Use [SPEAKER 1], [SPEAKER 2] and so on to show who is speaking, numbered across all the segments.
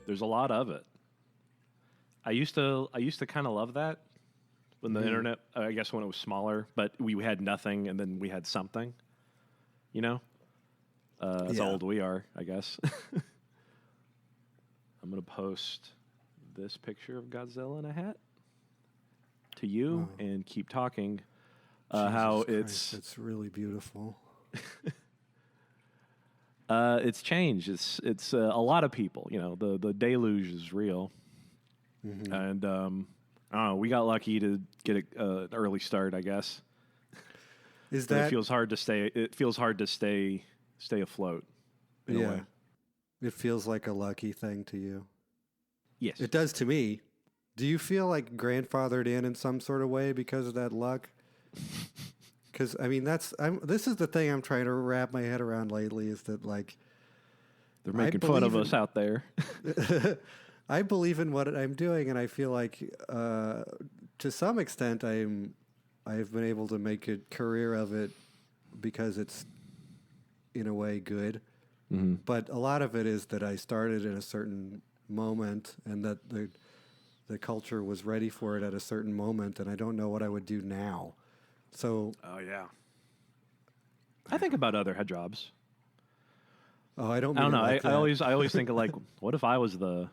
[SPEAKER 1] There's a lot of it. I used to kind of love that when the internet, I guess when it was smaller, but we had nothing and then we had something, you know? That's how old we are, I guess. I'm going to post this picture of Godzilla in a hat to you and keep talking. How
[SPEAKER 2] Christ, it's really beautiful.
[SPEAKER 1] It's changed. It's a lot of people. You know, the deluge is real, and I don't know. We got lucky to get an early start, I guess.
[SPEAKER 2] Is
[SPEAKER 1] but
[SPEAKER 2] that
[SPEAKER 1] it feels hard to stay? It feels hard to stay afloat. In a way.
[SPEAKER 2] It feels like a lucky thing to you.
[SPEAKER 1] Yes,
[SPEAKER 2] it does to me. Do you feel like grandfathered in some sort of way because of that luck? Because I mean, this is the thing I'm trying to wrap my head around lately. Is that like
[SPEAKER 1] they're making fun of us out there?
[SPEAKER 2] I believe in what I'm doing, and I feel like to some extent I've been able to make a career of it because it's in a way good. Mm-hmm. But a lot of it is that I started in a certain moment, and that the culture was ready for it at a certain moment, and I don't know what I would do now. So,
[SPEAKER 1] oh yeah, I think about other head jobs.
[SPEAKER 2] Oh, I don't
[SPEAKER 1] know.
[SPEAKER 2] Like
[SPEAKER 1] I always think of like, what if I was the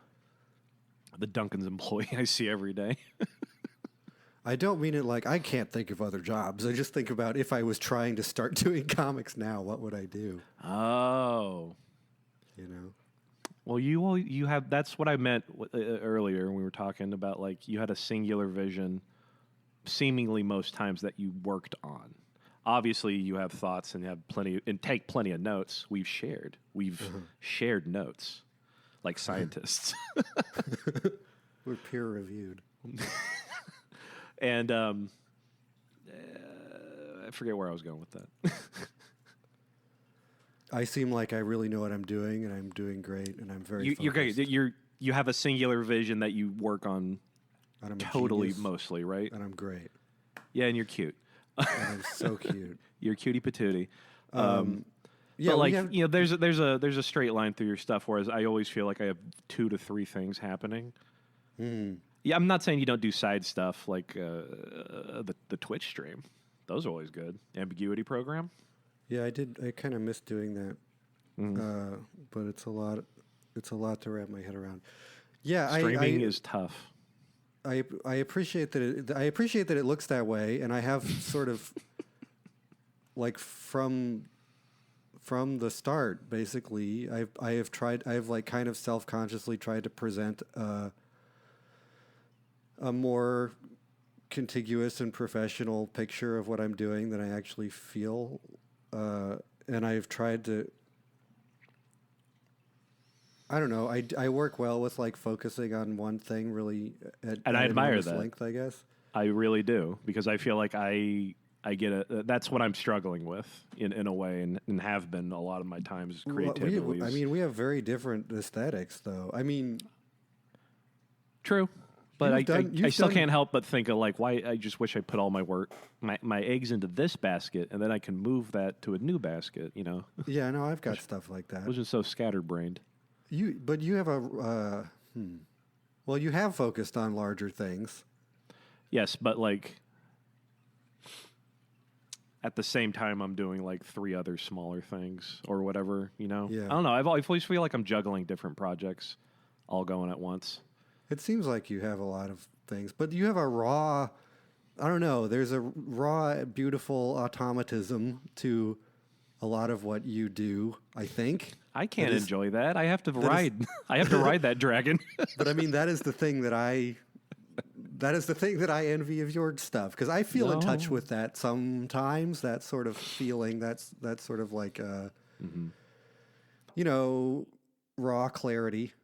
[SPEAKER 1] Dunkin's employee I see every day?
[SPEAKER 2] I don't mean it like I can't think of other jobs. I just think about if I was trying to start doing comics now, what would I do?
[SPEAKER 1] Oh,
[SPEAKER 2] you know.
[SPEAKER 1] Well, you have. That's what I meant earlier when we were talking about like you had a singular vision, seemingly most times that you worked on. Obviously, you have thoughts and have take plenty of notes. We've shared shared notes, like scientists.
[SPEAKER 2] We're peer reviewed.
[SPEAKER 1] And I forget where I was going with that.
[SPEAKER 2] I seem like I really know what I'm doing, and I'm doing great, and I'm very
[SPEAKER 1] You're great. You have a singular vision that you work on totally,
[SPEAKER 2] genius,
[SPEAKER 1] mostly, right?
[SPEAKER 2] And I'm great.
[SPEAKER 1] Yeah, and you're cute.
[SPEAKER 2] And I'm so cute.
[SPEAKER 1] You're cutie patootie.
[SPEAKER 2] Yeah,
[SPEAKER 1] but like you know, there's a straight line through your stuff. Whereas I always feel like I have 2 to 3 things happening. Yeah, I'm not saying you don't do side stuff like the Twitch stream. Those are always good. Ambiguity program.
[SPEAKER 2] Yeah, I did. I kind of miss doing that, but it's a lot. It's a lot to wrap my head around. Yeah,
[SPEAKER 1] streaming is tough.
[SPEAKER 2] I appreciate that. I appreciate that it looks that way, and I have sort of like from the start. Basically, I have like kind of self-consciously tried to present a more contiguous and professional picture of what I'm doing than I actually feel. And I've tried to, I don't know, I work well with like focusing on one thing really at
[SPEAKER 1] I admire that
[SPEAKER 2] length, I guess.
[SPEAKER 1] I really do, because I feel like I get that's what I'm struggling with in a way, and have been a lot of my times creatively.
[SPEAKER 2] We have very different aesthetics though. I mean,
[SPEAKER 1] true. But I still can't help but think of like, why I just wish I put all my work, my eggs into this basket, and then I can move that to a new basket, you know?
[SPEAKER 2] Yeah, no, I've got stuff like that.
[SPEAKER 1] Which is so scatterbrained.
[SPEAKER 2] But you have well, you have focused on larger things.
[SPEAKER 1] Yes, but like, at the same time, I'm doing like 3 other smaller things or whatever, you know?
[SPEAKER 2] Yeah.
[SPEAKER 1] I don't know. I always feel like I'm juggling different projects all going at once.
[SPEAKER 2] It seems like you have a lot of things, but you have a raw, I don't know, there's a raw, beautiful automatism to a lot of what you do, I think.
[SPEAKER 1] I can't enjoy that. I have to ride. I have to ride that dragon.
[SPEAKER 2] But I mean, that is the thing that I envy of your stuff, because I feel in touch with that sometimes. That sort of feeling. That's sort of like, you know, raw clarity.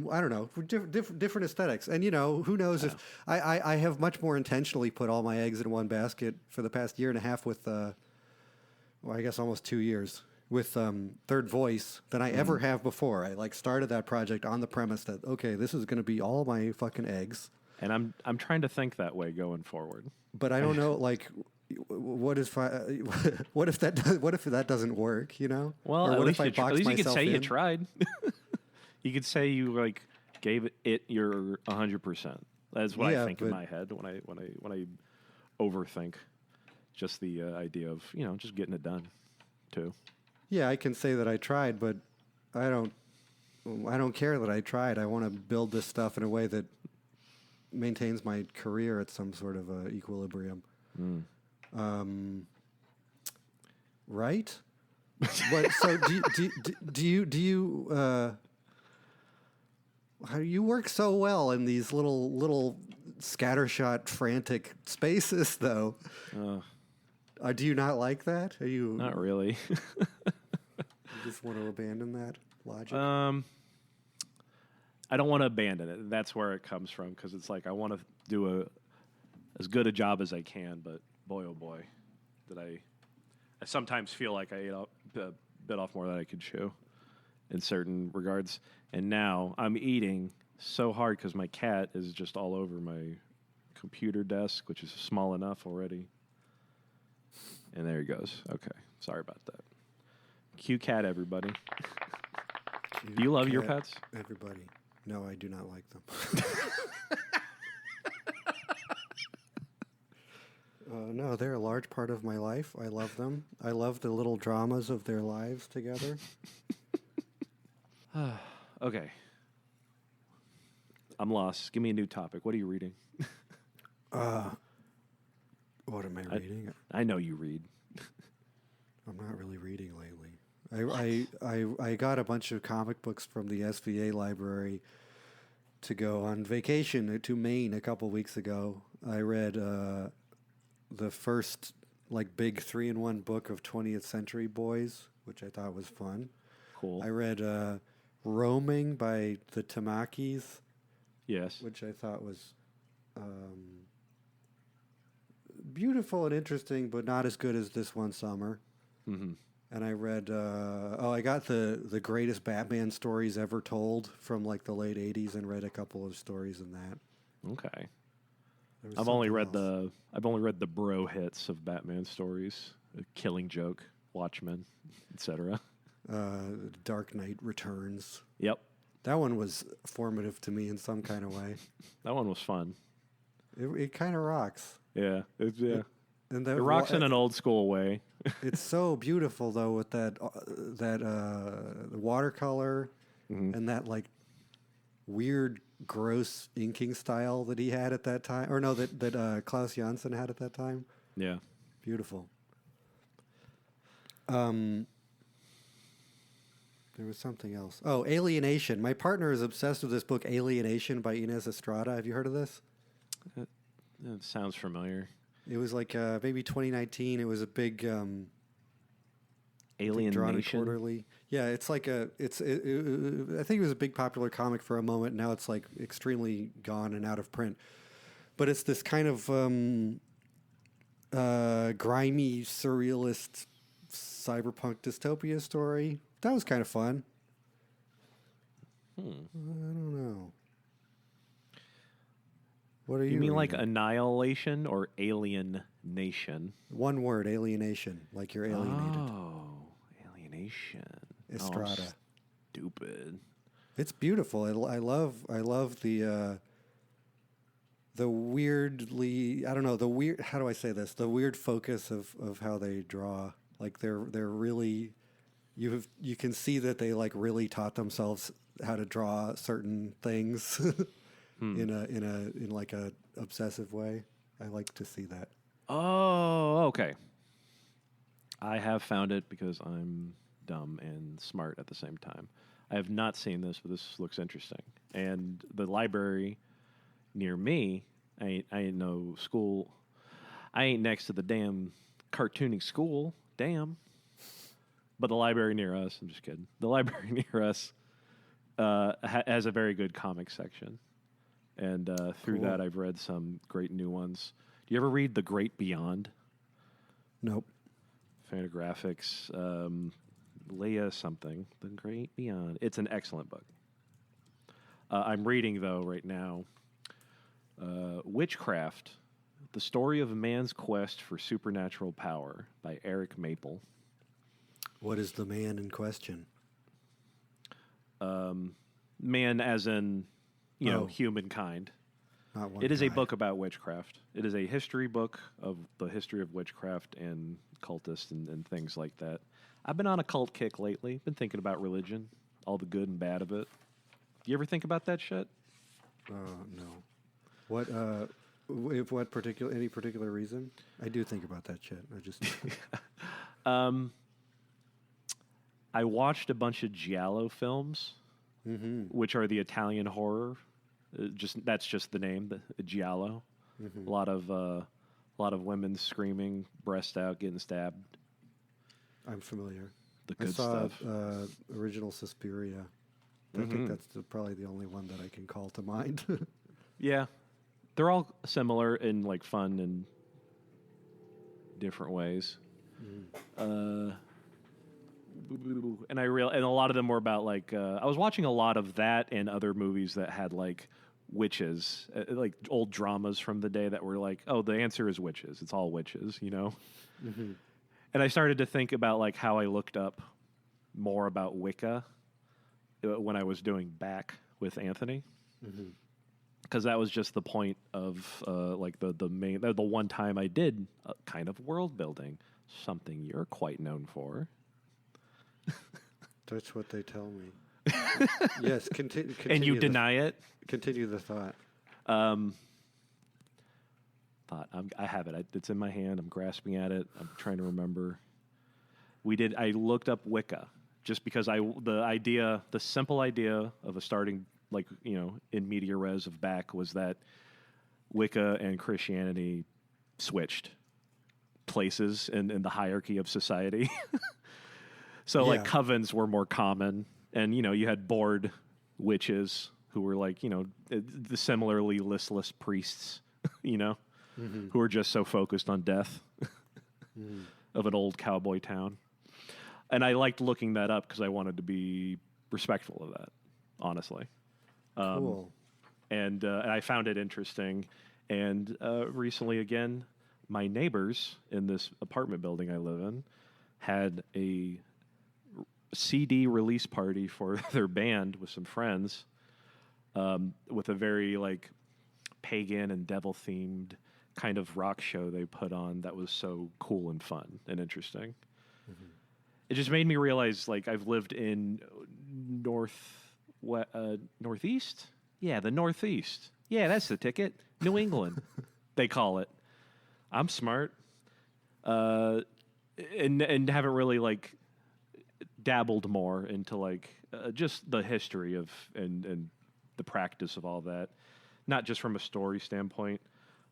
[SPEAKER 2] I don't know, different aesthetics. And, you know, who knows if I have much more intentionally put all my eggs in one basket for the past year and a half with, well, I guess almost 2 years with Third Voice than I ever have before. I like started that project on the premise that, okay, this is going to be all my fucking eggs.
[SPEAKER 1] And I'm trying to think that way going forward.
[SPEAKER 2] But I don't know, like, what if that doesn't work, you know?
[SPEAKER 1] Well,
[SPEAKER 2] or
[SPEAKER 1] at
[SPEAKER 2] what
[SPEAKER 1] least
[SPEAKER 2] if I box
[SPEAKER 1] you could say
[SPEAKER 2] in?
[SPEAKER 1] you tried. You could say you like Gave it your 100%. That's what
[SPEAKER 2] Yeah,
[SPEAKER 1] I think in
[SPEAKER 2] but-
[SPEAKER 1] my head when I overthink. Just the idea of just getting it done, too.
[SPEAKER 2] Yeah, I can say that I tried, but I don't. I don't care that I tried. I want to build this stuff in a way that maintains my career at some sort of equilibrium. Right? What? So do you how you work so well in these little scattershot frantic spaces though? Do you not like that? Are you
[SPEAKER 1] Not really.
[SPEAKER 2] you just want to abandon that logic?
[SPEAKER 1] I don't want to abandon it. That's where it comes from because it's like I want to do as good a job as I can, but boy, oh boy, did I sometimes feel like I ate a bit off more than I could chew in certain regards. And now I'm eating so hard because my cat is just all over my computer desk, which is small enough already. And there he goes. Okay, sorry about that. Cute cat, everybody. Do you love your
[SPEAKER 2] Cat,
[SPEAKER 1] pets?
[SPEAKER 2] Everybody. No, I do not like them. No, they're a large part of my life. I love them. I love the little dramas of their lives together.
[SPEAKER 1] Okay. I'm lost. Give me a new topic. What are you reading?
[SPEAKER 2] What am I reading?
[SPEAKER 1] I know you read.
[SPEAKER 2] I'm not really reading lately. I got a bunch of comic books from the SVA library to go on vacation to Maine a couple weeks ago. I read the first big 3-in-1 book of 20th Century Boys, which I thought was fun.
[SPEAKER 1] Cool.
[SPEAKER 2] I read Roaming by the Tamakis,
[SPEAKER 1] Yes.
[SPEAKER 2] which I thought was beautiful and interesting, but not as good as This One Summer.
[SPEAKER 1] Mm-hmm.
[SPEAKER 2] And I read, I got the greatest Batman stories ever told from the late 80s and read a couple of stories in that.
[SPEAKER 1] Okay.
[SPEAKER 2] There was
[SPEAKER 1] I've only
[SPEAKER 2] something
[SPEAKER 1] read the bro hits of Batman stories, Killing Joke, Watchmen, etc.
[SPEAKER 2] Dark Knight Returns.
[SPEAKER 1] Yep.
[SPEAKER 2] That one was formative to me in some kind of way.
[SPEAKER 1] That one was fun.
[SPEAKER 2] It kind of rocks.
[SPEAKER 1] Yeah.
[SPEAKER 2] And
[SPEAKER 1] It rocks in an old school way.
[SPEAKER 2] It's so beautiful though with that watercolor and that weird, gross inking style that he had at that time, or no, that Klaus Janson had at that time.
[SPEAKER 1] Yeah.
[SPEAKER 2] Beautiful. There was something else. Oh, Alienation. My partner is obsessed with this book, Alienation by Inez Estrada. Have you heard of this?
[SPEAKER 1] It sounds familiar.
[SPEAKER 2] It was maybe 2019. It was a big
[SPEAKER 1] Alien
[SPEAKER 2] drawn
[SPEAKER 1] Nation.
[SPEAKER 2] quarterly. Yeah, it's I think it was a big popular comic for a moment. Now it's extremely gone and out of print. But it's this kind of grimy, surrealist, cyberpunk dystopia story. That was kind of fun. I don't know. What are you?
[SPEAKER 1] You mean like
[SPEAKER 2] reading?
[SPEAKER 1] Annihilation or Alien Nation?
[SPEAKER 2] One word, alienation, like you're alienated.
[SPEAKER 1] Oh, Alienation.
[SPEAKER 2] Estrada.
[SPEAKER 1] Oh, stupid.
[SPEAKER 2] It's beautiful. I love the weirdly, I don't know, the weird, how do I say this? The weird focus of how they draw. They're really, you can see that they really taught themselves how to draw certain things in a obsessive way. I like to see that.
[SPEAKER 1] Oh, okay. I have found it because I'm dumb and smart at the same time. I have not seen this, but this looks interesting. And the library near me, I ain't no school. I ain't next to the damn cartooning school. Damn. But the library near us, I'm just kidding. The library near us has a very good comic section. And through
[SPEAKER 2] Cool.
[SPEAKER 1] that, I've read some great new ones. Do you ever read The Great Beyond?
[SPEAKER 2] Nope.
[SPEAKER 1] Fantagraphics, Leia something, The Great Beyond. It's an excellent book. I'm reading, though, right now, Witchcraft, The Story of a Man's Quest for Supernatural Power by Eric Maple.
[SPEAKER 2] What is the man in question?
[SPEAKER 1] Man as in
[SPEAKER 2] Oh.
[SPEAKER 1] humankind.
[SPEAKER 2] Not one
[SPEAKER 1] It is a
[SPEAKER 2] guy.
[SPEAKER 1] book about witchcraft. It is a history book of the history of witchcraft and cultists and things like that. I've been on a cult kick lately. Been thinking about religion, all the good and bad of it. You ever think about that shit?
[SPEAKER 2] No. What? If what particular any particular reason? I do think about that shit. I just
[SPEAKER 1] I watched a bunch of giallo films, which are the Italian horror. That's just the name, the giallo. A lot of women screaming, breast out, getting stabbed.
[SPEAKER 2] I'm familiar.
[SPEAKER 1] The
[SPEAKER 2] I
[SPEAKER 1] good
[SPEAKER 2] saw
[SPEAKER 1] stuff.
[SPEAKER 2] original Suspiria. I think that's probably the only one that I can call to mind.
[SPEAKER 1] Yeah, they're all similar in like fun and different ways. And and a lot of them were about like I was watching a lot of that and other movies that had like witches, like old dramas from the day that were like, oh, the answer is witches. It's all witches, you know. And I started to think about like how I looked up more about Wicca when I was doing Back with Anthony. Because that was just the point of like the main the one time I did kind of world building, something you're quite known for.
[SPEAKER 2] That's what they tell me. Yes, continue.
[SPEAKER 1] And you deny it.
[SPEAKER 2] Continue the thought.
[SPEAKER 1] I have it. It's in my hand. I'm grasping at it. I'm trying to remember. I looked up Wicca just because the simple idea of a starting, like, in media res of Back was that Wicca and Christianity switched places in the hierarchy of society. So like
[SPEAKER 2] Yeah.
[SPEAKER 1] covens were more common, and you had bored witches who were like the similarly listless priests, who were just so focused on death of an old cowboy town. And I liked looking that up because I wanted to be respectful of that, honestly.
[SPEAKER 2] Cool.
[SPEAKER 1] And I found it interesting. And recently, again, my neighbors in this apartment building I live in had a CD release party for their band with some friends, with a very like pagan and devil themed kind of rock show they put on that was so cool and fun and interesting. It just made me realize like I've lived in northeast. Yeah, the Northeast. Yeah, that's the ticket. New England, they call it. I'm smart, and haven't really like dabbled more into like just the history of and the practice of all that, not just from a story standpoint,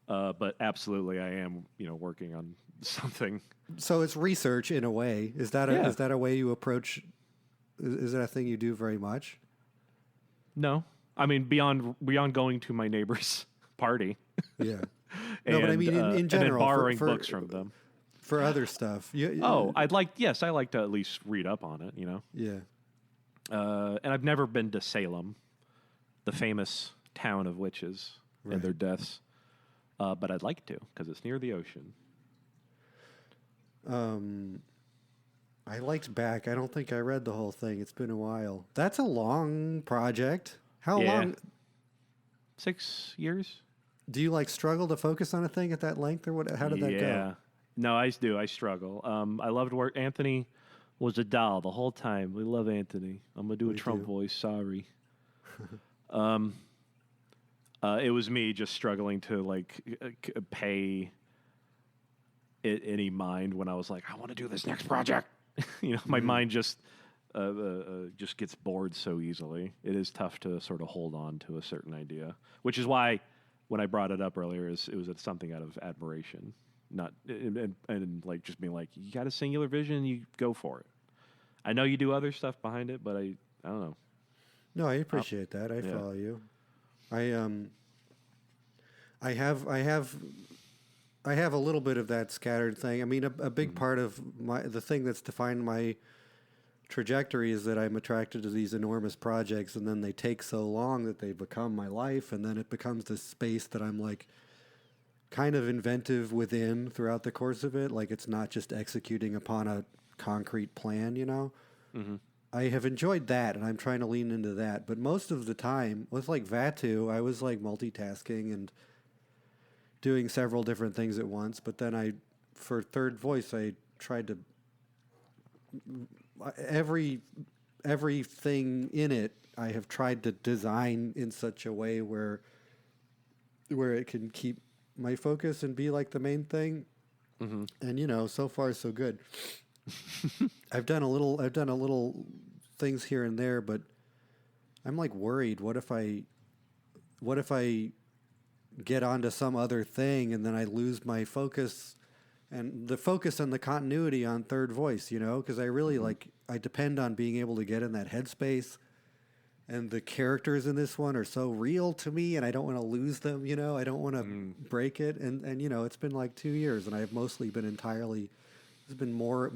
[SPEAKER 1] but absolutely I am working on something.
[SPEAKER 2] So it's research in a way. Is that
[SPEAKER 1] Yeah.
[SPEAKER 2] is that a way you approach? Is that a thing you do very much?
[SPEAKER 1] No, I mean beyond going to my neighbor's party.
[SPEAKER 2] Yeah. No, but I mean in
[SPEAKER 1] and then
[SPEAKER 2] general,
[SPEAKER 1] borrowing books from them.
[SPEAKER 2] for other stuff.
[SPEAKER 1] Oh, I like to at least read up on it,
[SPEAKER 2] Yeah.
[SPEAKER 1] And I've never been to Salem, the famous town of witches and their deaths, but I'd like to because it's near the ocean.
[SPEAKER 2] I liked Back. I don't think I read the whole thing. It's been a while. That's a long project. How
[SPEAKER 1] Yeah.
[SPEAKER 2] long
[SPEAKER 1] 6 years?
[SPEAKER 2] do you like struggle to focus on a thing at that length, or what? How did that go?
[SPEAKER 1] Yeah. No, I do. I struggle. I loved work. Anthony was a doll the whole time. We love Anthony. I'm gonna do a
[SPEAKER 2] We
[SPEAKER 1] Trump
[SPEAKER 2] do.
[SPEAKER 1] voice. Sorry. It was me just struggling to like pay it any mind when I was like, I want to do this next project. My mind just gets bored so easily. It is tough to sort of hold on to a certain idea, which is why when I brought it up earlier, it was something out of admiration, not and like just being like, you got a singular vision, you go for it. I know you do other stuff behind it, but I don't know.
[SPEAKER 2] No, I appreciate that. I
[SPEAKER 1] yeah.
[SPEAKER 2] follow you. I have a little bit of that scattered thing. I mean, a big part of the thing that's defined my trajectory is that I'm attracted to these enormous projects, and then they take so long that they become my life, and then it becomes this space that I'm like kind of inventive within throughout the course of it. Like it's not just executing upon a concrete plan, I have enjoyed that, and I'm trying to lean into that. But most of the time, with like Vatu, I was like multitasking and doing several different things at once. But then for third voice, I tried to every everything in it. I have tried to design in such a way where it can keep my focus and be like the main thing.
[SPEAKER 1] Mm-hmm.
[SPEAKER 2] And so far so good. I've done a little things here and there, but I'm like worried. What if I get onto some other thing and then I lose my focus and the focus and the continuity on third voice, because I really I depend on being able to get in that headspace, and the characters in this one are so real to me and I don't want to lose them, I don't want to break it. And it's been like 2 years and I've mostly been it's been more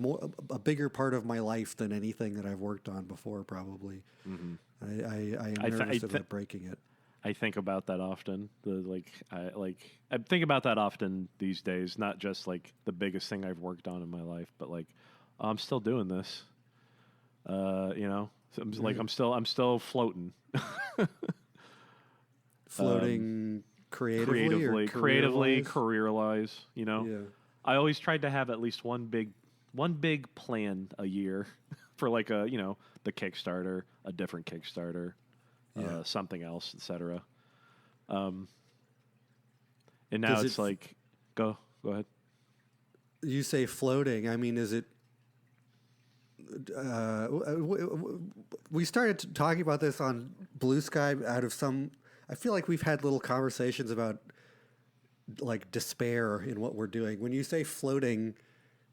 [SPEAKER 2] a bigger part of my life than anything that I've worked on before, probably.
[SPEAKER 1] Mm-hmm.
[SPEAKER 2] I am nervous about breaking it.
[SPEAKER 1] I think about that often. I think about that often these days. Not just like the biggest thing I've worked on in my life, but like I'm still doing this. So I'm still floating.
[SPEAKER 2] Floating creatively,
[SPEAKER 1] career-wise.
[SPEAKER 2] Yeah.
[SPEAKER 1] I always tried to have at least one big plan a year for like the Kickstarter, a different Kickstarter, something else, etc. And now it's like, go ahead.
[SPEAKER 2] You say floating. I mean, is it? We started talking about this on Blue Sky out of some. I feel like we've had little conversations about like despair in what we're doing. When you say floating,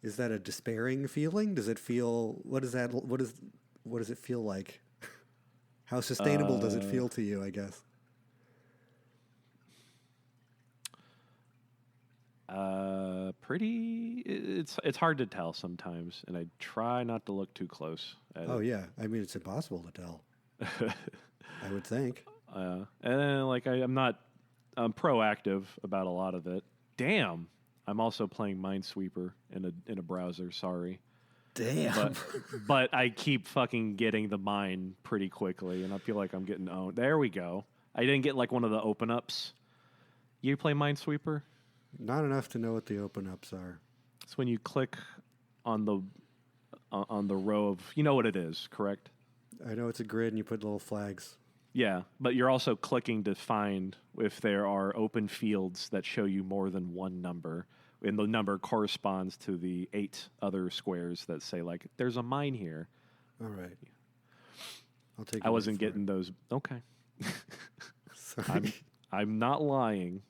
[SPEAKER 2] is that a despairing feeling? Does it feel? What is that? What does it feel like? How sustainable does it feel to you? I guess.
[SPEAKER 1] Pretty. It's hard to tell sometimes, and I try not to look too close at
[SPEAKER 2] Oh
[SPEAKER 1] it.
[SPEAKER 2] yeah, I mean it's impossible to tell. I would think.
[SPEAKER 1] And then, like I'm proactive about a lot of it. Damn, I'm also playing Minesweeper in a browser. Sorry,
[SPEAKER 2] Damn.
[SPEAKER 1] but I keep fucking getting the mine pretty quickly, and I feel like I'm getting owned. There we go. I didn't get like one of the open ups. You play Minesweeper?
[SPEAKER 2] Not enough to know what the open ups are.
[SPEAKER 1] It's when you click on the row of, you know what it is, correct?
[SPEAKER 2] I know it's a grid and you put little flags.
[SPEAKER 1] Yeah, but you're also clicking to find if there are open fields that show you more than one number, and the number corresponds to the 8 other squares that say like there's a mine here.
[SPEAKER 2] All right. I'll take.
[SPEAKER 1] I wasn't getting those. Okay.
[SPEAKER 2] Sorry.
[SPEAKER 1] I'm not lying.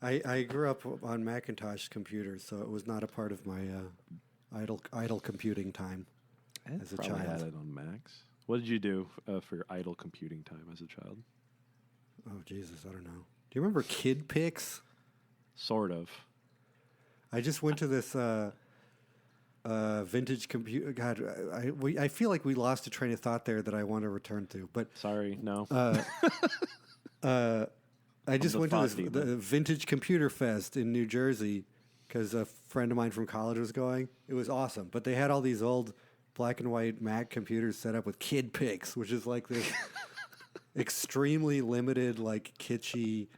[SPEAKER 2] I grew up on Macintosh computers, so it was not a part of my idle computing time as a
[SPEAKER 1] Probably
[SPEAKER 2] child.
[SPEAKER 1] had it on Macs. What did you do for your idle computing time as a child?
[SPEAKER 2] Oh Jesus, I don't know. Do you remember Kid Pix?
[SPEAKER 1] Sort of.
[SPEAKER 2] I just went to this vintage computer. God, I feel like we lost a train of thought there that I want to return to. But
[SPEAKER 1] Sorry, no.
[SPEAKER 2] I just went to
[SPEAKER 1] demon.
[SPEAKER 2] the Vintage Computer Fest in New Jersey because a friend of mine from college was going. It was awesome, but they had all these old black and white Mac computers set up with Kid Pix, which is like this extremely limited, like kitschy,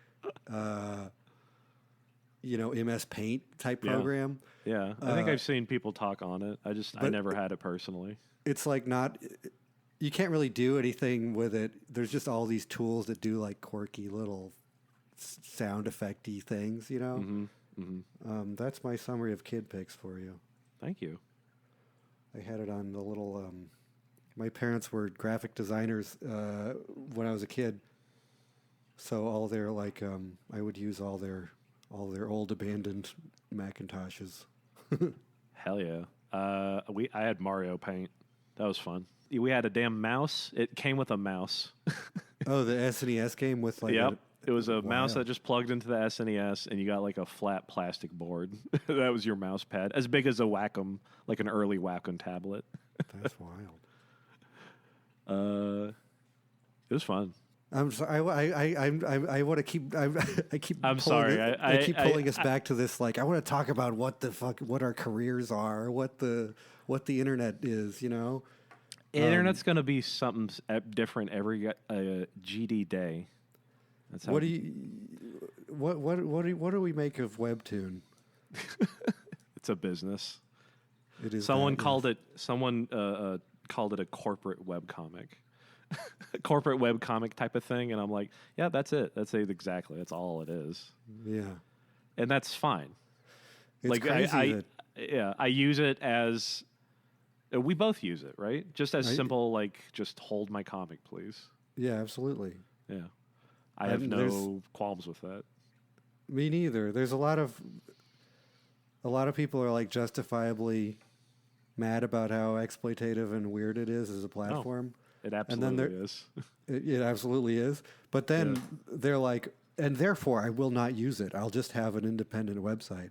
[SPEAKER 2] MS Paint type program.
[SPEAKER 1] Yeah, I think I've seen people talk on it. I never had it personally.
[SPEAKER 2] It's like you can't really do anything with it. There's just all these tools that do like quirky little sound effecty things,
[SPEAKER 1] Mm-hmm. Mm-hmm.
[SPEAKER 2] That's my summary of Kid Pix for you.
[SPEAKER 1] Thank you.
[SPEAKER 2] I had it on the little. My parents were graphic designers when I was a kid, so all their I would use all their old abandoned Macintoshes.
[SPEAKER 1] Hell yeah. I had Mario Paint. That was fun. We had a damn mouse. It came with a mouse.
[SPEAKER 2] Oh, the SNES game with like.
[SPEAKER 1] Yep. It was a mouse
[SPEAKER 2] Wow.
[SPEAKER 1] that just plugged into the SNES, and you got like a flat plastic board. That was your mouse pad, as big as a Wacom, like an early Wacom tablet.
[SPEAKER 2] That's wild.
[SPEAKER 1] It was fun.
[SPEAKER 2] I'm sorry. I want to keep. I keep.
[SPEAKER 1] I'm
[SPEAKER 2] pulling
[SPEAKER 1] sorry,
[SPEAKER 2] it- I keep pulling us back to this. Like, I want to talk about what our careers are, what the internet is.
[SPEAKER 1] Internet's going to be something different every GD day. That's how
[SPEAKER 2] What do you what do we make of Webtoon?
[SPEAKER 1] it's a business.
[SPEAKER 2] It is
[SPEAKER 1] Someone
[SPEAKER 2] that,
[SPEAKER 1] called
[SPEAKER 2] yes.
[SPEAKER 1] it. Someone called it a corporate webcomic, a corporate webcomic type of thing, and I'm like, yeah, that's it. That's it exactly. That's all it is,
[SPEAKER 2] Yeah,
[SPEAKER 1] and that's fine.
[SPEAKER 2] it's
[SPEAKER 1] Like
[SPEAKER 2] crazy that
[SPEAKER 1] yeah, I use it as we both use it, right? Just as
[SPEAKER 2] I-
[SPEAKER 1] simple, like just hold my comic, please.
[SPEAKER 2] yeah, absolutely.
[SPEAKER 1] Yeah, I have
[SPEAKER 2] And
[SPEAKER 1] no qualms with that.
[SPEAKER 2] Me neither. There's a lot of people are like justifiably mad about how exploitative and weird it is as a platform.
[SPEAKER 1] It
[SPEAKER 2] And then
[SPEAKER 1] absolutely is.
[SPEAKER 2] It absolutely is. But then they're like, and therefore I will not use it. I'll just have an independent website.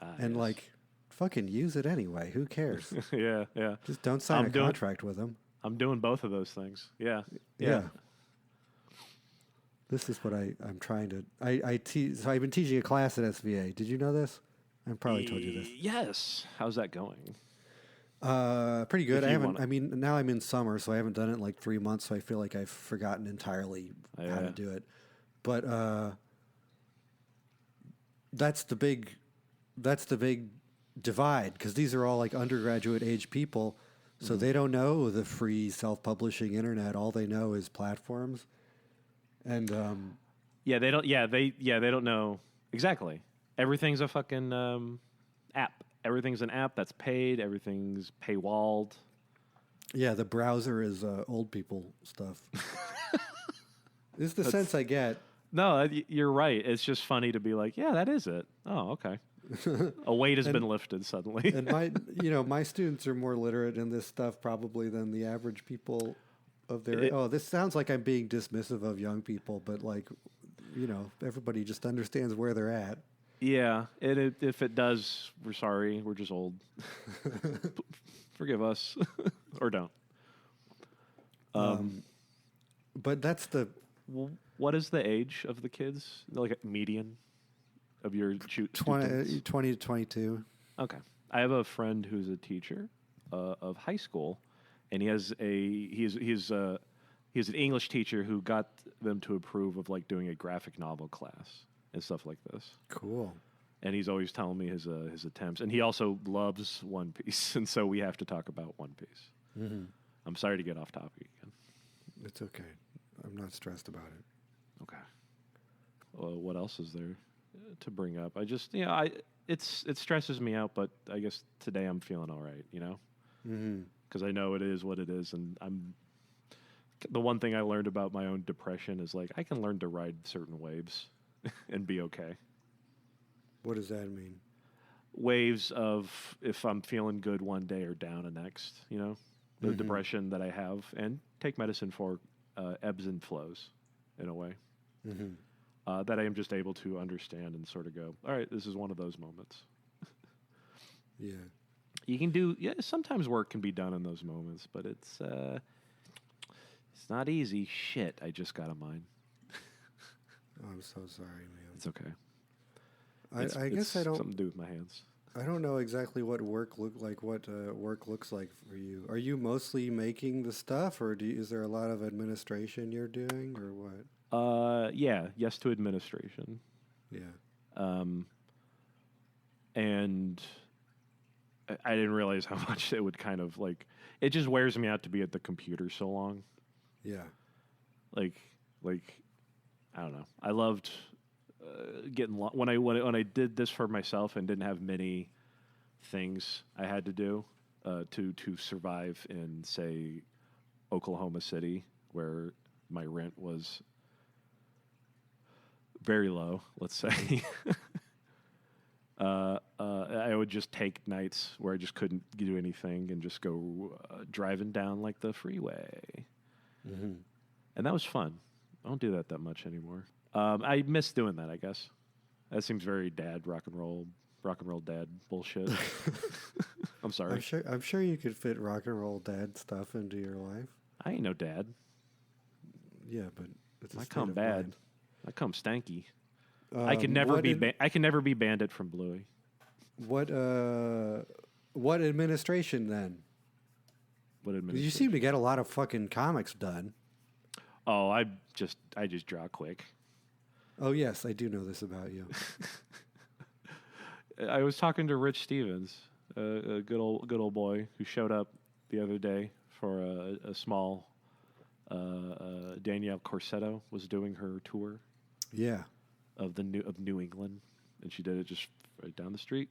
[SPEAKER 2] And
[SPEAKER 1] Yes.
[SPEAKER 2] like, fucking use it anyway. Who cares?
[SPEAKER 1] yeah, yeah.
[SPEAKER 2] Just don't sign
[SPEAKER 1] I'm
[SPEAKER 2] a
[SPEAKER 1] doing-
[SPEAKER 2] contract with them.
[SPEAKER 1] I'm doing both of those things. Yeah,
[SPEAKER 2] Yeah. This is what I'm trying to. So I've been teaching a class at SVA. Did you know this? I probably told you this.
[SPEAKER 1] Yes. How's that going?
[SPEAKER 2] Pretty good.
[SPEAKER 1] If
[SPEAKER 2] I
[SPEAKER 1] you
[SPEAKER 2] haven't.
[SPEAKER 1] wanna-
[SPEAKER 2] I mean, now I'm in summer, so I haven't done it in like 3 months. So I feel like I've forgotten entirely how
[SPEAKER 1] Yeah.
[SPEAKER 2] to do it. But that's the big divide because these are all like undergraduate age people, so they don't know the free self-publishing internet. All they know is platforms, and
[SPEAKER 1] Yeah, they don't. Yeah, they don't know exactly. Everything's a fucking app. Everything's an app that's paid. Everything's paywalled.
[SPEAKER 2] yeah, the browser is old people stuff. This is the sense I get.
[SPEAKER 1] No, you're right. It's just funny to be like, yeah, that is it. Oh, okay. A weight has been lifted suddenly.
[SPEAKER 2] And my students are more literate in this stuff probably than the average people of their. This sounds like I'm being dismissive of young people, but like, everybody just understands where they're at.
[SPEAKER 1] Yeah, if it does, we're sorry. We're just old. Forgive us, or don't.
[SPEAKER 2] But that's the
[SPEAKER 1] What is the age of the kids? Like a median of your
[SPEAKER 2] 20 to 22.
[SPEAKER 1] Okay, I have a friend who's a teacher of high school, and he's an English teacher who got them to approve of like doing a graphic novel class and stuff like this.
[SPEAKER 2] Cool.
[SPEAKER 1] And he's always telling me his attempts, and he also loves One Piece, and so we have to talk about One Piece.
[SPEAKER 2] Mm-hmm.
[SPEAKER 1] I'm sorry to get off topic again.
[SPEAKER 2] It's okay. I'm not stressed about it.
[SPEAKER 1] Okay. Well, what else is there to bring up? I just, it stresses me out, but I guess today I'm feeling all right,
[SPEAKER 2] Mm-hmm.
[SPEAKER 1] because I know it is what it is, and the one thing I learned about my own depression is like I can learn to ride certain waves and be okay.
[SPEAKER 2] What does that mean?
[SPEAKER 1] Waves of if I'm feeling good one day or down the next, the depression that I have, and take medicine for ebbs and flows in a way.
[SPEAKER 2] Mm-hmm.
[SPEAKER 1] That I am just able to understand and sort of go, all right, this is one of those moments.
[SPEAKER 2] Yeah.
[SPEAKER 1] You can sometimes work can be done in those moments, but it's not easy. Shit, I just got a mine.
[SPEAKER 2] Oh, I'm so sorry, man.
[SPEAKER 1] It's okay.
[SPEAKER 2] I guess I don't.
[SPEAKER 1] Something to do with my hands.
[SPEAKER 2] I don't know exactly what work work looks like for you. Are you mostly making the stuff, or is there a lot of administration you're doing, or what?
[SPEAKER 1] Yes to administration.
[SPEAKER 2] Yeah.
[SPEAKER 1] And I didn't realize how much it would kind of like. It just wears me out to be at the computer so long.
[SPEAKER 2] Yeah.
[SPEAKER 1] Like I don't know. I loved getting when I did this for myself and didn't have many things I had to do to survive in, say, Oklahoma City, where my rent was very low, let's say. I would just take nights where I just couldn't do anything and just go driving down like the freeway.
[SPEAKER 2] Mm-hmm.
[SPEAKER 1] And that was fun. I don't do that much anymore. I miss doing that, I guess. That seems very rock and roll dad bullshit. I'm sorry.
[SPEAKER 2] I'm sure you could fit rock and roll dad stuff into your life.
[SPEAKER 1] I ain't no dad.
[SPEAKER 2] Yeah, but it's a
[SPEAKER 1] I
[SPEAKER 2] state
[SPEAKER 1] come
[SPEAKER 2] of
[SPEAKER 1] bad.
[SPEAKER 2] mind.
[SPEAKER 1] I come stanky. I can never I can never be Bandit from Bluey.
[SPEAKER 2] What administration then?
[SPEAKER 1] What
[SPEAKER 2] You
[SPEAKER 1] administration?
[SPEAKER 2] seem to get a lot of fucking comics done.
[SPEAKER 1] Oh, I just draw quick.
[SPEAKER 2] Oh yes, I do know this about you.
[SPEAKER 1] I was talking to Rich Stevens, a good old boy who showed up the other day for a small. Danielle Corsetto was doing her tour
[SPEAKER 2] Yeah.
[SPEAKER 1] of New England, and she did it just right down the street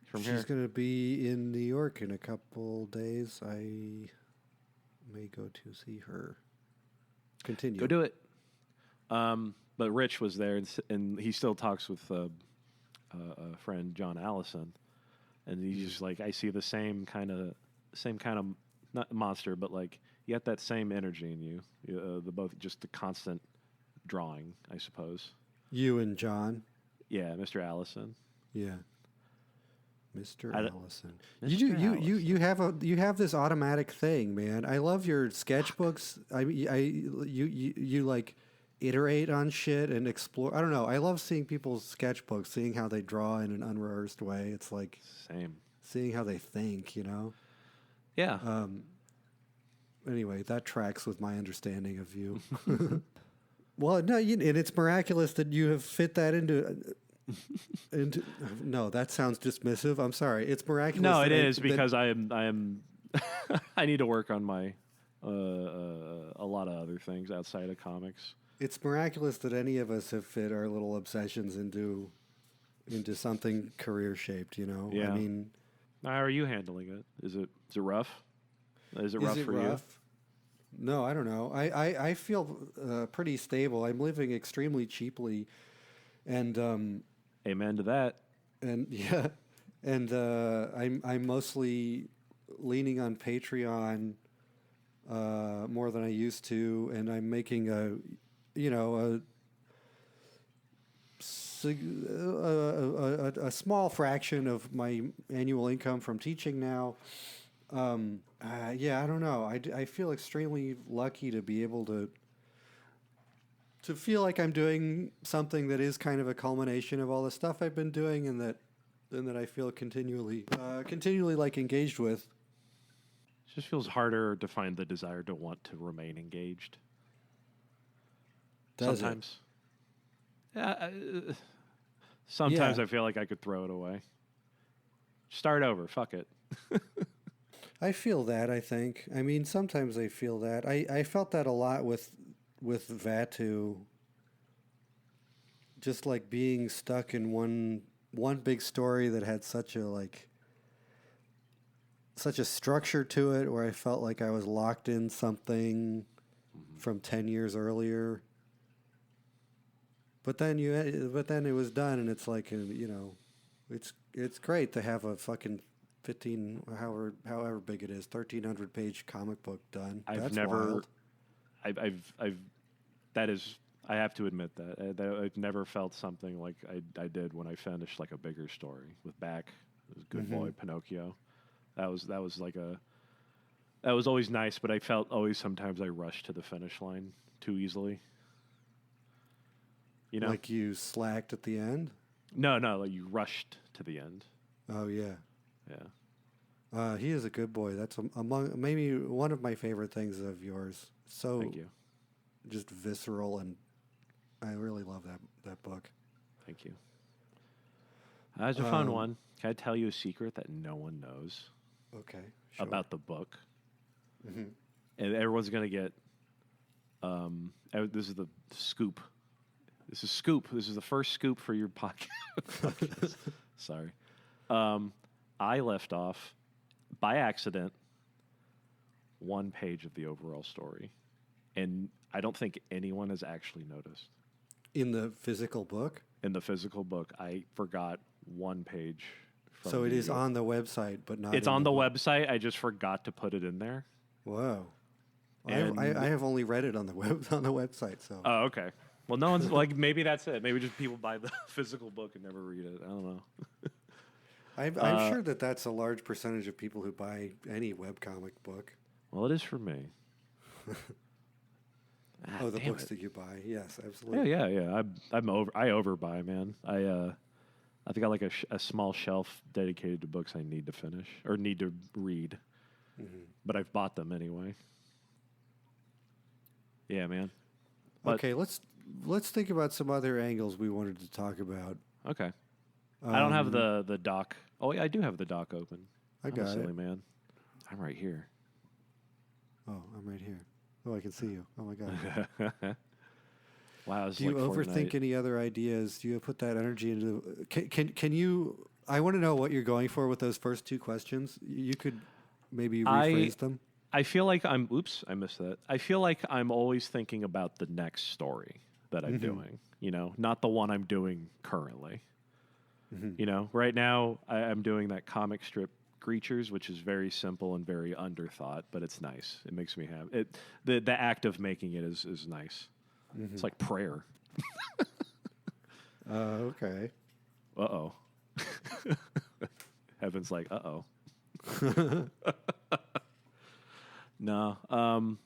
[SPEAKER 1] from
[SPEAKER 2] She's
[SPEAKER 1] here.
[SPEAKER 2] going to be in New York in a couple days. I may go to see her. Continue.
[SPEAKER 1] Go do it. But Rich was there, and he still talks with a friend, John Allison, and he's just like, I see the same kind of not monster, but like you got that same energy in you. The both just the constant drawing, I suppose.
[SPEAKER 2] You and John.
[SPEAKER 1] Yeah, Mr. Allison.
[SPEAKER 2] Yeah. Mr.
[SPEAKER 1] I d-
[SPEAKER 2] Allison.
[SPEAKER 1] Mr.
[SPEAKER 2] You have this automatic thing, man. I love your sketchbooks. You like iterate on shit and explore. I don't know. I love seeing people's sketchbooks, seeing how they draw in an unrehearsed way. It's like
[SPEAKER 1] Same.
[SPEAKER 2] seeing how they think, you know?
[SPEAKER 1] Yeah.
[SPEAKER 2] Anyway, that tracks with my understanding of you. Well, no, and it's miraculous that you have fit that into. No, that sounds dismissive. I'm sorry. It's miraculous.
[SPEAKER 1] No,
[SPEAKER 2] that
[SPEAKER 1] it is because I am I need to work on my a lot of other things outside of comics.
[SPEAKER 2] It's miraculous that any of us have fit our little obsessions into something career shaped. You know.
[SPEAKER 1] Yeah.
[SPEAKER 2] I mean,
[SPEAKER 1] How are you handling it? Is it rough? Is it rough for you?
[SPEAKER 2] No, I don't know. I feel pretty stable. I'm living extremely cheaply, and
[SPEAKER 1] Amen to that.
[SPEAKER 2] and yeah, and I'm mostly leaning on Patreon more than I used to, and I'm making a small fraction of my annual income from teaching now. Yeah, I don't know. I feel extremely lucky to be able to feel like I'm doing something that is kind of a culmination of all the stuff I've been doing, and that I feel continually like engaged with.
[SPEAKER 1] It just feels harder to find the desire to want to remain engaged.
[SPEAKER 2] Does it?
[SPEAKER 1] Sometimes. Yeah. Sometimes
[SPEAKER 2] Yeah.
[SPEAKER 1] I feel like I could throw it away. Start over. Fuck it.
[SPEAKER 2] I feel that, I think. I mean, sometimes I feel that. I felt that a lot with Vatu. Just like being stuck in one big story that had such a structure to it, where I felt like I was locked in something from 10 years earlier. But then it was done, and it's like, it's great to have a fucking 15, however big it is, 1,300 page comic book done. That's wild.
[SPEAKER 1] I have to admit that I've never felt something like I did when I finished like a bigger story with Back. It was Good Boy Pinocchio. That was always nice, but I felt always sometimes I rushed to the finish line too easily. You know,
[SPEAKER 2] Like you slacked at the end?
[SPEAKER 1] no, like you rushed to the end.
[SPEAKER 2] Oh, yeah.
[SPEAKER 1] Yeah,
[SPEAKER 2] He is a good boy. That's among maybe one of my favorite things of yours. So
[SPEAKER 1] thank you,
[SPEAKER 2] just visceral, and I really love that book.
[SPEAKER 1] thank you. That was a fun one. Can I tell you a secret that no one knows
[SPEAKER 2] Okay. Sure.
[SPEAKER 1] about the book? And everyone's gonna get. This is the scoop. This is scoop. This is the first scoop for your podcast. Sorry. I left off by accident one page of the overall story, and I don't think anyone has actually noticed.
[SPEAKER 2] In the physical book?
[SPEAKER 1] In the physical book, I forgot one page.
[SPEAKER 2] So it is on the website, but not.
[SPEAKER 1] It's
[SPEAKER 2] in
[SPEAKER 1] on the
[SPEAKER 2] book.
[SPEAKER 1] website. I just forgot to put it in there.
[SPEAKER 2] Whoa. I
[SPEAKER 1] And-
[SPEAKER 2] have only read it on the website. So
[SPEAKER 1] Oh, okay. Well, no one's like, maybe that's it. Maybe just people buy the physical book and never read it. I don't know.
[SPEAKER 2] I'm sure that's a large percentage of people who buy any webcomic book.
[SPEAKER 1] Well, it is for me.
[SPEAKER 2] Oh, the
[SPEAKER 1] damn
[SPEAKER 2] books
[SPEAKER 1] it.
[SPEAKER 2] that you buy. Yes, absolutely.
[SPEAKER 1] Yeah. I overbuy, man. I've got like a small shelf dedicated to books I need to finish or need to read. but I've bought them anyway. Yeah, man. But-
[SPEAKER 2] Okay, let's think about some other angles we wanted to talk about.
[SPEAKER 1] Okay. I don't have the dock. Oh, yeah, I do have the dock open.
[SPEAKER 2] I
[SPEAKER 1] I'm a
[SPEAKER 2] got
[SPEAKER 1] silly
[SPEAKER 2] it.
[SPEAKER 1] man. I'm right here.
[SPEAKER 2] Oh, I'm right here. Oh, I can see you. Oh my god.
[SPEAKER 1] Wow. It's
[SPEAKER 2] Do you
[SPEAKER 1] like
[SPEAKER 2] overthink
[SPEAKER 1] Fortnite.
[SPEAKER 2] any other ideas? Do you put that energy into? Can you? I want to know what you're going for with those first two questions. You could maybe rephrase them.
[SPEAKER 1] I feel like I'm. Oops, I missed that. I feel like I'm always thinking about the next story that I'm doing. You know, not the one I'm doing currently. You know, right now I'm doing that comic strip Creatures, which is very simple and very underthought, but it's nice. It makes me happy. The act of making it is nice. It's like prayer.
[SPEAKER 2] Okay.
[SPEAKER 1] Uh-oh. Heaven's like, uh-oh. No.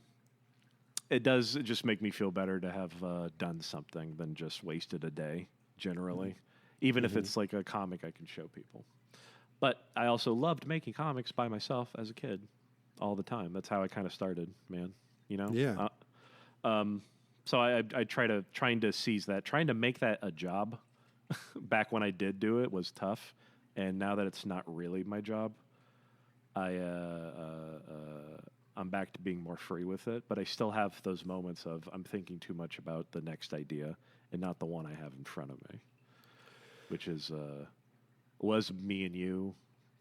[SPEAKER 1] It does just make me feel better to have done something than just wasted a day, generally. Even if it's like a comic I can show people. But I also loved making comics by myself as a kid all the time. That's how I kind of started, man. You know?
[SPEAKER 2] Yeah.
[SPEAKER 1] So I trying to seize that, trying to make that a job. Back when I did do it was tough, and now that it's not really my job, I'm back to being more free with it. But I still have those moments of I'm thinking too much about the next idea and not the one I have in front of me, which is was Me and You,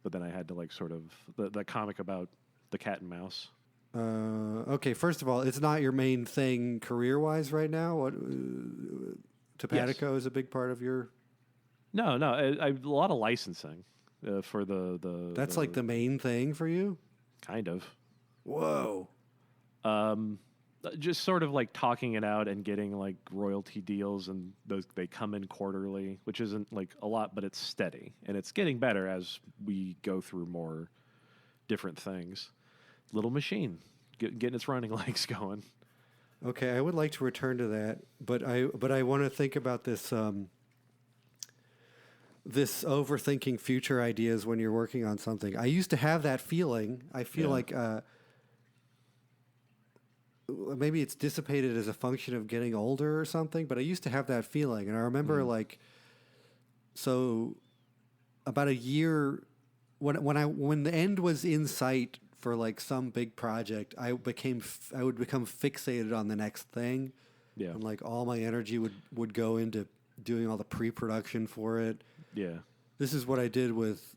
[SPEAKER 1] but then I had to like sort of the comic about the cat and mouse.
[SPEAKER 2] Okay. First of all, it's not your main thing career-wise right now. What? Topatico is a big part of your.
[SPEAKER 1] No, I a lot of licensing for the.
[SPEAKER 2] That's like the main thing for you.
[SPEAKER 1] kind of.
[SPEAKER 2] Whoa.
[SPEAKER 1] Just sort of like talking it out and getting like royalty deals, and those they come in quarterly, which isn't like a lot, but it's steady and it's getting better as we go through more different things. Little machine getting its running legs going.
[SPEAKER 2] Okay, I would like to return to that, but I want to think about this this overthinking future ideas when you're working on something. I used to have that feeling. I feel like maybe it's dissipated as a function of getting older or something, but I used to have that feeling, and I remember like so about a year when the end was in sight for like some big project, I would become fixated on the next thing.
[SPEAKER 1] Yeah.
[SPEAKER 2] And like all my energy would go into doing all the pre-production for it.
[SPEAKER 1] Yeah.
[SPEAKER 2] This is what I did with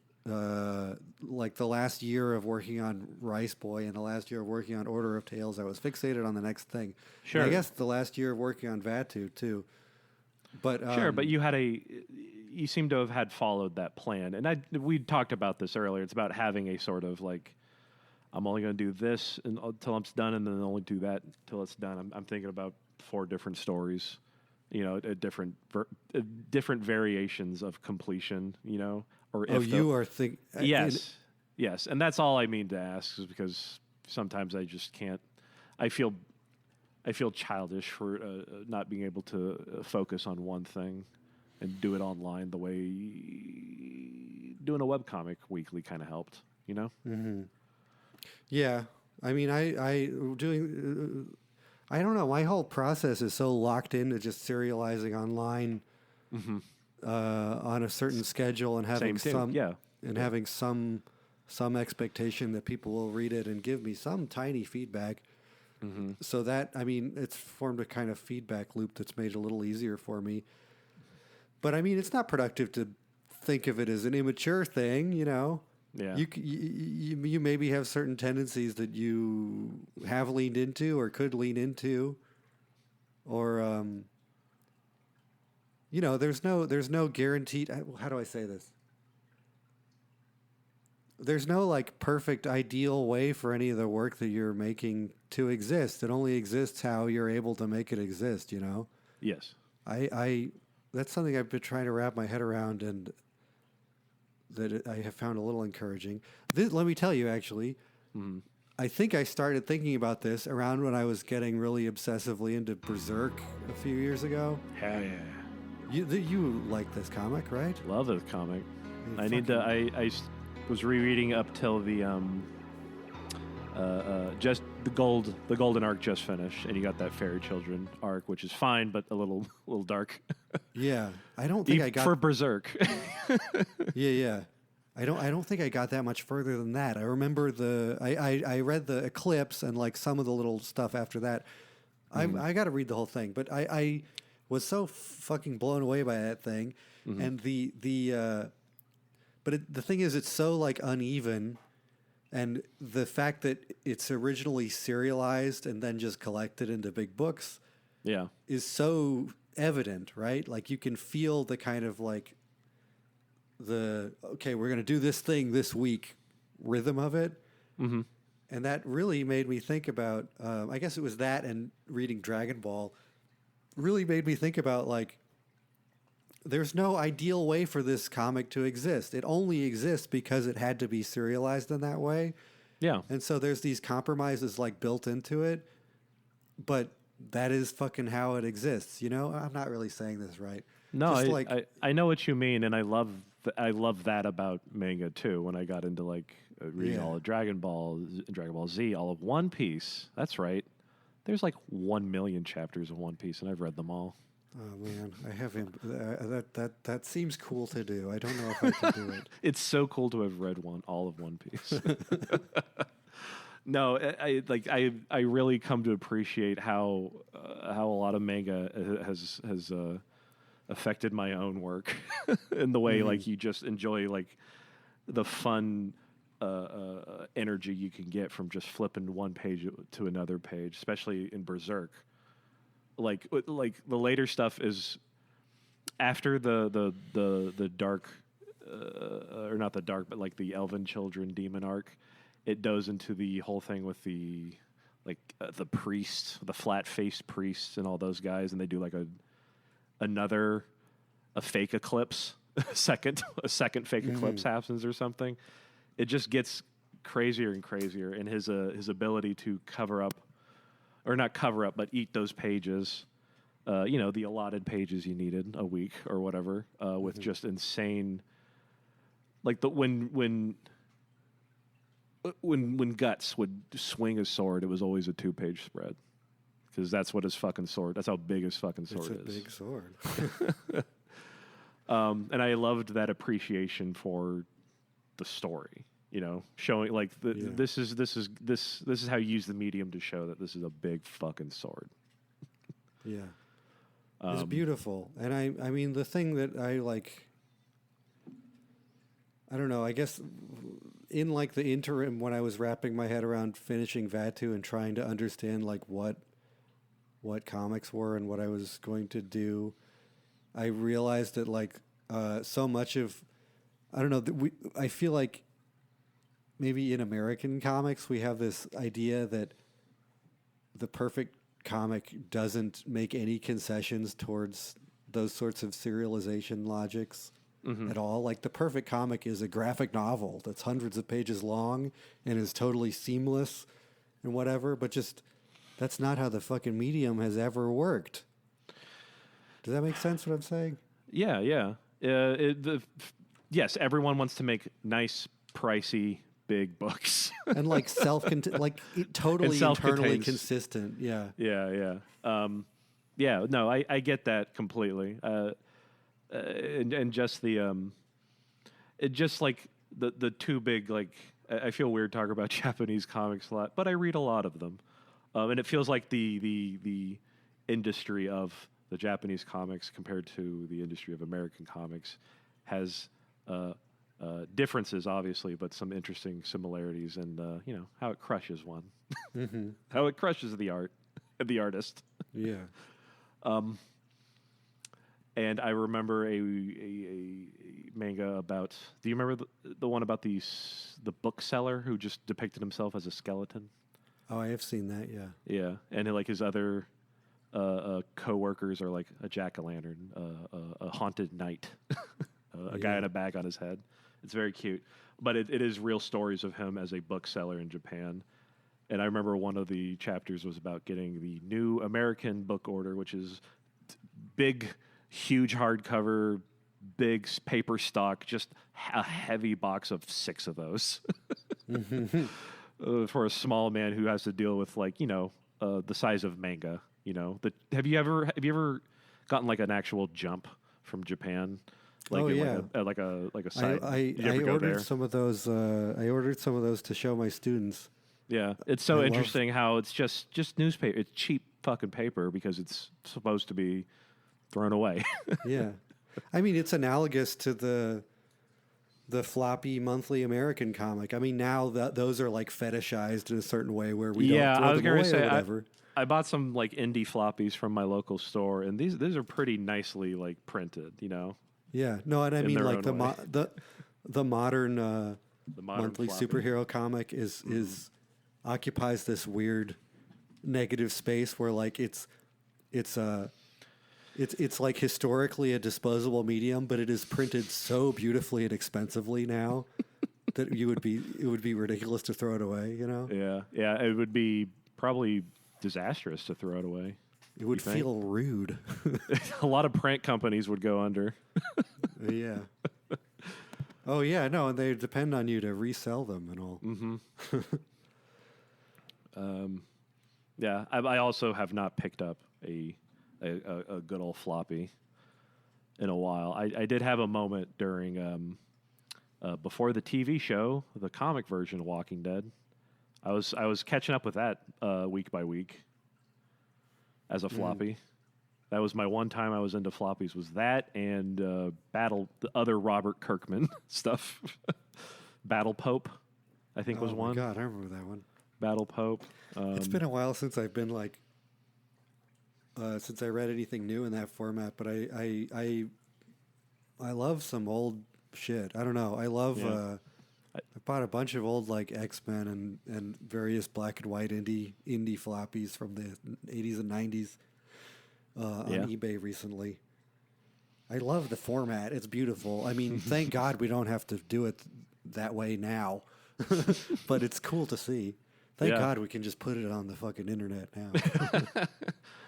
[SPEAKER 2] like the last year of working on Rice Boy and the last year of working on Order of Tales. I was fixated on the next thing.
[SPEAKER 1] Sure.
[SPEAKER 2] And I guess the last year of working on Vatu too. But
[SPEAKER 1] Sure, but you seem to have had followed that plan, and we talked about this earlier. It's about having a sort of like, I'm only going to do this until it's done, and then only do that until it's done. I'm thinking about 4 different stories, you know, different variations of completion, you know, or
[SPEAKER 2] you are think
[SPEAKER 1] yes, and that's all I mean to ask is because sometimes I just can't. I feel childish for not being able to focus on one thing and do it online the way doing a webcomic weekly kind of helped, you know?
[SPEAKER 2] Mm-hmm. Yeah. I mean, I don't know. My whole process is so locked into just serializing online on a certain schedule and having having some expectation that people will read it and give me some tiny feedback. So that, I mean, it's formed a kind of feedback loop that's made it a little easier for me. But I mean, it's not productive to think of it as an immature thing, you know?
[SPEAKER 1] Yeah.
[SPEAKER 2] You maybe have certain tendencies that you have leaned into or could lean into, or you know, there's no guaranteed. How do I say this? There's no like perfect ideal way for any of the work that you're making to exist. It only exists how you're able to make it exist, you know?
[SPEAKER 1] Yes.
[SPEAKER 2] I that's something I've been trying to wrap my head around, and that I have found a little encouraging. Let me tell you, actually, I think I started thinking about this around when I was getting really obsessively into Berserk a few years ago.
[SPEAKER 1] Hell yeah.
[SPEAKER 2] You like this comic, right?
[SPEAKER 1] Love this comic.
[SPEAKER 2] You
[SPEAKER 1] I need to. I was rereading up till the just the golden arc just finished, and you got that Fairy Children arc, which is fine, but a little dark.
[SPEAKER 2] Yeah, I don't think I got
[SPEAKER 1] for Berserk.
[SPEAKER 2] Yeah. I don't think I got that much further than that. I remember I read the Eclipse and like some of the little stuff after that. I got to read the whole thing, but I was so fucking blown away by that thing, and the thing is, it's so like uneven, and the fact that it's originally serialized and then just collected into big books,
[SPEAKER 1] Yeah.
[SPEAKER 2] is so evident, right? Like you can feel the kind of like okay, we're going to do this thing this week rhythm of it.
[SPEAKER 1] Mm-hmm.
[SPEAKER 2] And that really made me think about, I guess it was that and reading Dragon Ball really made me think about like, there's no ideal way for this comic to exist. It only exists because it had to be serialized in that way.
[SPEAKER 1] Yeah.
[SPEAKER 2] And so there's these compromises like built into it, but that is fucking how it exists. You know, I'm not really saying this right.
[SPEAKER 1] No,
[SPEAKER 2] Just
[SPEAKER 1] I know what you mean, and I love that about manga too. When I got into like reading all of Dragon Ball, Dragon Ball Z, all of One Piece. That's right. There's like 1 million chapters of One Piece, and I've read them all.
[SPEAKER 2] Oh man, I have him. That seems cool to do. I don't know if I can do it.
[SPEAKER 1] It's so cool to have read all of One Piece. No, I really come to appreciate how a lot of manga has affected my own work in the way like you just enjoy like the fun energy you can get from just flipping one page to another page, especially in Berserk. Like the later stuff is after the dark or not the dark, but like the Elven Children demon arc. It goes into the whole thing with the the priests, the flat-faced priests, and all those guys, and they do like a fake eclipse, a second fake eclipse happens or something. It just gets crazier and crazier, and his ability to cover up, or not cover up, but eat those pages, the allotted pages you needed a week or whatever, with just insane, like when Guts would swing his sword, it was always a 2-page spread. Because that's what his fucking sword, that's how big his fucking sword is.
[SPEAKER 2] It's a big sword.
[SPEAKER 1] And I loved that appreciation for the story, showing like this is how you use the medium to show that this is a big fucking sword.
[SPEAKER 2] Yeah. It's beautiful. And I mean, the thing that I like, I don't know, I guess in like the interim when I was wrapping my head around finishing Vaatu and trying to understand like what comics were and what I was going to do, I realized that like so much of, I don't know, I feel like maybe in American comics we have this idea that the perfect comic doesn't make any concessions towards those sorts of serialization logics at all. Like the perfect comic is a graphic novel that's hundreds of pages long and is totally seamless and whatever, but just that's not how the fucking medium has ever worked. Does that make sense what I'm saying?
[SPEAKER 1] Yeah. Yes, everyone wants to make nice, pricey, big books.
[SPEAKER 2] And like totally internally consistent. Yeah.
[SPEAKER 1] Yeah. No, I get that completely. And just it just like the too big, like I feel weird talking about Japanese comics a lot, but I read a lot of them. And it feels like the industry of the Japanese comics compared to the industry of American comics has differences, obviously, but some interesting similarities, and how it crushes one, how it crushes the artist.
[SPEAKER 2] Yeah.
[SPEAKER 1] And I remember a manga about. Do you remember the one about the bookseller who just depicted himself as a skeleton?
[SPEAKER 2] Oh, I have seen that. Yeah.
[SPEAKER 1] Yeah, and like his other co-workers are like a jack-o'-lantern, a haunted knight, a guy in a bag on his head. It's very cute, but it is real stories of him as a bookseller in Japan. And I remember one of the chapters was about getting the new American book order, which is big, huge hardcover, big paper stock, just a heavy box of 6 of those. for a small man who has to deal with like the size of manga. Have you ever gotten like an actual jump from Japan? Like
[SPEAKER 2] Oh,
[SPEAKER 1] in
[SPEAKER 2] yeah.
[SPEAKER 1] like a side. Did you
[SPEAKER 2] I
[SPEAKER 1] ever go
[SPEAKER 2] ordered
[SPEAKER 1] there?
[SPEAKER 2] some of those. I ordered some of those to show my students.
[SPEAKER 1] Yeah, it's so
[SPEAKER 2] I love-
[SPEAKER 1] interesting how it's just newspaper. It's cheap fucking paper because it's supposed to be thrown away.
[SPEAKER 2] Yeah, I mean it's analogous to the floppy monthly American comic. I mean now that those are like fetishized in a certain way where we
[SPEAKER 1] Yeah,
[SPEAKER 2] don't throw
[SPEAKER 1] I was
[SPEAKER 2] them
[SPEAKER 1] gonna
[SPEAKER 2] away
[SPEAKER 1] say
[SPEAKER 2] or whatever.
[SPEAKER 1] I bought some like indie floppies from my local store, and these are pretty nicely like printed.
[SPEAKER 2] Yeah, no, and I
[SPEAKER 1] in
[SPEAKER 2] mean
[SPEAKER 1] their
[SPEAKER 2] like
[SPEAKER 1] own way.
[SPEAKER 2] the modern
[SPEAKER 1] The modern
[SPEAKER 2] monthly
[SPEAKER 1] floppy.
[SPEAKER 2] superhero comic is occupies this weird negative space where like it's like historically a disposable medium, but it is printed so beautifully and expensively now that it would be ridiculous to throw it away.
[SPEAKER 1] Yeah, it would be probably disastrous to throw it away.
[SPEAKER 2] It would
[SPEAKER 1] You think?
[SPEAKER 2] feel rude.
[SPEAKER 1] A lot of print companies would go under.
[SPEAKER 2] Yeah. Oh yeah, no, and they depend on you to resell them and all.
[SPEAKER 1] Yeah, I also have not picked up a good old floppy in a while. I did have a moment during before the TV show, the comic version of Walking Dead. I was catching up with that week by week as a floppy. That was my one time I was into floppies. Was that and the other Robert Kirkman stuff. Battle Pope, I think was
[SPEAKER 2] Oh
[SPEAKER 1] one.
[SPEAKER 2] my god, I remember that one.
[SPEAKER 1] Battle Pope.
[SPEAKER 2] It's been a while since I've been like since I read anything new in that format, but I love some old shit. I don't know. I love
[SPEAKER 1] Yeah.
[SPEAKER 2] I bought a bunch of old like X-Men and various black and white indie floppies from the 80s and 90s on
[SPEAKER 1] Yeah.
[SPEAKER 2] eBay recently. I love the format. It's beautiful. I mean, thank God we don't have to do it that way now. But it's cool to see. Thank
[SPEAKER 1] Yeah.
[SPEAKER 2] God we can just put it on the fucking internet now.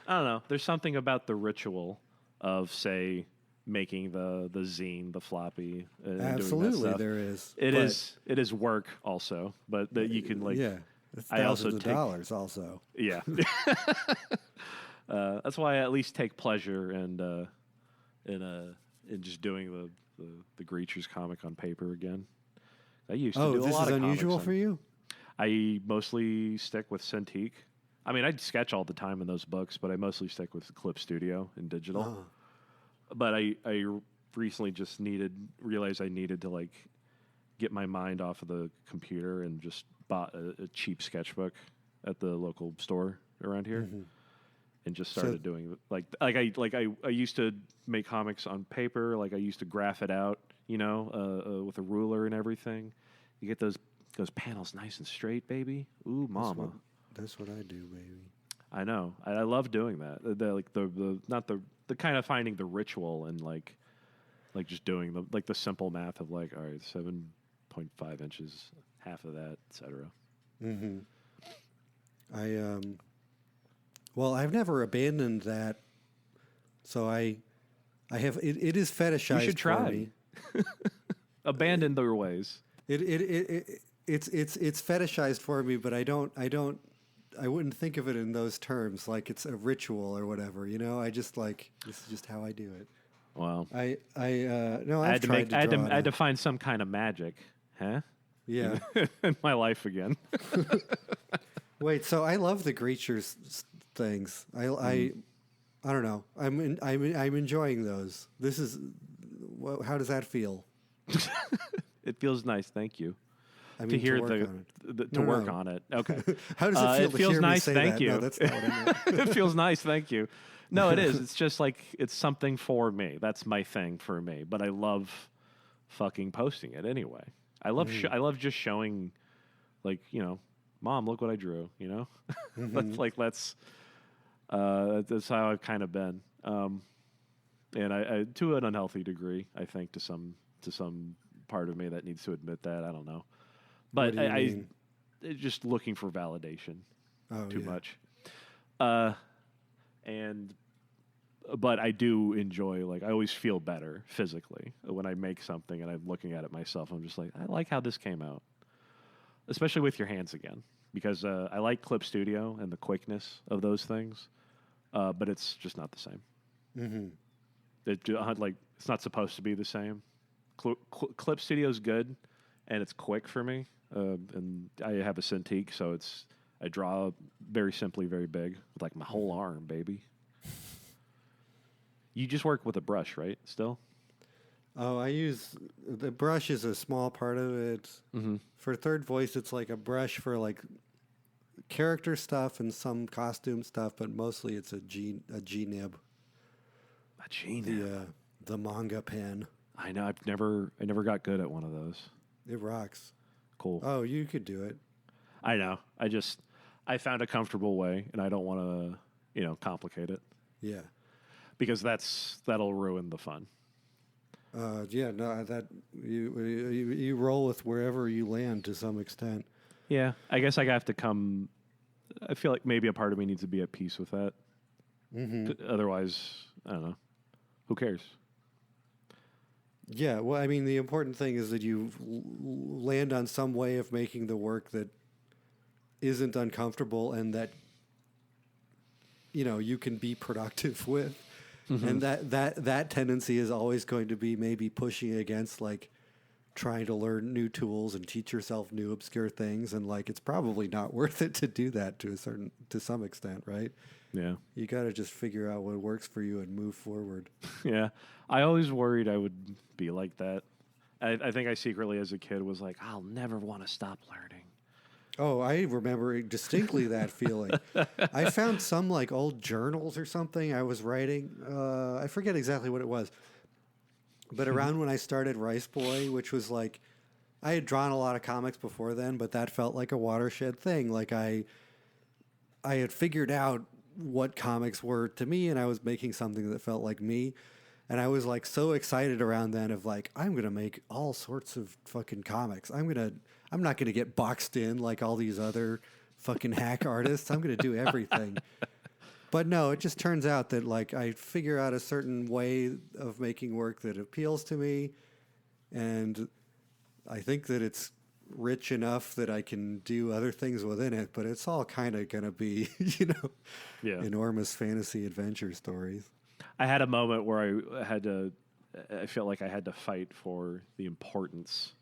[SPEAKER 1] I don't know. There's something about the ritual of, say, making the zine, the floppy. And doing that
[SPEAKER 2] Absolutely,
[SPEAKER 1] stuff.
[SPEAKER 2] there is.
[SPEAKER 1] It
[SPEAKER 2] But,
[SPEAKER 1] is. It is work also, but that you can like.
[SPEAKER 2] yeah, it's
[SPEAKER 1] I also
[SPEAKER 2] thousands of
[SPEAKER 1] take-
[SPEAKER 2] dollars also.
[SPEAKER 1] Yeah. That's why I at least take pleasure in just doing the Greachers comic on paper again. I used to
[SPEAKER 2] Oh,
[SPEAKER 1] do a
[SPEAKER 2] this
[SPEAKER 1] lot
[SPEAKER 2] is
[SPEAKER 1] of
[SPEAKER 2] unusual
[SPEAKER 1] comics
[SPEAKER 2] for
[SPEAKER 1] on-
[SPEAKER 2] you?
[SPEAKER 1] I mostly stick with Cintiq. I mean, I'd sketch all the time in those books, but I mostly stick with Clip Studio and digital.
[SPEAKER 2] Oh.
[SPEAKER 1] But I recently just realized I needed to like get my mind off of the computer and just bought a cheap sketchbook at the local store around here. And just
[SPEAKER 2] So-
[SPEAKER 1] started doing I used to make comics on paper. Like I used to graph it out, with a ruler and everything. You get those panels nice and straight, baby. Ooh, mama.
[SPEAKER 2] That's what I do, baby.
[SPEAKER 1] I know. I love doing that. The kind of finding the ritual and like just doing the simple math of like, all right, 7.5 inches, half of that, etc.
[SPEAKER 2] Well, I've never abandoned that, so I have. It is fetishized.
[SPEAKER 1] You should
[SPEAKER 2] for
[SPEAKER 1] try.
[SPEAKER 2] me.
[SPEAKER 1] Abandon their ways.
[SPEAKER 2] It's fetishized for me, but I wouldn't think of it in those terms, like it's a ritual or whatever. I just like this is just how I do it.
[SPEAKER 1] Wow.
[SPEAKER 2] No,
[SPEAKER 1] I
[SPEAKER 2] I've
[SPEAKER 1] had to
[SPEAKER 2] tried
[SPEAKER 1] make.
[SPEAKER 2] to
[SPEAKER 1] I
[SPEAKER 2] draw
[SPEAKER 1] had to
[SPEAKER 2] it.
[SPEAKER 1] find some kind of magic, huh?
[SPEAKER 2] Yeah.
[SPEAKER 1] In my life again.
[SPEAKER 2] Wait, so I love the Greachers things. I don't know. I'm enjoying those. This is how does that feel?
[SPEAKER 1] It feels nice. Thank you.
[SPEAKER 2] I mean,
[SPEAKER 1] To hear
[SPEAKER 2] work on it.
[SPEAKER 1] to
[SPEAKER 2] No,
[SPEAKER 1] work
[SPEAKER 2] no.
[SPEAKER 1] on it. Okay.
[SPEAKER 2] How does it feel
[SPEAKER 1] it
[SPEAKER 2] to
[SPEAKER 1] feels
[SPEAKER 2] hear
[SPEAKER 1] nice.
[SPEAKER 2] me say
[SPEAKER 1] Thank
[SPEAKER 2] that?
[SPEAKER 1] you.
[SPEAKER 2] No, that's not what I meant.
[SPEAKER 1] It feels nice. Thank you. No, it is. It's just like it's something for me. That's my thing for me. But I love fucking posting it anyway. I love I love just showing, like Mom, look what I drew. That's how I've kind of been. And I to an unhealthy degree, I think to some part of me that needs to admit that. I don't know, but
[SPEAKER 2] What do you mean?
[SPEAKER 1] just looking for validation
[SPEAKER 2] Oh,
[SPEAKER 1] too
[SPEAKER 2] yeah.
[SPEAKER 1] much. But I do enjoy, like, I always feel better physically when I make something and I'm looking at it myself. I'm just like, I like how this came out. especially with your hands again, because I like Clip Studio and the quickness of those things, but it's just not the same.
[SPEAKER 2] Mm-hmm.
[SPEAKER 1] Like it's not supposed to be the same. Clip Studio is good, and it's quick for me. And I have a Cintiq, so I draw very simply, very big with like my whole arm, baby. You just work with a brush, right? Still.
[SPEAKER 2] Oh, I use the brush is a small part of it.
[SPEAKER 1] Mm-hmm.
[SPEAKER 2] For third voice, it's like a brush for like character stuff and some costume stuff, but mostly it's a G nib.
[SPEAKER 1] A G-nib.
[SPEAKER 2] The manga pen.
[SPEAKER 1] I know. I never got good at one of those.
[SPEAKER 2] It rocks.
[SPEAKER 1] Cool.
[SPEAKER 2] Oh, you could do it.
[SPEAKER 1] I know. I found a comfortable way, and I don't want to, complicate it
[SPEAKER 2] Yeah.
[SPEAKER 1] because that'll ruin the fun.
[SPEAKER 2] Yeah. No, that you roll with wherever you land to some extent.
[SPEAKER 1] Yeah, I guess I have to come. I feel like maybe a part of me needs to be at peace with that.
[SPEAKER 2] Mm-hmm.
[SPEAKER 1] Otherwise, I don't know. Who cares?
[SPEAKER 2] Yeah. Well, I mean, the important thing is that you land on some way of making the work that isn't uncomfortable and that you can be productive with. Mm-hmm. And that tendency is always going to be maybe pushing against like trying to learn new tools and teach yourself new obscure things, and like it's probably not worth it to do that to some extent, right?
[SPEAKER 1] Yeah.
[SPEAKER 2] You got to just figure out what works for you and move forward.
[SPEAKER 1] Yeah. I always worried I would be like that. I think I secretly as a kid was like, I'll never want to stop learning.
[SPEAKER 2] Oh, I remember distinctly that feeling. I found some like old journals or something I was writing. I forget exactly what it was. But around when I started Rice Boy, which was like, I had drawn a lot of comics before then, but that felt like a watershed thing. Like I had figured out what comics were to me, and I was making something that felt like me. And I was like so excited around then of like, I'm going to make all sorts of fucking comics. I'm not going to get boxed in like all these other fucking hack artists. I'm going to do everything. But no, it just turns out that like I figure out a certain way of making work that appeals to me, and I think that it's rich enough that I can do other things within it, but it's all kind of going to be, enormous fantasy adventure stories.
[SPEAKER 1] I had a moment where I felt like I had to fight for the importance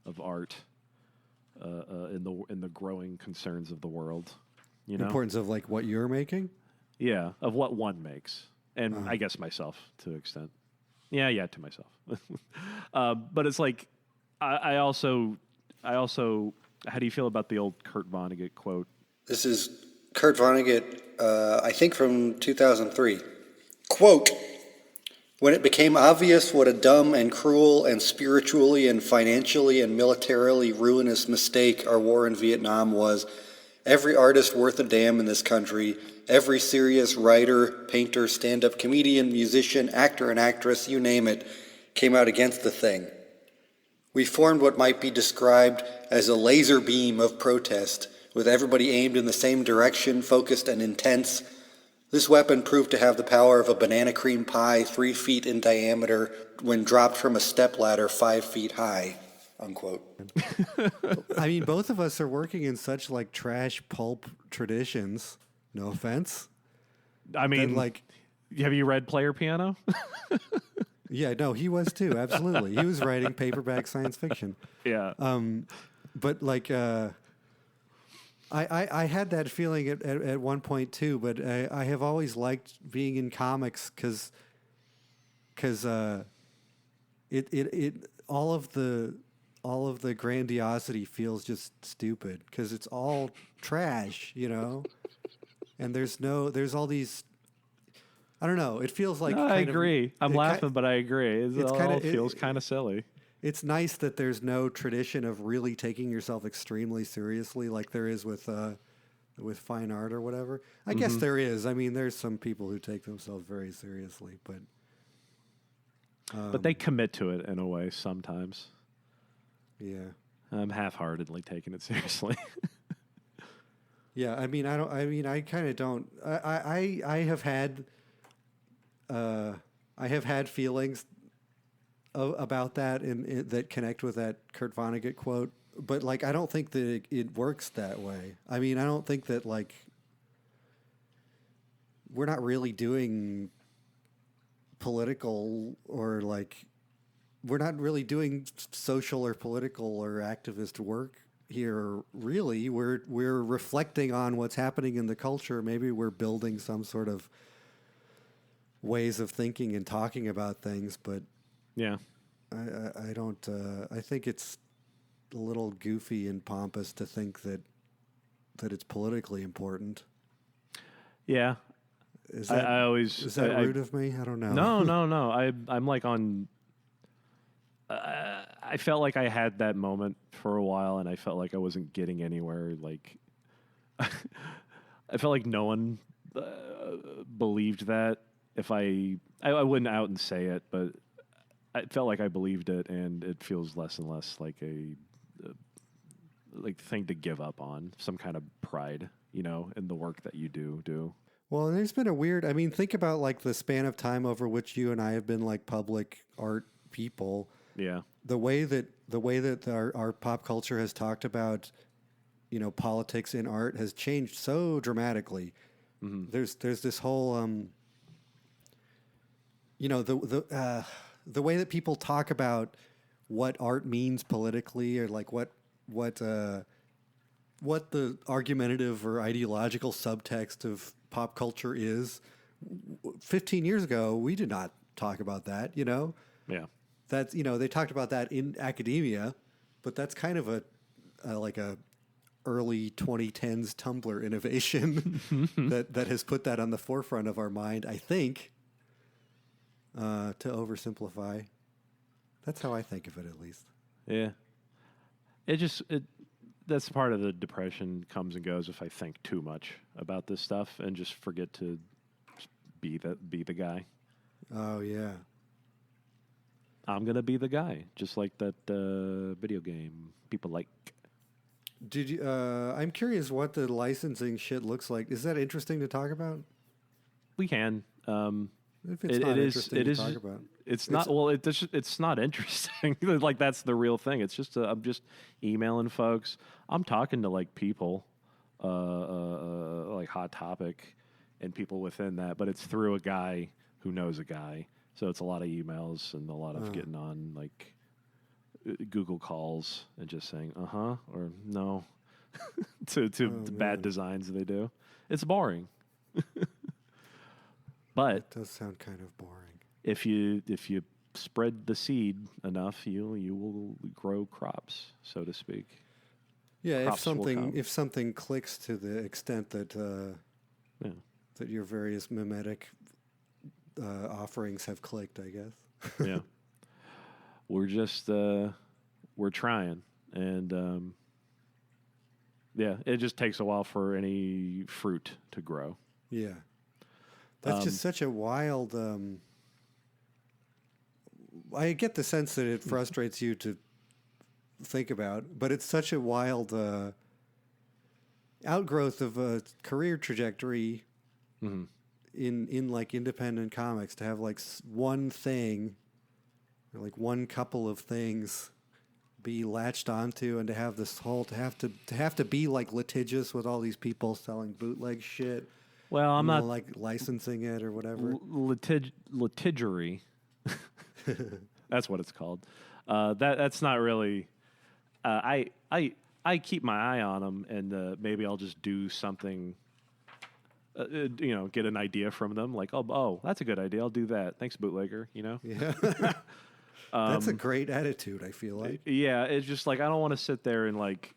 [SPEAKER 1] of art in the growing concerns of the world.
[SPEAKER 2] Importance of like what you're making?
[SPEAKER 1] Yeah, of what one makes, and I guess myself to an extent. Yeah, to myself. But it's like, I also. How do you feel about the old Kurt Vonnegut quote?
[SPEAKER 3] This is Kurt Vonnegut, I think from 2003. Quote, "When it became obvious what a dumb and cruel and spiritually and financially and militarily ruinous mistake our war in Vietnam was, every artist worth a damn in this country, every serious writer, painter, stand-up comedian, musician, actor and actress, you name it, came out against the thing. We formed what might be described as a laser beam of protest, with everybody aimed in the same direction, focused and intense. This weapon proved to have the power of a banana cream pie 3 feet in diameter when dropped from a stepladder 5 feet high." Unquote.
[SPEAKER 2] I mean, both of us are working in such like trash pulp traditions. No offense.
[SPEAKER 1] I mean,
[SPEAKER 2] like,
[SPEAKER 1] have you read Player Piano?
[SPEAKER 2] Yeah, no, he was too. Absolutely, he was writing paperback science fiction.
[SPEAKER 1] Yeah.
[SPEAKER 2] But like, I had that feeling at one point too. But I have always liked being in comics because it all of the grandiosity feels just stupid because it's all trash, and there's all these. I don't know. It feels like
[SPEAKER 1] no, I agree. I'm laughing, but I agree. It feels kind of silly.
[SPEAKER 2] It's nice that there's no tradition of really taking yourself extremely seriously like there is with fine art or whatever. I guess there is. I mean, there's some people who take themselves very seriously,
[SPEAKER 1] but they commit to it in a way sometimes.
[SPEAKER 2] Yeah.
[SPEAKER 1] I'm half-heartedly taking it seriously.
[SPEAKER 2] Yeah, I mean, I kind of don't. I have had. I have had feelings about that that connect with that Kurt Vonnegut quote but like I don't think that it works that way. I mean, I don't think that like we're not really doing political or like we're not really doing social or political or activist work here. Really, we're reflecting on what's happening in the culture. Maybe we're building some sort of ways of thinking and talking about things, but
[SPEAKER 1] Yeah.
[SPEAKER 2] I don't. I think it's a little goofy and pompous to think that it's politically important.
[SPEAKER 1] Yeah.
[SPEAKER 2] Is that
[SPEAKER 1] I always
[SPEAKER 2] is that
[SPEAKER 1] I-
[SPEAKER 2] rude of me? I don't know.
[SPEAKER 1] No, no, no. I'm like on. I felt like I had that moment for a while, and I felt like I wasn't getting anywhere. Like, I felt like no one believed that. If I wouldn't out and say it, but I felt like I believed it, and it feels less and less like a like thing to give up on. Some kind of pride, in the work that you do.
[SPEAKER 2] Well, there's been a weird. I mean, think about like the span of time over which you and I have been like public art people.
[SPEAKER 1] Yeah.
[SPEAKER 2] The way that our pop culture has talked about, politics in art has changed so dramatically.
[SPEAKER 1] Mm-hmm.
[SPEAKER 2] There's this whole the way that people talk about what art means politically, or like what the argumentative or ideological subtext of pop culture is. 15 years ago, we did not talk about that.
[SPEAKER 1] Yeah.
[SPEAKER 2] That's they talked about that in academia, but that's kind of a early 2010s Tumblr innovation that has put that on the forefront of our mind, I think. To oversimplify, that's how I think of it, at least.
[SPEAKER 1] Yeah. That's part of the depression comes and goes if I think too much about this stuff and just forget to be the guy.
[SPEAKER 2] Oh yeah.
[SPEAKER 1] I'm gonna be the guy, just like that video game people like.
[SPEAKER 2] Did you? I'm curious what the licensing shit looks like. Is that interesting to talk about?
[SPEAKER 1] We can.
[SPEAKER 2] If it's not interesting
[SPEAKER 1] it
[SPEAKER 2] to
[SPEAKER 1] is.
[SPEAKER 2] talk about,
[SPEAKER 1] It's not. Well, it's not interesting. Like that's the real thing. It's just I'm just emailing folks. I'm talking to like people, like Hot Topic, and people within that. But it's through a guy who knows a guy. So it's a lot of emails and a lot of getting on like Google calls and just saying or no to bad designs they do. It's boring. But
[SPEAKER 2] it does sound kind of boring.
[SPEAKER 1] if you spread the seed enough, you will grow crops, so to speak.
[SPEAKER 2] Yeah,
[SPEAKER 1] Crops will come.
[SPEAKER 2] if something clicks to the extent that
[SPEAKER 1] Yeah.
[SPEAKER 2] that your various mimetic offerings have clicked, I guess.
[SPEAKER 1] Yeah. We're just we're trying, and yeah, it just takes a while for any fruit to grow.
[SPEAKER 2] Yeah, that's just such a wild. I get the sense that it frustrates you to think about, but it's such a wild outgrowth of a career trajectory in like independent comics, to have like one thing or like one couple of things be latched onto, and to have this whole to have to be like litigious with all these people selling bootleg shit.
[SPEAKER 1] Well, I'm not
[SPEAKER 2] like licensing it or whatever.
[SPEAKER 1] litigery. That's what it's called. That's not really. I keep my eye on them, and maybe I'll just do something. Get an idea from them, like oh, that's a good idea. I'll do that. Thanks, bootlegger.
[SPEAKER 2] Yeah. That's a great attitude, I feel like.
[SPEAKER 1] Yeah, it's just like I don't want to sit there and like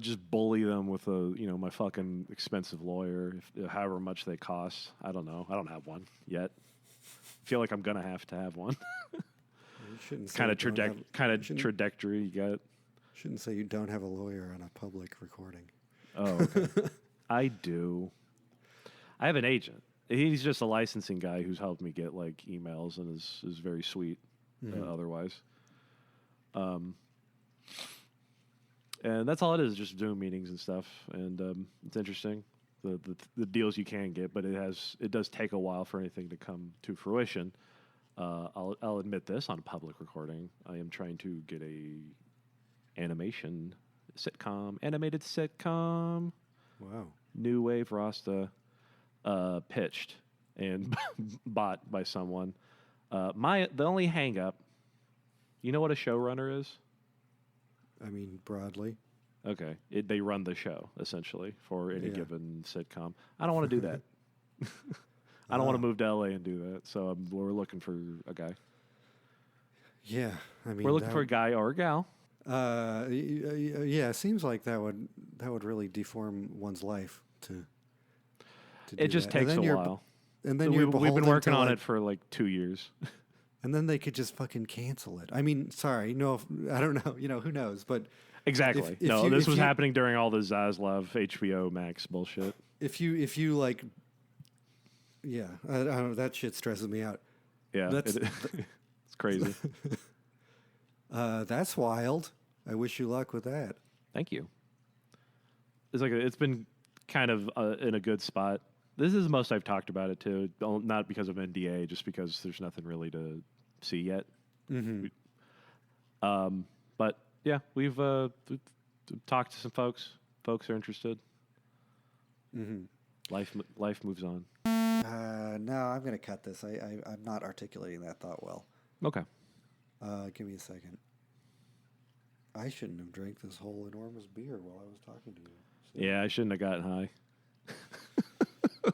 [SPEAKER 1] just bully them with my fucking expensive lawyer, however much they cost. I don't know. I don't have one yet. Feel like I'm gonna have to have one.
[SPEAKER 2] You shouldn't say
[SPEAKER 1] kind
[SPEAKER 2] you
[SPEAKER 1] of
[SPEAKER 2] don't have- shouldn't-
[SPEAKER 1] trajectory you got.
[SPEAKER 2] Shouldn't say you don't have a lawyer on a public recording.
[SPEAKER 1] Oh, okay. I do. I have an agent. He's just a licensing guy who's helped me get like emails and is very sweet. Otherwise, and that's all it is. Just Zoom meetings and stuff, and it's interesting the deals you can get, but it does take a while for anything to come to fruition. I'll admit this on a public recording. I am trying to get a animation sitcom, animated sitcom.
[SPEAKER 2] Wow.
[SPEAKER 1] New Wave Rasta pitched and bought by someone. The only hang up, you know what a showrunner is?
[SPEAKER 2] I mean, broadly.
[SPEAKER 1] Okay. They run the show, essentially, for any
[SPEAKER 2] Yeah.
[SPEAKER 1] given sitcom. I don't want to do that. I don't want to move to LA and do that. So we're looking for a guy.
[SPEAKER 2] Yeah, I mean,
[SPEAKER 1] We're looking for a guy or a gal.
[SPEAKER 2] Yeah, it seems like that would really deform one's life to do
[SPEAKER 1] It just
[SPEAKER 2] that. And
[SPEAKER 1] takes
[SPEAKER 2] then
[SPEAKER 1] a
[SPEAKER 2] you're-
[SPEAKER 1] while.
[SPEAKER 2] And then
[SPEAKER 1] So
[SPEAKER 2] you're
[SPEAKER 1] we've been
[SPEAKER 2] beholden
[SPEAKER 1] working
[SPEAKER 2] to,
[SPEAKER 1] on
[SPEAKER 2] like-
[SPEAKER 1] it for like 2 years.
[SPEAKER 2] and then they could just fucking cancel it. I mean, sorry, no, I don't know. You know, who knows? But
[SPEAKER 1] Exactly.
[SPEAKER 2] if
[SPEAKER 1] No,
[SPEAKER 2] you-
[SPEAKER 1] this
[SPEAKER 2] if
[SPEAKER 1] was
[SPEAKER 2] you-
[SPEAKER 1] happening during all the Zaslav HBO Max bullshit.
[SPEAKER 2] if you like, yeah, I don't know, that shit stresses me out.
[SPEAKER 1] Yeah,
[SPEAKER 2] That's-
[SPEAKER 1] it's crazy.
[SPEAKER 2] That's wild. I wish you luck with that.
[SPEAKER 1] Thank you. It's been kind of in a good spot. This is the most I've talked about it too, not because of NDA, just because there's nothing really to see yet.
[SPEAKER 2] Mm-hmm.
[SPEAKER 1] But yeah, we've talked to some folks. Folks are interested.
[SPEAKER 2] Mm-hmm.
[SPEAKER 1] Life moves on.
[SPEAKER 2] No, I'm gonna cut this. I'm not articulating that thought well.
[SPEAKER 1] Okay.
[SPEAKER 2] Give me a second. I shouldn't have drank this whole enormous beer while I was talking to you. So-
[SPEAKER 1] Yeah, I shouldn't have gotten high.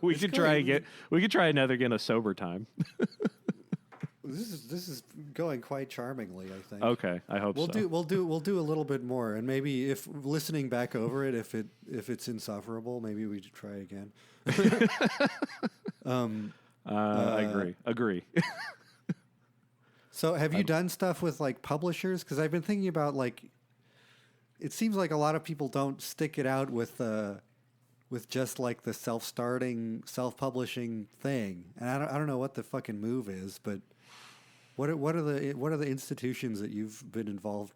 [SPEAKER 1] We
[SPEAKER 2] It's
[SPEAKER 1] could try
[SPEAKER 2] going-
[SPEAKER 1] again. We could try another again a sober time.
[SPEAKER 2] This is going quite charmingly, I think.
[SPEAKER 1] Okay, I hope
[SPEAKER 2] We'll
[SPEAKER 1] so.
[SPEAKER 2] we'll do a little bit more, and maybe if listening back over it, if it's insufferable, maybe we should try again.
[SPEAKER 1] I agree.
[SPEAKER 2] So, have you done stuff with like publishers? Because I've been thinking about like, it seems like a lot of people don't stick it out with just like the self-starting, self-publishing thing, and I don't know what the fucking move is, but what are the institutions that you've been involved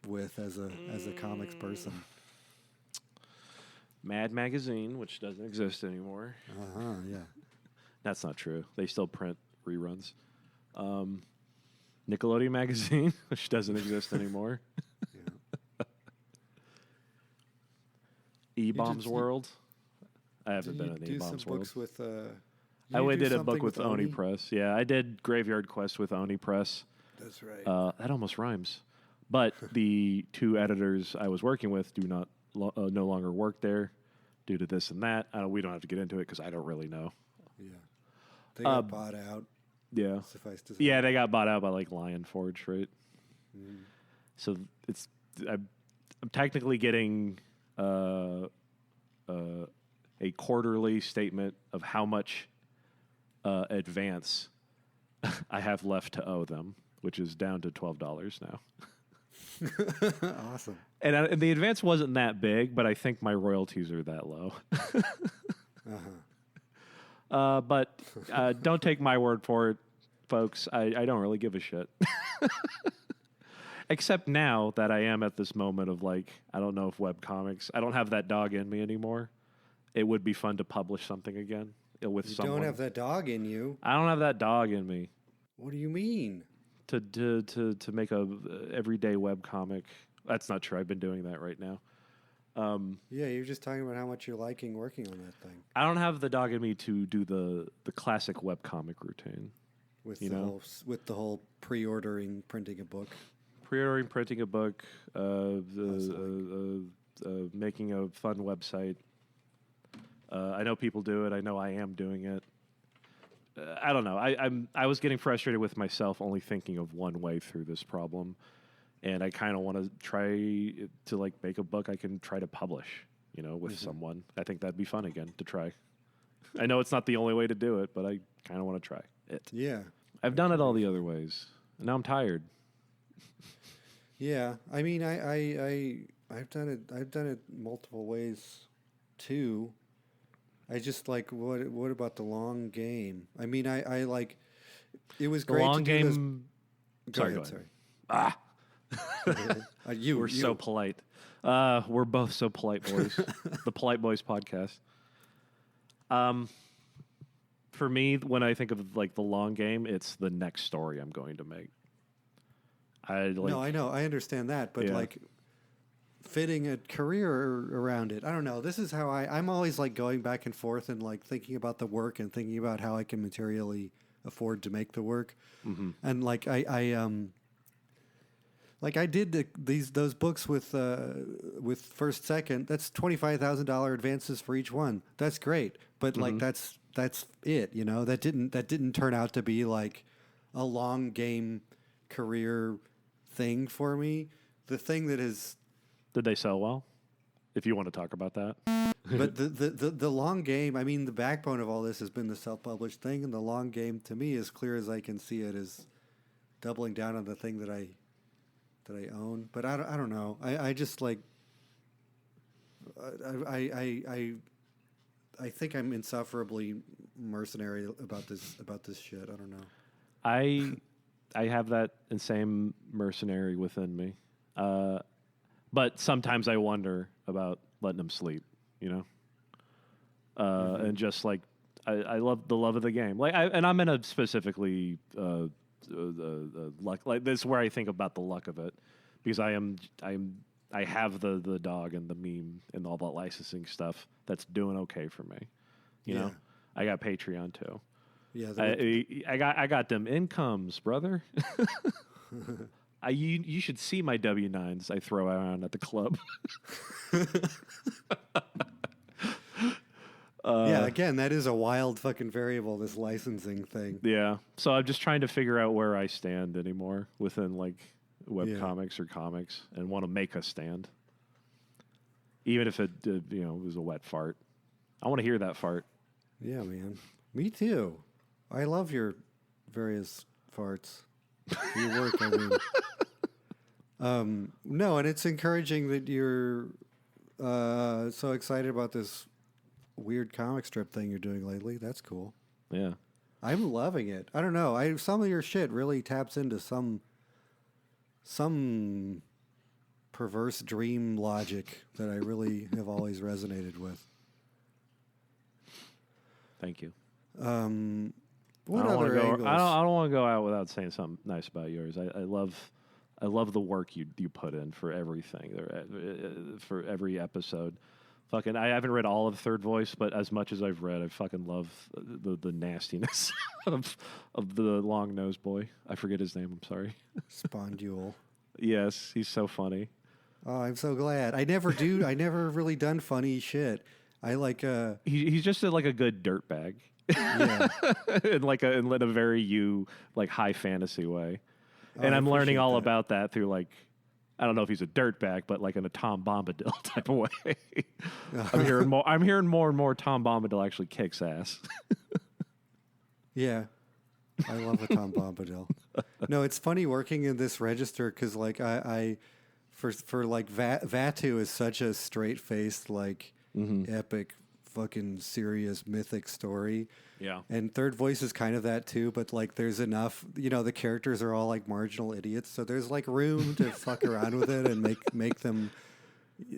[SPEAKER 2] with as a comics person?
[SPEAKER 1] Mad Magazine, which doesn't exist anymore.
[SPEAKER 2] Yeah.
[SPEAKER 1] That's not true. They still print reruns. Nickelodeon Magazine, which doesn't exist anymore. E-Bombs
[SPEAKER 2] you-
[SPEAKER 1] World. I haven't
[SPEAKER 2] Did
[SPEAKER 1] been
[SPEAKER 2] you
[SPEAKER 1] in
[SPEAKER 2] do
[SPEAKER 1] E-Bombs
[SPEAKER 2] some
[SPEAKER 1] World.
[SPEAKER 2] books with?
[SPEAKER 1] I did a book with Oni Press. Yeah, I did Graveyard Quest with Oni Press.
[SPEAKER 2] That's right.
[SPEAKER 1] That almost rhymes. But the two editors I was working with do not no longer work there due to this and that. We don't have to get into it because I don't really know.
[SPEAKER 2] Yeah. They got bought out.
[SPEAKER 1] Yeah.
[SPEAKER 2] Suffice to say.
[SPEAKER 1] Yeah, they got bought out by like Lion Forge, right? So I'm technically getting a quarterly statement of how much advance I have left to owe them, which is down to $12 now.
[SPEAKER 2] Awesome.
[SPEAKER 1] And the advance wasn't that big, but I think my royalties are that low. But don't take my word for it, folks. I don't really give a shit. Except now that I am at this moment of like, I don't know if webcomics, I don't have that dog in me anymore. It would be fun to publish something again with
[SPEAKER 2] You
[SPEAKER 1] someone.
[SPEAKER 2] don't have that dog in you.
[SPEAKER 1] I don't have that dog in me
[SPEAKER 2] What do you mean?
[SPEAKER 1] to make a everyday webcomic. That's not true. I've been doing that right now.
[SPEAKER 2] Yeah, you're just talking about how much you're liking working on that thing
[SPEAKER 1] I don't have the dog in me to do the classic webcomic routine.
[SPEAKER 2] with
[SPEAKER 1] You know?
[SPEAKER 2] with the whole pre-ordering, printing a book.
[SPEAKER 1] Pre-ordering, printing a book, making a fun website. I know people do it. I know I am doing it. I don't know. I was getting frustrated with myself only thinking of one way through this problem, and I kind of want to try to like make a book I can try to publish, with someone. I think that'd be fun again to try. I know it's not the only way to do it, but I kind of want to try it.
[SPEAKER 2] Yeah,
[SPEAKER 1] I've done it all the other ways, and now I'm tired.
[SPEAKER 2] yeah. I mean, I've done it. I've done it multiple ways, too. I just like what about the long game? I mean, I like it was
[SPEAKER 1] The
[SPEAKER 2] great.
[SPEAKER 1] long
[SPEAKER 2] to do this-
[SPEAKER 1] game.
[SPEAKER 2] Go
[SPEAKER 1] Sorry,
[SPEAKER 2] ahead,
[SPEAKER 1] go
[SPEAKER 2] sorry.
[SPEAKER 1] We're so polite. We're both so polite, boys. The Polite Boys podcast. For me, when I think of like the long game, it's the next story I'm going to make.
[SPEAKER 2] No, I know, I understand that, but
[SPEAKER 1] Yeah.
[SPEAKER 2] like, fitting a career around it. I don't know. This is how I'm always like going back and forth and like thinking about the work and thinking about how I can materially afford to make the work. And like I did those books with First Second. That's $25,000 advances for each one. That's great, but like that's it. You know, that didn't turn out to be like a long game career thing for me. The thing that is,
[SPEAKER 1] Did they sell well? If you want to talk about that.
[SPEAKER 2] but the long game. I mean, the backbone of all this has been the self-published thing, and the long game to me, as clear as I can see it, is doubling down on the thing that I own. But I don't know. I just like I think I'm insufferably mercenary about this shit. I don't know.
[SPEAKER 1] I have that same mercenary within me. But sometimes I wonder about letting them sleep, you know? And just like, I love the love of the game. Like, I'm in a specifically, luck, like this is where I think about the luck of it, because I have the dog and the meme and all that licensing stuff that's doing okay for me. You know, I got Patreon too.
[SPEAKER 2] Yeah,
[SPEAKER 1] I got them incomes, brother. You should see my W-9s I throw around at the club.
[SPEAKER 2] yeah, again, that is a wild fucking variable, this licensing thing.
[SPEAKER 1] Yeah. So I'm just trying to figure out where I stand anymore within like webcomics or comics, and want to make a stand. Even if it was a wet fart. I want to hear that fart.
[SPEAKER 2] Yeah, man. Me too. I love your various farts. Your work, I mean. No, and it's encouraging that you're so excited about this weird comic strip thing you're doing lately. That's cool.
[SPEAKER 1] Yeah.
[SPEAKER 2] I'm loving it. I don't know. Some of your shit really taps into some perverse dream logic that I really have always resonated with.
[SPEAKER 1] Thank you.
[SPEAKER 2] What other angles?
[SPEAKER 1] I don't want to go out without saying something nice about yours. I love the work you put in for everything, for every episode. Fucking, I haven't read all of Third Voice, but as much as I've read, I fucking love the nastiness of the long nosed boy. I forget his name. I'm sorry.
[SPEAKER 2] Spondule.
[SPEAKER 1] Yes, he's so funny.
[SPEAKER 2] Oh, I'm so glad. I never really done funny shit. I like
[SPEAKER 1] he's just like a good dirtbag.
[SPEAKER 2] Yeah.
[SPEAKER 1] in a very high fantasy way. And I'm learning all about that through like, I don't know if he's a dirtbag, but like in a Tom Bombadil type of way. I'm hearing more and more Tom Bombadil actually kicks ass.
[SPEAKER 2] Yeah. I love a Tom Bombadil. No, it's funny working in this register because like for like Vatu is such a straight faced like epic fucking serious mythic story.
[SPEAKER 1] Yeah.
[SPEAKER 2] And Third Voice is kind of that too, but like there's enough, the characters are all like marginal idiots, so there's like room to fuck around with it and make them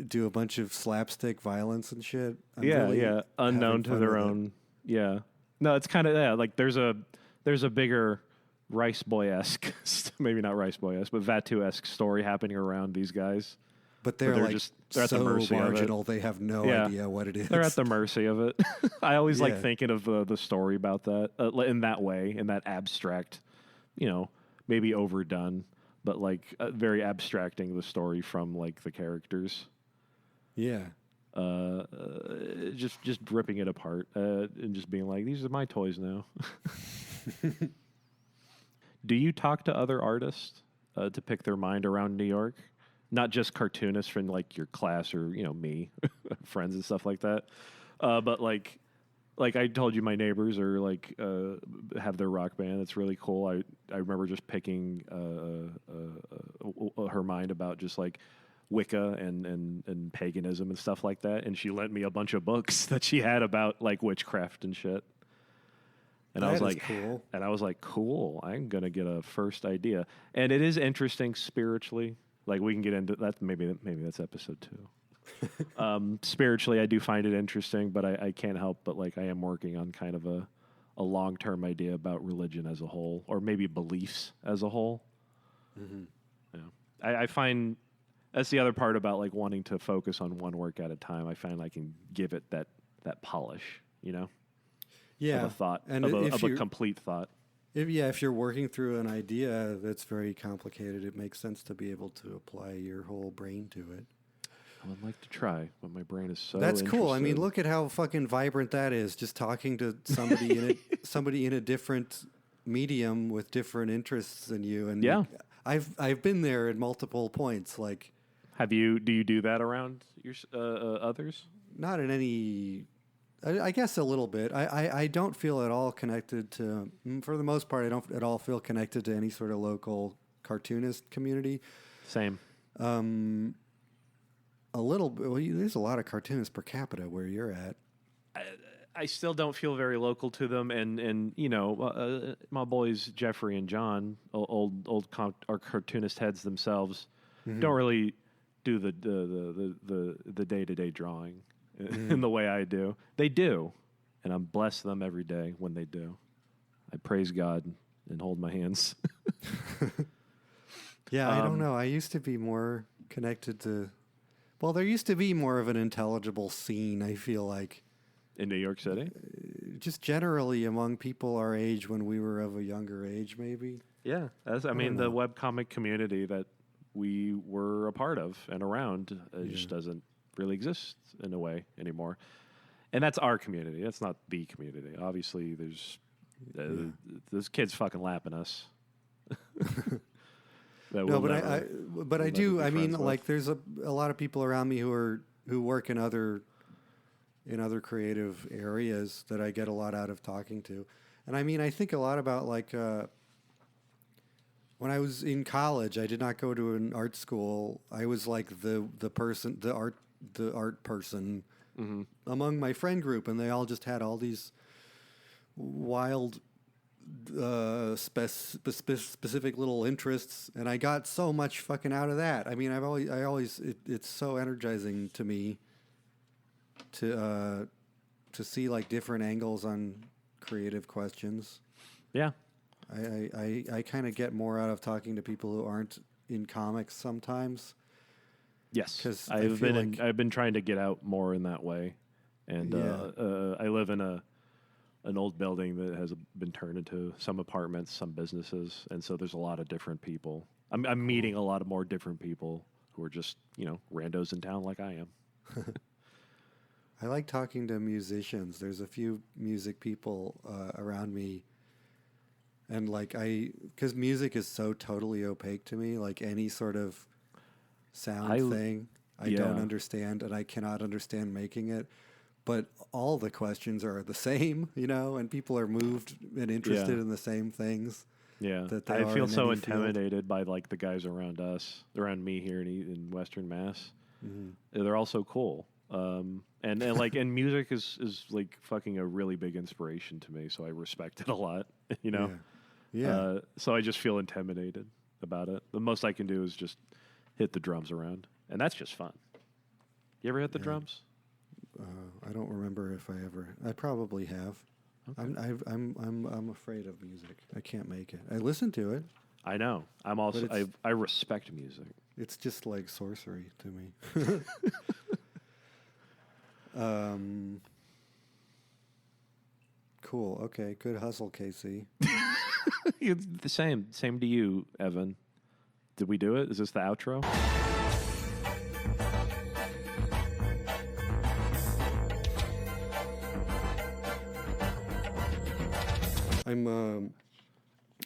[SPEAKER 2] do a bunch of slapstick violence and shit. I'm really
[SPEAKER 1] unknown to their own. Yeah. No, it's kind of like there's a bigger Rice Boy-esque, maybe not Rice Boy-esque, but Vatu-esque story happening around these guys.
[SPEAKER 2] But they're like
[SPEAKER 1] they're at the mercy
[SPEAKER 2] marginal.
[SPEAKER 1] of it.
[SPEAKER 2] They have no idea what it is.
[SPEAKER 1] They're at the mercy of it. I always like thinking of the story about that in that way, in that abstract, maybe overdone, but like very abstracting the story from like the characters.
[SPEAKER 2] Yeah.
[SPEAKER 1] Just ripping it apart and just being like, these are my toys now. Do you talk to other artists to pick their mind around New York? Not just cartoonists from like your class or me, friends and stuff like that, but like I told you, my neighbors are like have their rock band. It's really cool. I remember just picking her mind about just like Wicca and paganism and stuff like that, and she lent me a bunch of books that she had about like witchcraft and shit. And I was like,
[SPEAKER 2] cool.
[SPEAKER 1] And I was like, cool. I'm gonna get a first idea, and it is interesting spiritually. Like we can get into that. Maybe that's episode 2. Spiritually, I do find it interesting, but I can't help but like I am working on kind of a long-term idea about religion as a whole, or maybe beliefs as a whole. Mm-hmm. Yeah, I find That's the other part about like wanting to focus on one work at a time. I find I can give it that polish,
[SPEAKER 2] Yeah.
[SPEAKER 1] of a thought,
[SPEAKER 2] And
[SPEAKER 1] of
[SPEAKER 2] if
[SPEAKER 1] a
[SPEAKER 2] you're,
[SPEAKER 1] complete thought.
[SPEAKER 2] if you're working through an idea that's very complicated, it makes sense to be able to apply your whole brain to it.
[SPEAKER 1] I would like to try, but my brain is so.
[SPEAKER 2] That's cool. I mean,
[SPEAKER 1] interested.
[SPEAKER 2] look at how fucking vibrant that is. Just talking to somebody somebody in a different medium with different interests than you. And
[SPEAKER 1] Yeah.
[SPEAKER 2] I've been there at multiple points. Like,
[SPEAKER 1] Do you do that around your others?
[SPEAKER 2] not in any. I guess a little bit. I don't feel at all connected to. For the most part, I don't at all feel connected to any sort of local cartoonist community.
[SPEAKER 1] Same.
[SPEAKER 2] A little bit. Well, there's a lot of cartoonists per capita where you're at.
[SPEAKER 1] I still don't feel very local to them, and my boys Jeffrey and John, our cartoonist heads themselves, don't really do the day-to-day drawing in the way I do. They do, and I'm blessed them every day when they do. I praise God and hold my hands.
[SPEAKER 2] Yeah, I don't know. I used to be more connected to. Well, there used to be more of an intelligible scene, I feel like.
[SPEAKER 1] In New York City?
[SPEAKER 2] Just generally among people our age when we were of a younger age, maybe.
[SPEAKER 1] Yeah. I mean, the webcomic community that we were a part of and around just doesn't really exist in a way anymore. And that's our community. That's not the community. Obviously, there's those kids fucking lapping us.
[SPEAKER 2] No,
[SPEAKER 1] we'll
[SPEAKER 2] but
[SPEAKER 1] never-
[SPEAKER 2] I
[SPEAKER 1] never
[SPEAKER 2] do.
[SPEAKER 1] be
[SPEAKER 2] I mean,
[SPEAKER 1] friends with.
[SPEAKER 2] like, there's a lot of people around me who work in other creative areas that I get a lot out of talking to, and I mean, I think a lot about like when I was in college, I did not go to an art school. I was like the art person among my friend group, and they all just had all these wild specific little interests, and I got so much fucking out of that. I mean, it's so energizing to me to see like different angles on creative questions.
[SPEAKER 1] Yeah.
[SPEAKER 2] I kind of get more out of talking to people who aren't in comics sometimes.
[SPEAKER 1] Yes.
[SPEAKER 2] 'Cause I
[SPEAKER 1] I've
[SPEAKER 2] feel
[SPEAKER 1] been
[SPEAKER 2] like-
[SPEAKER 1] I've been trying to get out more in that way, and I live in an old building that has been turned into some apartments, some businesses, and so there's a lot of different people. I'm meeting a lot of more different people who are just randos in town like I am.
[SPEAKER 2] I like talking to musicians. There's a few music people around me, and like because music is so totally opaque to me. Like any sort of sound thing, I don't
[SPEAKER 1] Yeah.
[SPEAKER 2] understand, and I cannot understand making it. But all the questions are the same, and people are moved and interested in the same things.
[SPEAKER 1] Yeah,
[SPEAKER 2] That they
[SPEAKER 1] I
[SPEAKER 2] are
[SPEAKER 1] feel
[SPEAKER 2] in
[SPEAKER 1] so
[SPEAKER 2] any field.
[SPEAKER 1] intimidated by like the guys around me here in Western Mass.
[SPEAKER 2] Mm-hmm.
[SPEAKER 1] They're all so cool, and like and music is like fucking a really big inspiration to me. So I respect it a lot,
[SPEAKER 2] Yeah.
[SPEAKER 1] So I just feel intimidated about it. The most I can do is just hit the drums around, and that's just fun. You ever hit the drums?
[SPEAKER 2] I don't remember if I ever. I probably have.
[SPEAKER 1] Okay.
[SPEAKER 2] I'm afraid of music. I can't make it. I listen to it.
[SPEAKER 1] I know. I'm also
[SPEAKER 2] But it's-
[SPEAKER 1] I respect music.
[SPEAKER 2] It's just like sorcery to me. Cool. Okay. Good hustle, Casey.
[SPEAKER 1] It's the same to you, Evan. Did we do it? Is this the outro?
[SPEAKER 2] I'm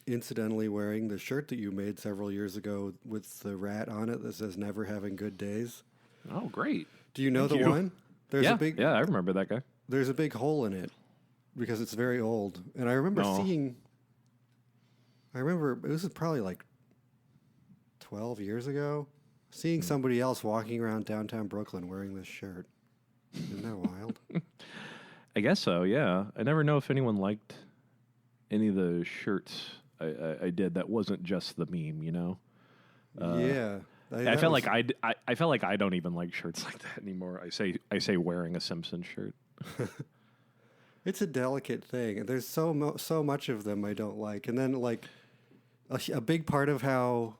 [SPEAKER 2] incidentally wearing the shirt that you made several years ago with the rat on it that says "Never Having Good Days."
[SPEAKER 1] Oh, great.
[SPEAKER 2] Do you know
[SPEAKER 1] Thank
[SPEAKER 2] the
[SPEAKER 1] you.
[SPEAKER 2] one? There's a big
[SPEAKER 1] yeah, I remember that guy.
[SPEAKER 2] there's a big hole in it because it's very old. And I remember
[SPEAKER 1] No.
[SPEAKER 2] this is probably like 12 years ago, seeing somebody else walking around downtown Brooklyn wearing this shirt. Isn't that wild?
[SPEAKER 1] I guess so. Yeah, I never know if anyone liked any of the shirts I did that wasn't just the meme.
[SPEAKER 2] Yeah.
[SPEAKER 1] I
[SPEAKER 2] that
[SPEAKER 1] felt
[SPEAKER 2] was-
[SPEAKER 1] like I felt like I don't even like shirts like that anymore. I say wearing a Simpsons shirt.
[SPEAKER 2] It's a delicate thing. There's so much of them I don't like. And then like a big part of how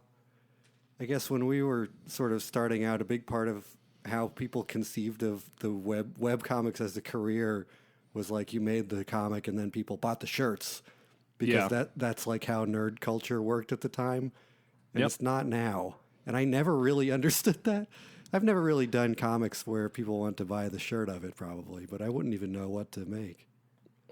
[SPEAKER 2] I guess when we were sort of starting out, a big part of how people conceived of the web comics as a career was like you made the comic and then people bought the shirts because
[SPEAKER 1] Yeah.
[SPEAKER 2] that's like how nerd culture worked at the time, and
[SPEAKER 1] Yep.
[SPEAKER 2] it's not now. And I never really understood that. I've never really done comics where people want to buy the shirt of it, probably, but I wouldn't even know what to make.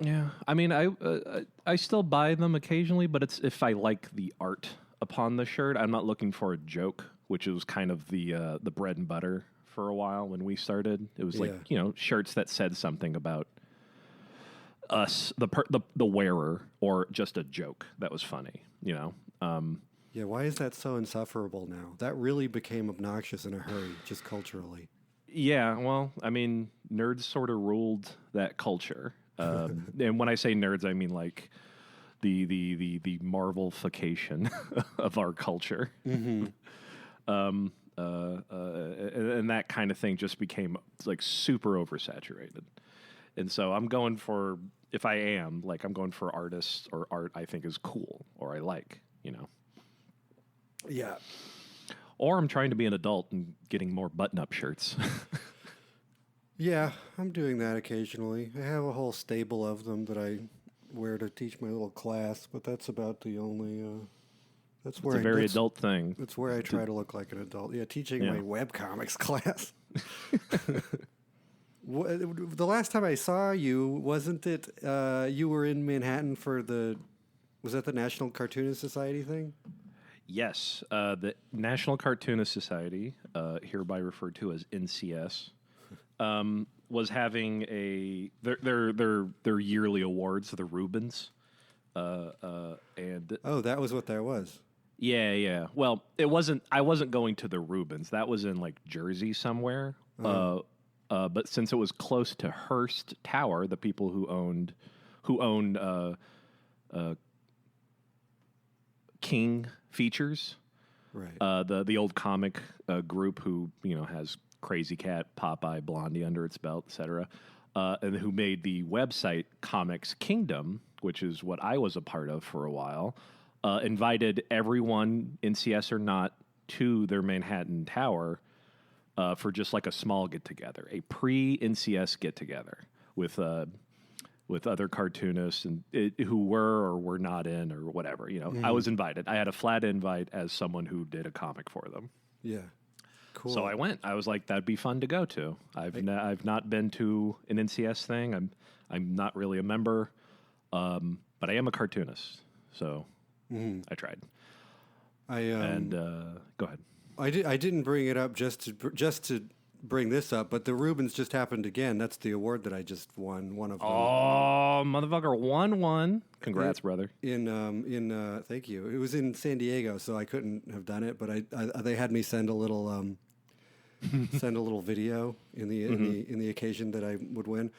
[SPEAKER 1] Yeah, I mean, I still buy them occasionally, but it's if I like the art upon the shirt. I'm not looking for a joke, which was kind of the bread and butter for a while when we started. It was
[SPEAKER 2] Yeah.
[SPEAKER 1] like shirts that said something about us, the wearer, or just a joke that was funny.
[SPEAKER 2] Yeah, why is that so insufferable now? That really became obnoxious in a hurry, just culturally.
[SPEAKER 1] Yeah, well, I mean, nerds sort of ruled that culture. And when I say nerds, I mean like the Marvelification of our culture. And that kind of thing just became like super oversaturated. And so I'm going for, if I am, like, I'm going for artists or art I think is cool or I like.
[SPEAKER 2] Yeah.
[SPEAKER 1] Or I'm trying to be an adult and getting more button-up shirts.
[SPEAKER 2] Yeah, I'm doing that occasionally. I have a whole stable of them that I wear to teach my little class, but that's about the only. That's
[SPEAKER 1] It's
[SPEAKER 2] where
[SPEAKER 1] a very
[SPEAKER 2] that's,
[SPEAKER 1] adult thing.
[SPEAKER 2] That's where I try to look like an adult. Yeah, teaching
[SPEAKER 1] Yeah.
[SPEAKER 2] my webcomics class. The last time I saw you, wasn't it? You were in Manhattan for the. Was that the National Cartoonist Society thing?
[SPEAKER 1] Yes, the National Cartoonist Society, hereby referred to as NCS, was having their yearly awards, the Rubens, and
[SPEAKER 2] Oh, that was what that was.
[SPEAKER 1] yeah. Well, it wasn't. I wasn't going to the Rubens. That was in like Jersey somewhere. But since it was close to Hearst Tower, the people who owned King Features,
[SPEAKER 2] Right.
[SPEAKER 1] the old comic group who has Crazy Cat, Popeye, Blondie under its belt, etc., and who made the website Comics Kingdom, which is what I was a part of for a while, invited everyone, NCS or not, to their Manhattan Tower for just like a small get together, a pre-NCS get together with other cartoonists and who were or were not in or whatever. I was invited. I had a flat invite as someone who did a comic for them.
[SPEAKER 2] Yeah. Cool.
[SPEAKER 1] So I went. I was like, that'd be fun to go to. I've not been to an NCS thing. I'm not really a member, but I am a cartoonist. So I tried. And go ahead.
[SPEAKER 2] I didn't bring it up just to bring this up, but the Rubens just happened again. That's the award that I just won. One of them.
[SPEAKER 1] Oh, motherfucker, won. Congrats, brother.
[SPEAKER 2] In thank you. It was in San Diego, so I couldn't have done it. But they had me send a little send a little video in the occasion that I would win.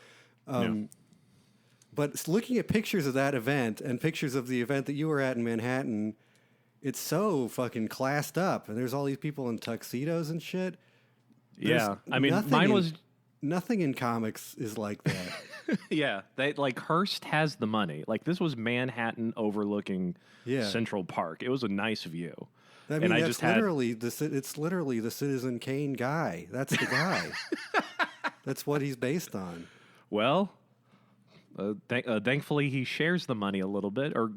[SPEAKER 2] But looking at pictures of that event and pictures of the event that you were at in Manhattan, it's so fucking classed up, and there's all these people in tuxedos and shit.
[SPEAKER 1] Yeah, I mean,
[SPEAKER 2] Nothing
[SPEAKER 1] mine
[SPEAKER 2] in-
[SPEAKER 1] was.
[SPEAKER 2] Nothing in comics is like that.
[SPEAKER 1] Yeah, they like Hearst has the money. Like this was Manhattan overlooking
[SPEAKER 2] Yeah.
[SPEAKER 1] Central Park. It was a nice view.
[SPEAKER 2] I mean,
[SPEAKER 1] and I
[SPEAKER 2] that's
[SPEAKER 1] just had
[SPEAKER 2] literally it's literally the Citizen Kane guy. That's the guy. That's what he's based on.
[SPEAKER 1] well, thankfully he shares the money a little bit or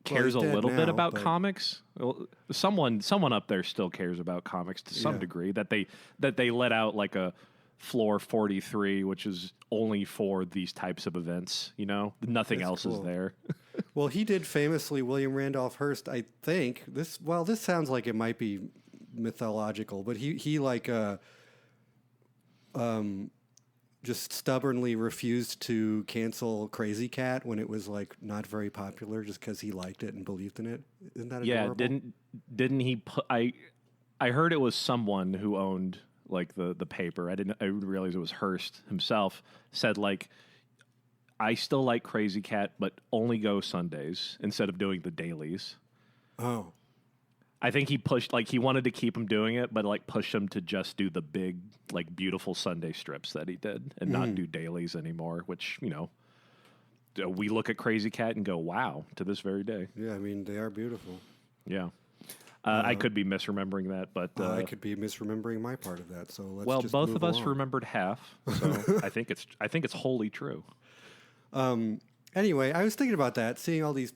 [SPEAKER 1] cares
[SPEAKER 2] he's
[SPEAKER 1] a
[SPEAKER 2] dead
[SPEAKER 1] little bit
[SPEAKER 2] now,
[SPEAKER 1] about
[SPEAKER 2] but-
[SPEAKER 1] comics. Well, someone up there still cares about comics to some
[SPEAKER 2] Yeah.
[SPEAKER 1] degree. That they let out like a floor 43, which is only for these types of events. Nothing
[SPEAKER 2] That's
[SPEAKER 1] else is
[SPEAKER 2] cool.
[SPEAKER 1] there.
[SPEAKER 2] Well, he did famously William Randolph Hearst. I think this. Well, this sounds like it might be mythological, but he like just stubbornly refused to cancel Crazy Cat when it was like not very popular, just because he liked it and believed in it. Isn't that
[SPEAKER 1] Yeah,
[SPEAKER 2] adorable?
[SPEAKER 1] didn't he put I heard it was someone who owned like the paper. I didn't realize it was Hearst himself said like I still like Crazy Cat but only go Sundays instead of doing the dailies.
[SPEAKER 2] Oh,
[SPEAKER 1] I think he pushed like he wanted to keep him doing it but like pushed him to just do the big like beautiful Sunday strips that he did and not do dailies anymore, which, we look at Crazy Cat and go, "Wow," to this very day.
[SPEAKER 2] yeah. I mean, they are beautiful.
[SPEAKER 1] Yeah. I could be misremembering that, but
[SPEAKER 2] I could be misremembering my part of that. So let's
[SPEAKER 1] well,
[SPEAKER 2] just
[SPEAKER 1] both
[SPEAKER 2] move
[SPEAKER 1] of us
[SPEAKER 2] along.
[SPEAKER 1] remembered half, so I think it's wholly true.
[SPEAKER 2] Anyway, I was thinking about that, seeing all these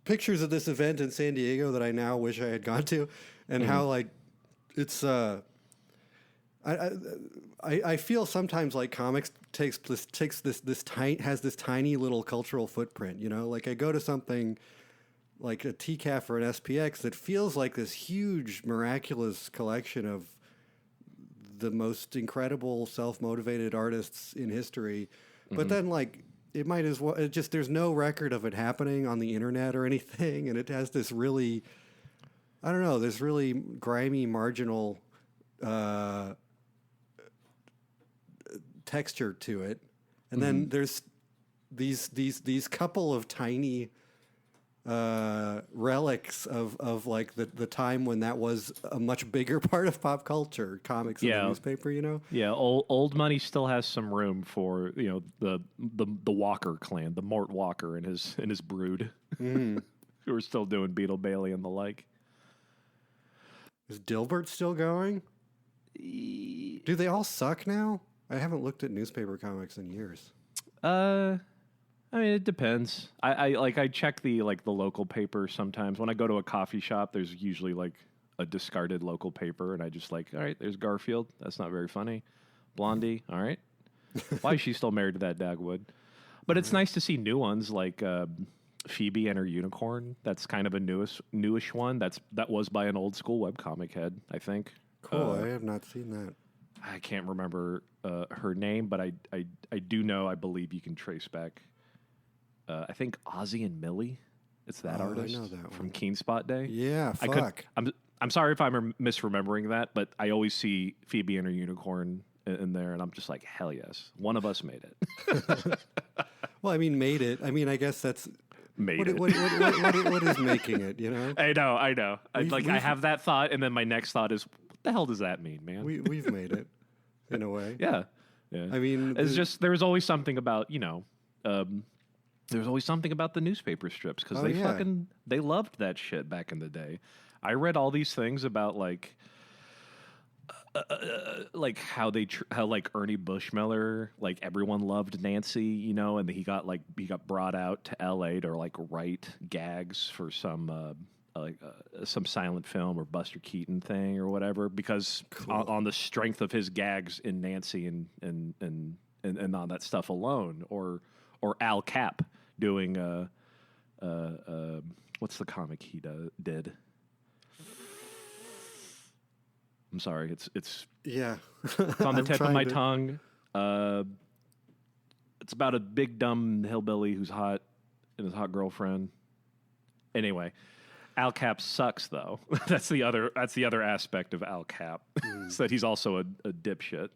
[SPEAKER 2] pictures of this event in San Diego that I now wish I had gone to, and how like it's I feel sometimes like comics has this tiny little cultural footprint. You know, like I go to something like a TCAF or an SPX that feels like this huge miraculous collection of the most incredible self-motivated artists in history, but then like it might as well there's no record of it happening on the internet or anything, and it has this really, I don't know, this really grimy marginal texture to it, and then there's these couple of tiny relics of like the time when that was a much bigger part of pop culture, comics and
[SPEAKER 1] Yeah.
[SPEAKER 2] the newspaper, you know?
[SPEAKER 1] Yeah, old money still has some room for the Walker clan, the Mort Walker and his brood, who are still doing Beetle Bailey and the like.
[SPEAKER 2] Is Dilbert still going? Do they all suck now? I haven't looked at newspaper comics in years.
[SPEAKER 1] I mean, it depends. I check the local paper sometimes. When I go to a coffee shop, there's usually like a discarded local paper, and I just like, all right, there's Garfield. That's not very funny. Blondie, all right. Why is she still married to that Dagwood? But it's nice to see new ones like Phoebe and her unicorn. That's kind of a newish one. That was by an old school webcomic head, I think.
[SPEAKER 2] Cool. I have not seen that.
[SPEAKER 1] I can't remember her name, but I do know. I believe you can trace back. I think Ozzy and Millie. It's that
[SPEAKER 2] Oh, I
[SPEAKER 1] artist
[SPEAKER 2] know that
[SPEAKER 1] from
[SPEAKER 2] one.
[SPEAKER 1] Keen Spot Day.
[SPEAKER 2] Yeah,
[SPEAKER 1] I
[SPEAKER 2] fuck.
[SPEAKER 1] I'm sorry if I'm misremembering that, but I always see Phoebe and her unicorn in there, and I'm just like, hell yes, one of us made it.
[SPEAKER 2] Well, I mean, made it. I mean, I guess that's
[SPEAKER 1] Made
[SPEAKER 2] what,
[SPEAKER 1] it.
[SPEAKER 2] what is making it, you know?
[SPEAKER 1] I know. I
[SPEAKER 2] We've-
[SPEAKER 1] have that thought, and then my next thought is, what the hell does that mean, man?
[SPEAKER 2] We've made it, in a way.
[SPEAKER 1] yeah.
[SPEAKER 2] I mean,
[SPEAKER 1] It's just there was always something about there was always something about the newspaper strips because
[SPEAKER 2] Oh,
[SPEAKER 1] they
[SPEAKER 2] yeah.
[SPEAKER 1] they loved that shit back in the day. I read all these things about like how like Ernie Bushmiller, like everyone loved Nancy, you know, and he got brought out to L.A. to like write gags for some silent film or Buster Keaton thing or whatever because on the strength of his gags in Nancy and on that stuff alone, or Al Cap doing what's the comic he did? I'm sorry, it's
[SPEAKER 2] yeah.
[SPEAKER 1] on the
[SPEAKER 2] I'm
[SPEAKER 1] tip of my
[SPEAKER 2] trying
[SPEAKER 1] tongue. It's about a big dumb hillbilly who's hot and his hot girlfriend. Anyway, Al Cap sucks though. That's the other aspect of Al Cap. Is that he's also a dipshit.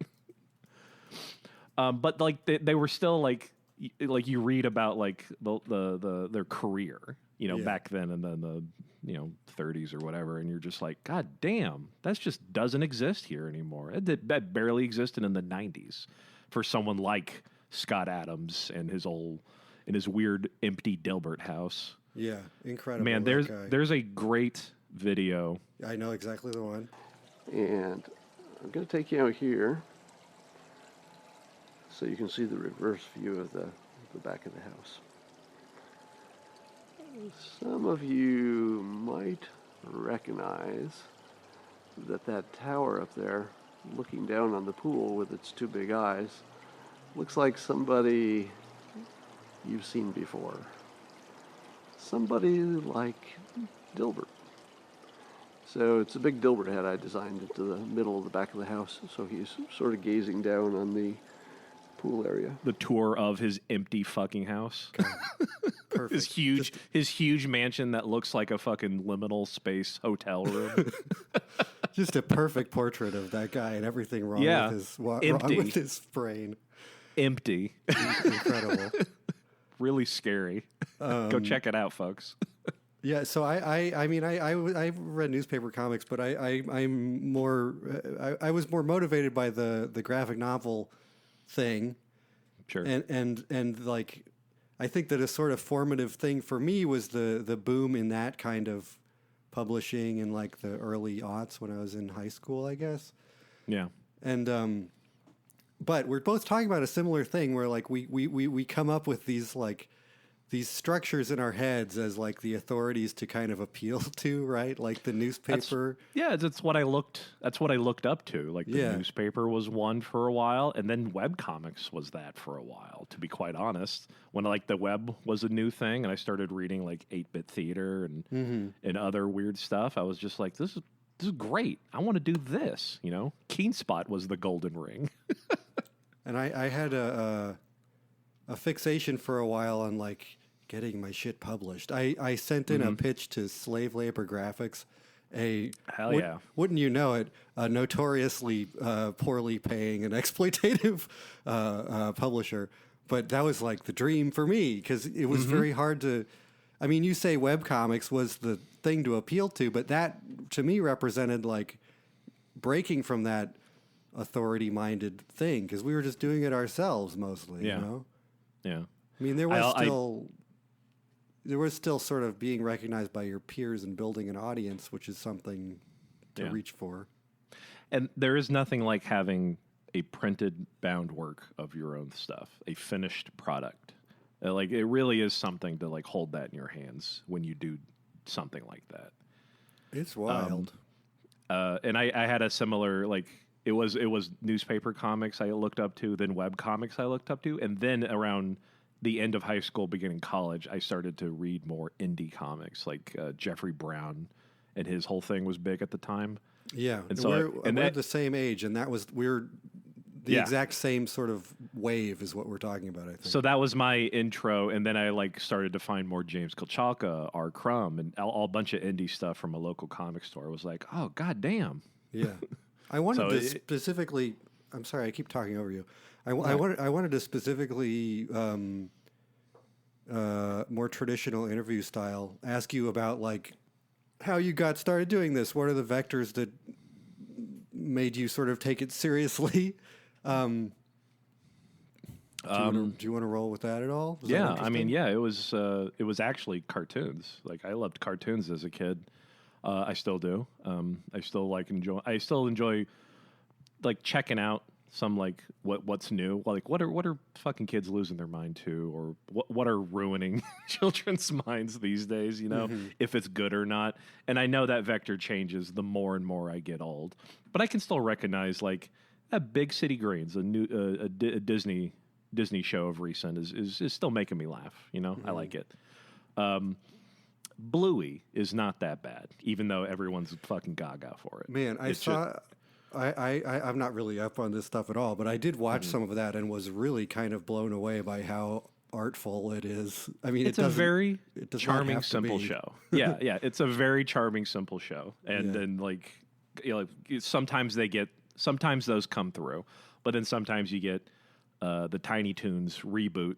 [SPEAKER 1] But like they were still like you read about like their career, you know,
[SPEAKER 2] Yeah.
[SPEAKER 1] back then and then the 30s or whatever, and you're just like, God damn, that just doesn't exist here anymore. That barely existed in the 90s for someone like Scott Adams and his weird empty Dilbert house.
[SPEAKER 2] Yeah, incredible.
[SPEAKER 1] Man,
[SPEAKER 2] that guy.
[SPEAKER 1] there's a great video.
[SPEAKER 2] I know exactly the one.
[SPEAKER 4] And I'm going to take you out here so you can see the reverse view of the back of the house. Some of you might recognize that tower up there looking down on the pool with its two big eyes looks like somebody you've seen before. Somebody like Dilbert. So it's a big Dilbert head I designed into the middle of the back of the house, so he's sort of gazing down on the pool area.
[SPEAKER 1] The tour of his empty fucking house.
[SPEAKER 2] Perfect.
[SPEAKER 1] His huge mansion that looks like a fucking liminal space hotel room.
[SPEAKER 2] Just a perfect portrait of that guy and everything wrong
[SPEAKER 1] Yeah.
[SPEAKER 2] with his wrong
[SPEAKER 1] Empty.
[SPEAKER 2] with his brain.
[SPEAKER 1] Empty.
[SPEAKER 2] Incredible.
[SPEAKER 1] Really scary. Go check it out, folks.
[SPEAKER 2] Yeah, so I mean I read newspaper comics, but I'm more I was more motivated by the graphic novel thing,
[SPEAKER 1] Sure.
[SPEAKER 2] and like I think that a sort of formative thing for me was the boom in that kind of publishing in like the early aughts when I was in high school, I guess.
[SPEAKER 1] Yeah.
[SPEAKER 2] And but we're both talking about a similar thing where like we come up with these like these structures in our heads as like the authorities to kind of appeal to, right? Like the newspaper.
[SPEAKER 1] That's what I looked up to. Like the
[SPEAKER 2] Yeah.
[SPEAKER 1] newspaper was one for a while, and then webcomics was that for a while, to be quite honest. When like the web was a new thing and I started reading like 8-bit theater and other weird stuff, I was just like, this is great. I want to do this, you know? Keenspot was the golden ring.
[SPEAKER 2] And I had a fixation for a while on like getting my shit published. I sent in a pitch to Slave Labor Graphics,
[SPEAKER 1] Hell yeah.
[SPEAKER 2] wouldn't you know it, a notoriously poorly paying and exploitative publisher. But that was like the dream for me because it was very hard to. I mean, you say webcomics was the thing to appeal to, but that to me represented like breaking from that authority-minded thing because we were just doing it ourselves mostly.
[SPEAKER 1] Yeah.
[SPEAKER 2] You know,
[SPEAKER 1] Yeah.
[SPEAKER 2] I mean, there was still sort of being recognized by your peers and building an audience, which is something to
[SPEAKER 1] Yeah.
[SPEAKER 2] reach for.
[SPEAKER 1] And there is nothing like having a printed bound work of your own stuff, a finished product. Like it really is something to like hold that in your hands when you do something like that.
[SPEAKER 2] It's wild.
[SPEAKER 1] And I had a similar like it was newspaper comics I looked up to, then web comics I looked up to, and then around the end of high school, beginning college, I started to read more indie comics like Jeffrey Brown, and his whole thing was big at the time.
[SPEAKER 2] Yeah,
[SPEAKER 1] And so
[SPEAKER 2] we're the same age, and we're the
[SPEAKER 1] Yeah.
[SPEAKER 2] exact same sort of wave is what we're talking about. I think.
[SPEAKER 1] So that was my intro, and then I like started to find more James Kochalka, R. Crumb, and all a bunch of indie stuff from a local comic store. I was like, oh god damn.
[SPEAKER 2] Yeah, I wanted
[SPEAKER 1] So
[SPEAKER 2] to
[SPEAKER 1] it-
[SPEAKER 2] specifically. I'm sorry, I keep talking over you. I wanted to specifically more traditional interview style ask you about like how you got started doing this. What are the vectors that made you sort of take it seriously? Do you want to roll with that at all? Is that
[SPEAKER 1] Yeah, I mean,
[SPEAKER 2] interesting?
[SPEAKER 1] it was actually cartoons. Like I loved cartoons as a kid. I still do. I still enjoy like checking out some like what's new. Like what are fucking kids losing their mind to, or what are ruining children's minds these days? You know, if it's good or not. And I know that vector changes the more and more I get old, but I can still recognize like a Big City Greens, a new a Disney show of recent is still making me laugh. You know, I like it. Bluey is not that bad, even though everyone's fucking gaga for it.
[SPEAKER 2] Man, I'm not really up on this stuff at all, but I did watch some of that and was really kind of blown away by how artful it is. I mean,
[SPEAKER 1] It's a very
[SPEAKER 2] it does not
[SPEAKER 1] charming,
[SPEAKER 2] have to
[SPEAKER 1] simple
[SPEAKER 2] be.
[SPEAKER 1] show. Yeah, yeah, it's a very charming, simple show, and
[SPEAKER 2] Yeah.
[SPEAKER 1] then like, you know, sometimes those come through, but then sometimes you get the Tiny Toons reboot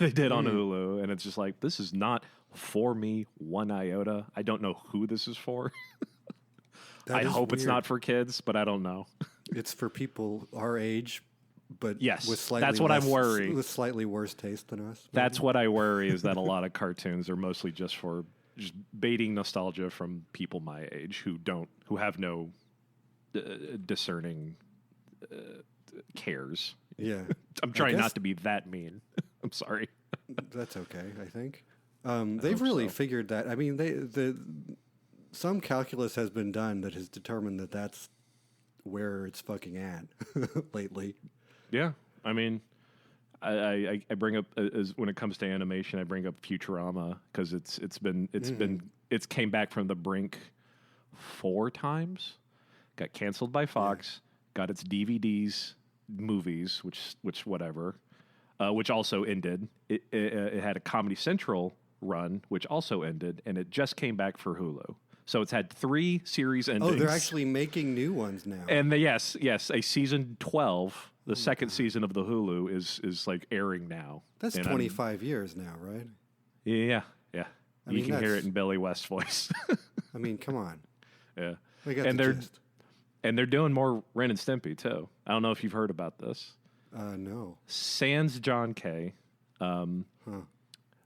[SPEAKER 1] they did on Hulu, and it's just like, this is not for me one iota. I don't know who this is for.
[SPEAKER 2] That
[SPEAKER 1] I
[SPEAKER 2] is
[SPEAKER 1] hope it's
[SPEAKER 2] weird.
[SPEAKER 1] not for kids, but I don't know.
[SPEAKER 2] It's for people our age, but
[SPEAKER 1] Yes,
[SPEAKER 2] with slightly
[SPEAKER 1] that's what I'm
[SPEAKER 2] less-
[SPEAKER 1] worrying.
[SPEAKER 2] with slightly worse taste than us.
[SPEAKER 1] That's what I worry, is that a lot of cartoons are mostly just for just baiting nostalgia from people my age who have no discerning cares.
[SPEAKER 2] Yeah,
[SPEAKER 1] I'm trying
[SPEAKER 2] guess-
[SPEAKER 1] not to be that mean. I'm sorry.
[SPEAKER 2] that's okay. I think they've really figured that. I mean, some calculus has been done that has determined that that's where it's fucking at lately.
[SPEAKER 1] Yeah, I mean, I bring up as when it comes to animation, I bring up Futurama because it's came back from the brink 4 times, got canceled by Fox, got its DVDs, movies, which whatever, which also ended. It had a Comedy Central run, which also ended, and it just came back for Hulu. So it's had 3 series endings.
[SPEAKER 2] Oh, they're actually making new ones now.
[SPEAKER 1] And yes, a season 12, the second season of the Hulu is like airing now.
[SPEAKER 2] That's
[SPEAKER 1] And
[SPEAKER 2] 25 years now, right?
[SPEAKER 1] Yeah. You
[SPEAKER 2] mean,
[SPEAKER 1] can hear
[SPEAKER 2] that's-
[SPEAKER 1] it in Billy West's voice.
[SPEAKER 2] I mean, come on.
[SPEAKER 1] Yeah.
[SPEAKER 2] We got
[SPEAKER 1] And
[SPEAKER 2] the
[SPEAKER 1] they're
[SPEAKER 2] gist.
[SPEAKER 1] and they're doing more Ren and Stimpy too. I don't know if you've heard about this.
[SPEAKER 2] No.
[SPEAKER 1] Sans John K.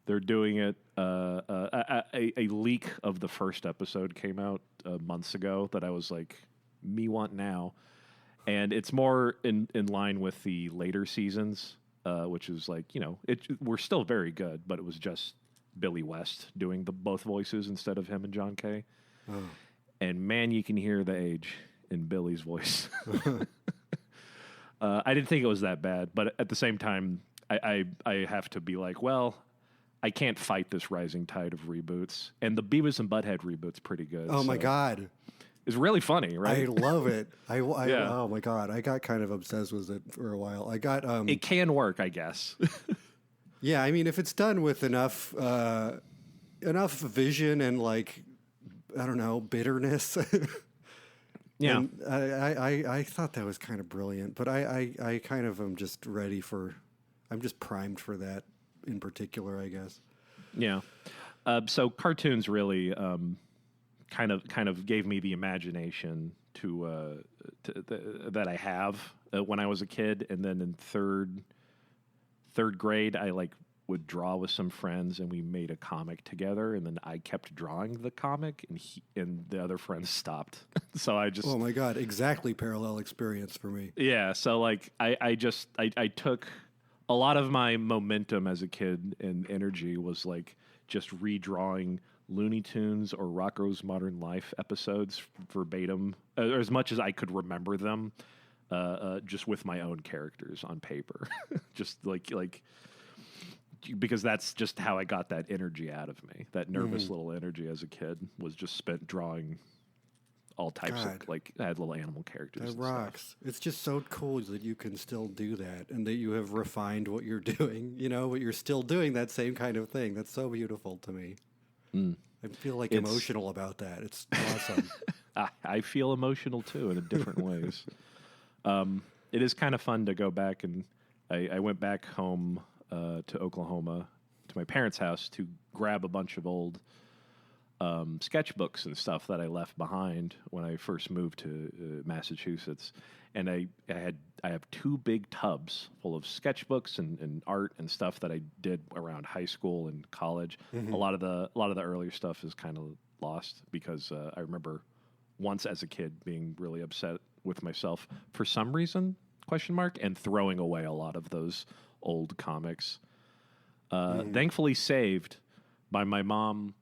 [SPEAKER 1] They're doing it. A leak of the first episode came out months ago that I was like, me want now. And it's more in line with the later seasons, which is like, we're still very good, but it was just Billy West doing both voices instead of him and John Kay.
[SPEAKER 2] Oh.
[SPEAKER 1] And man, you can hear the age in Billy's voice. I didn't think it was that bad, but at the same time, I have to be like, well, I can't fight this rising tide of reboots. And the Beavis and Butthead reboot's pretty good.
[SPEAKER 2] Oh my God.
[SPEAKER 1] It's really funny, right?
[SPEAKER 2] I love it.
[SPEAKER 1] Yeah.
[SPEAKER 2] Oh my God. I got kind of obsessed with it for a while. I got,
[SPEAKER 1] It can work, I guess.
[SPEAKER 2] yeah, I mean, if it's done with enough vision and like, I don't know, bitterness.
[SPEAKER 1] Yeah.
[SPEAKER 2] And I thought that was kind of brilliant, but I kind of am just ready for, I'm just primed for that in particular, I guess.
[SPEAKER 1] Yeah. So cartoons really kind of gave me the imagination that I have when I was a kid, and then in third grade, I like would draw with some friends, and we made a comic together, and then I kept drawing the comic, and the other friends stopped. So I just
[SPEAKER 2] Oh my God, exactly parallel experience for me.
[SPEAKER 1] yeah. So like I took a lot of my momentum as a kid and energy was like just redrawing Looney Tunes or Rocko's Modern Life episodes verbatim, or as much as I could remember them, just with my own characters on paper, just like because that's just how I got that energy out of me. That nervous little energy as a kid was just spent drawing all types
[SPEAKER 2] God.
[SPEAKER 1] of like I had little animal characters.
[SPEAKER 2] That
[SPEAKER 1] and stuff.
[SPEAKER 2] rocks. It's just so cool that you can still do that and that you have refined what you're doing, but you're still doing that same kind of thing. That's so beautiful to me. I feel like
[SPEAKER 1] It's-
[SPEAKER 2] emotional about that. It's awesome.
[SPEAKER 1] I feel emotional too in different ways. It is kind of fun to go back and I went back home to Oklahoma to my parents' house to grab a bunch of old sketchbooks and stuff that I left behind when I first moved to Massachusetts, and I have two big tubs full of sketchbooks and art and stuff that I did around high school and college. A lot of the earlier stuff is kind of lost because I remember once as a kid being really upset with myself for some reason and throwing away a lot of those old comics. Thankfully saved by my mom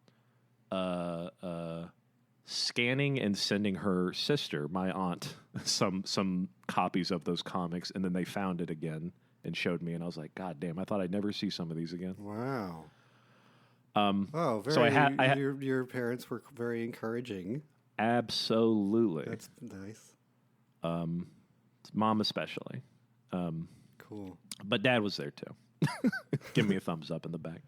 [SPEAKER 1] scanning and sending her sister, my aunt, some copies of those comics, and then they found it again and showed me, and I was like, God damn, I thought I'd never see some of these again.
[SPEAKER 2] Wow. Very.
[SPEAKER 1] So
[SPEAKER 2] your parents were very encouraging.
[SPEAKER 1] Absolutely.
[SPEAKER 2] That's nice.
[SPEAKER 1] Mom especially.
[SPEAKER 2] Cool.
[SPEAKER 1] But Dad was there too. Give me a thumbs up in the back.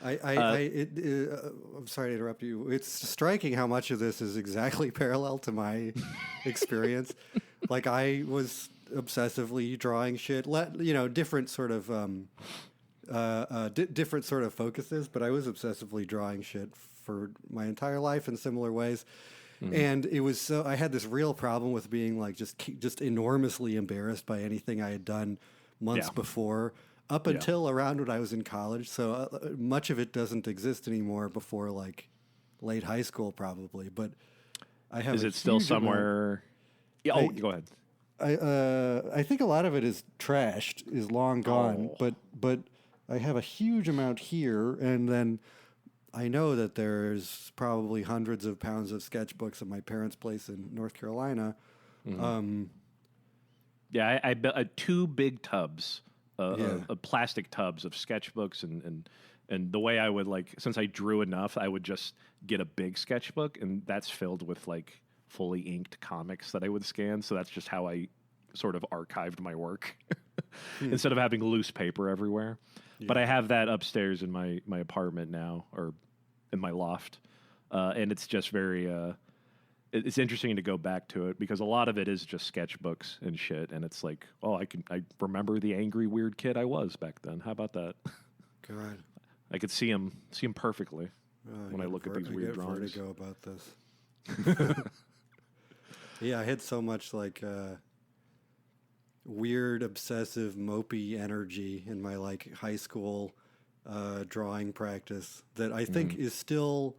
[SPEAKER 2] I'm sorry to interrupt you. It's striking how much of this is exactly parallel to my experience. Like I was obsessively drawing shit, different sort of different sort of focuses, but I was obsessively drawing shit for my entire life in similar ways. And it was so I had this real problem with being like just enormously embarrassed by anything I had done months
[SPEAKER 1] Yeah.
[SPEAKER 2] before. Up until around when I was in college, so much of it doesn't exist anymore before like late high school, probably. But I have.
[SPEAKER 1] Is
[SPEAKER 2] a
[SPEAKER 1] it still
[SPEAKER 2] huge
[SPEAKER 1] somewhere? Yeah, go ahead.
[SPEAKER 2] I think a lot of it is trashed, is long gone.
[SPEAKER 1] Oh.
[SPEAKER 2] But I have a huge amount here, and then I know that there's probably hundreds of pounds of sketchbooks at my parents' place in North Carolina.
[SPEAKER 1] Yeah, I built two big tubs,
[SPEAKER 2] Yeah.
[SPEAKER 1] plastic tubs of sketchbooks, and the way I would since I drew enough, I would just get a big sketchbook, and that's filled with like fully inked comics that I would scan. So that's just how I sort of archived my work instead of having loose paper everywhere. But I have that upstairs in my apartment now, or in my loft, and it's just very. It's interesting to go back to it because a lot of it is just sketchbooks and shit, and it's like, oh, I remember the angry weird kid I was back then. How about that?
[SPEAKER 2] God,
[SPEAKER 1] I could see him perfectly when I look at these weird drawings.
[SPEAKER 2] Vertigo about this. Yeah, I had so much like weird, obsessive, mopey energy in my like high school drawing practice that I think is still,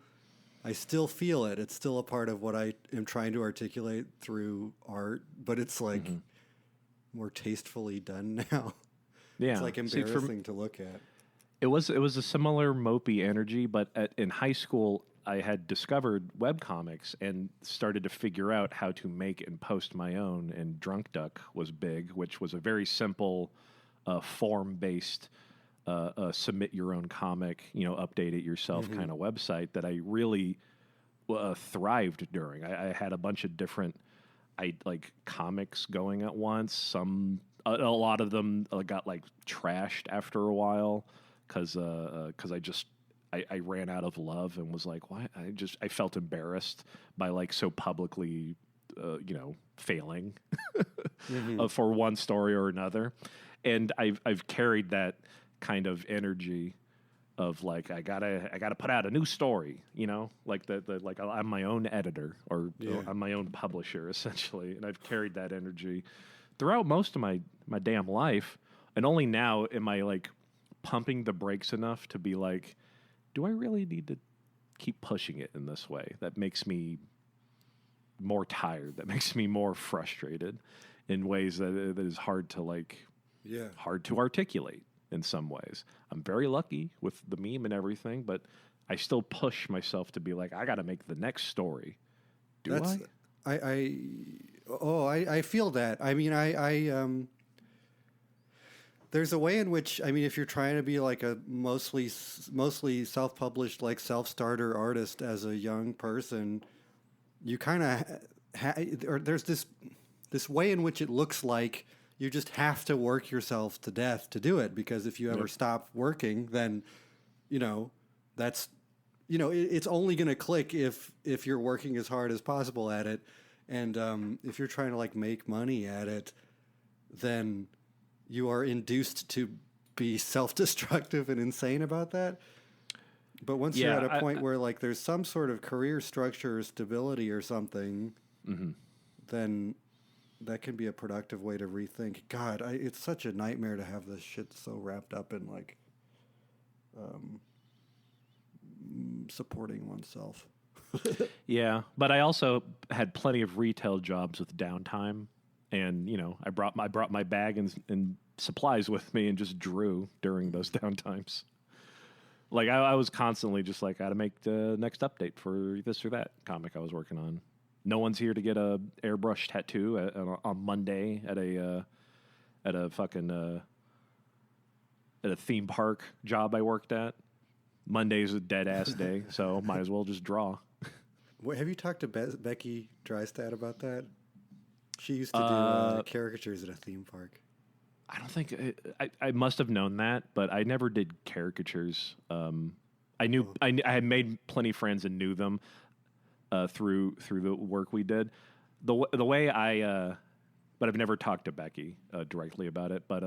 [SPEAKER 2] I still feel it. It's still a part of what I am trying to articulate through art, but it's like more tastefully done now.
[SPEAKER 1] Yeah,
[SPEAKER 2] It's like
[SPEAKER 1] See,
[SPEAKER 2] embarrassing to look at.
[SPEAKER 1] it was a similar mopey energy, but in high school I had discovered webcomics and started to figure out how to make and post my own. And Drunk Duck was big, which was a very simple, form-based, submit your own comic, update it yourself kind of website that I really thrived during. I had a bunch of different, comics going at once. A lot of them got like trashed after a while because I ran out of love and was like, why? I felt embarrassed by like so publicly, failing for one story or another. And I've carried that kind of energy of like, I gotta put out a new story, like like I'm my own editor or I'm my own publisher essentially. And I've carried that energy throughout most of my damn life. And only now am I like pumping the brakes enough to be like, do I really need to keep pushing it in this way? That makes me more tired. That makes me more frustrated in ways that is hard to hard to articulate in some ways. I'm very lucky with the meme and everything, but I still push myself to be like, I got to make the next story.
[SPEAKER 2] I feel that. I mean, there's a way in which, I mean, if you're trying to be like a mostly self-published, like self-starter artist as a young person, you kind of or there's this way in which it looks like you just have to work yourself to death to do it, because if you ever stop working, then that's it's only going to click if you're working as hard as possible at it, and if you're trying to like make money at it, then you are induced to be self-destructive and insane about that. But once you're at a point where like there's some sort of career structure or stability or something, then that can be a productive way to rethink. God, it's such a nightmare to have this shit so wrapped up in like supporting oneself.
[SPEAKER 1] Yeah, but I also had plenty of retail jobs with downtime. And I brought my bag and supplies with me and just drew during those downtimes. Like I was constantly just like, I got to make the next update for this or that comic I was working on. No one's here to get a airbrush tattoo on Monday at a fucking at a theme park job I worked at. Monday's a dead ass day, so might as well just draw.
[SPEAKER 2] Wait, have you talked to Becky Drystad about that? She used to do caricatures at a theme park.
[SPEAKER 1] I don't think I must have known that, but I never did caricatures. I had made plenty of friends and knew them through the work we did. The way but I've never talked to Becky directly about it. But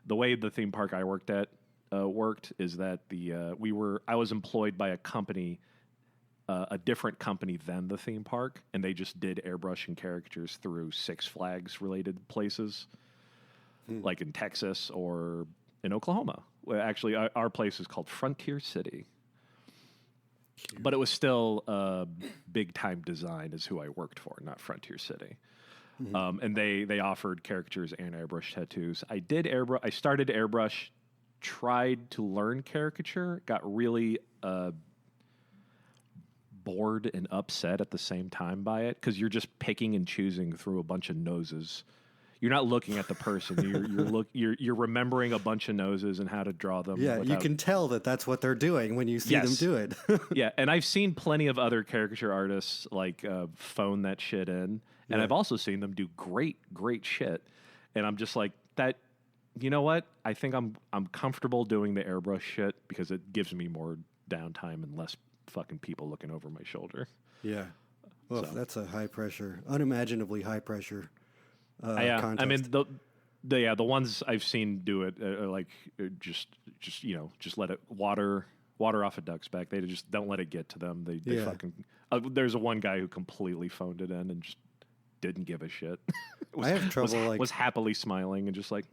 [SPEAKER 1] the way the theme park I worked at worked is that I was employed by a company. A different company than the theme park, and they just did airbrush and caricatures through Six Flags related places, like in Texas or in Oklahoma. Well, actually, our place is called Frontier City. Cute. But it was still Big Time Design is who I worked for, not Frontier City. And they offered caricatures and airbrush tattoos. I started airbrush, tried to learn caricature, got really bored and upset at the same time by it, because you're just picking and choosing through a bunch of noses. You're not looking at the person. You're remembering a bunch of noses and how to draw them.
[SPEAKER 2] Yeah, you can tell that that's what they're doing when you see them do it.
[SPEAKER 1] Yeah, and I've seen plenty of other caricature artists like phone that shit in, and I've also seen them do great shit. And I'm just like, that. You know what? I think I'm comfortable doing the airbrush shit because it gives me more downtime and less fucking people looking over my shoulder.
[SPEAKER 2] Yeah. Well, that's a high pressure, unimaginably high pressure. Contest.
[SPEAKER 1] I mean the ones I've seen do it are just let it water off a duck's back. They just don't let it get to them. They fucking. There's one guy who completely phoned it in and just didn't give a shit.
[SPEAKER 2] I have trouble
[SPEAKER 1] was happily smiling and just like.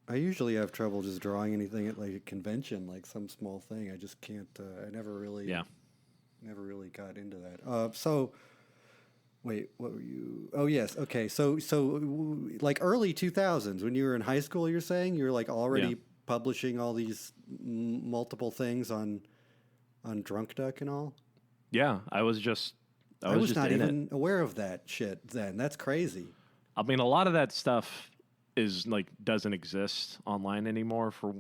[SPEAKER 2] I usually have trouble just drawing anything at like a convention, like some small thing. I just can't. I never really,
[SPEAKER 1] Yeah.
[SPEAKER 2] never really got into that. So wait, what were you? Oh yes, okay. Like early 2000s when you were in high school, you're saying you were like already
[SPEAKER 1] Yeah.
[SPEAKER 2] publishing all these multiple things on Drunk Duck and all.
[SPEAKER 1] Yeah, I was just
[SPEAKER 2] I was not
[SPEAKER 1] in it.
[SPEAKER 2] even aware of that shit then. That's crazy.
[SPEAKER 1] I mean, a lot of that stuff is like doesn't exist online anymore for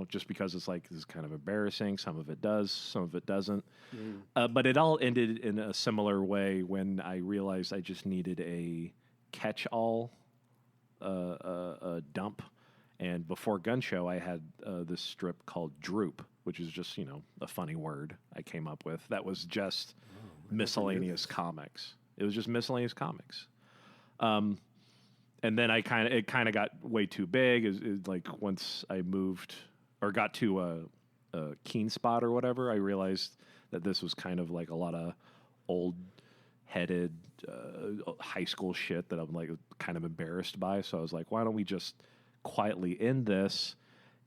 [SPEAKER 1] just because it's like this is kind of embarrassing. Some of it does, some of it doesn't. But it all ended in a similar way when I realized I just needed a catch-all dump. And before Gun Show, I had this strip called Droop, which is just a funny word I came up with. That was just miscellaneous comics. It was just miscellaneous comics. And then it kind of got way too big. Like once I moved or got to a Keen Spot or whatever, I realized that this was kind of like a lot of old headed high school shit that I'm like kind of embarrassed by. So I was like, why don't we just quietly end this?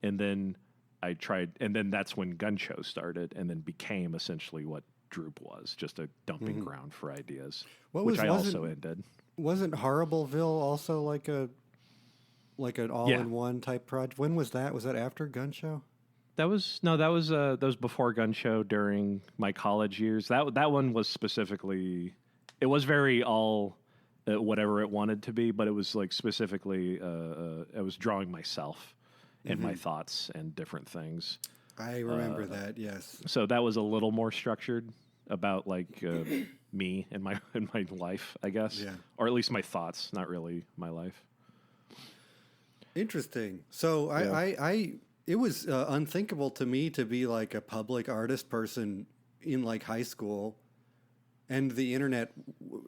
[SPEAKER 1] And then I tried, and then that's when Gun Show started, and then became essentially what Droop was, just a dumping ground for ideas, which I also ended.
[SPEAKER 2] Wasn't Horribleville also like an all-in-one type project? When was that? Was that after Gun Show?
[SPEAKER 1] That was before Gun Show during my college years. That one was specifically, it was very all whatever it wanted to be, but it was like specifically I was drawing myself and my thoughts and different things.
[SPEAKER 2] I remember that. Yes.
[SPEAKER 1] So that was a little more structured about like me and my life, I guess.
[SPEAKER 2] Yeah.
[SPEAKER 1] Or at least my thoughts, not really my life.
[SPEAKER 2] Interesting. So I it was unthinkable to me to be like a public artist person in like high school, and the internet.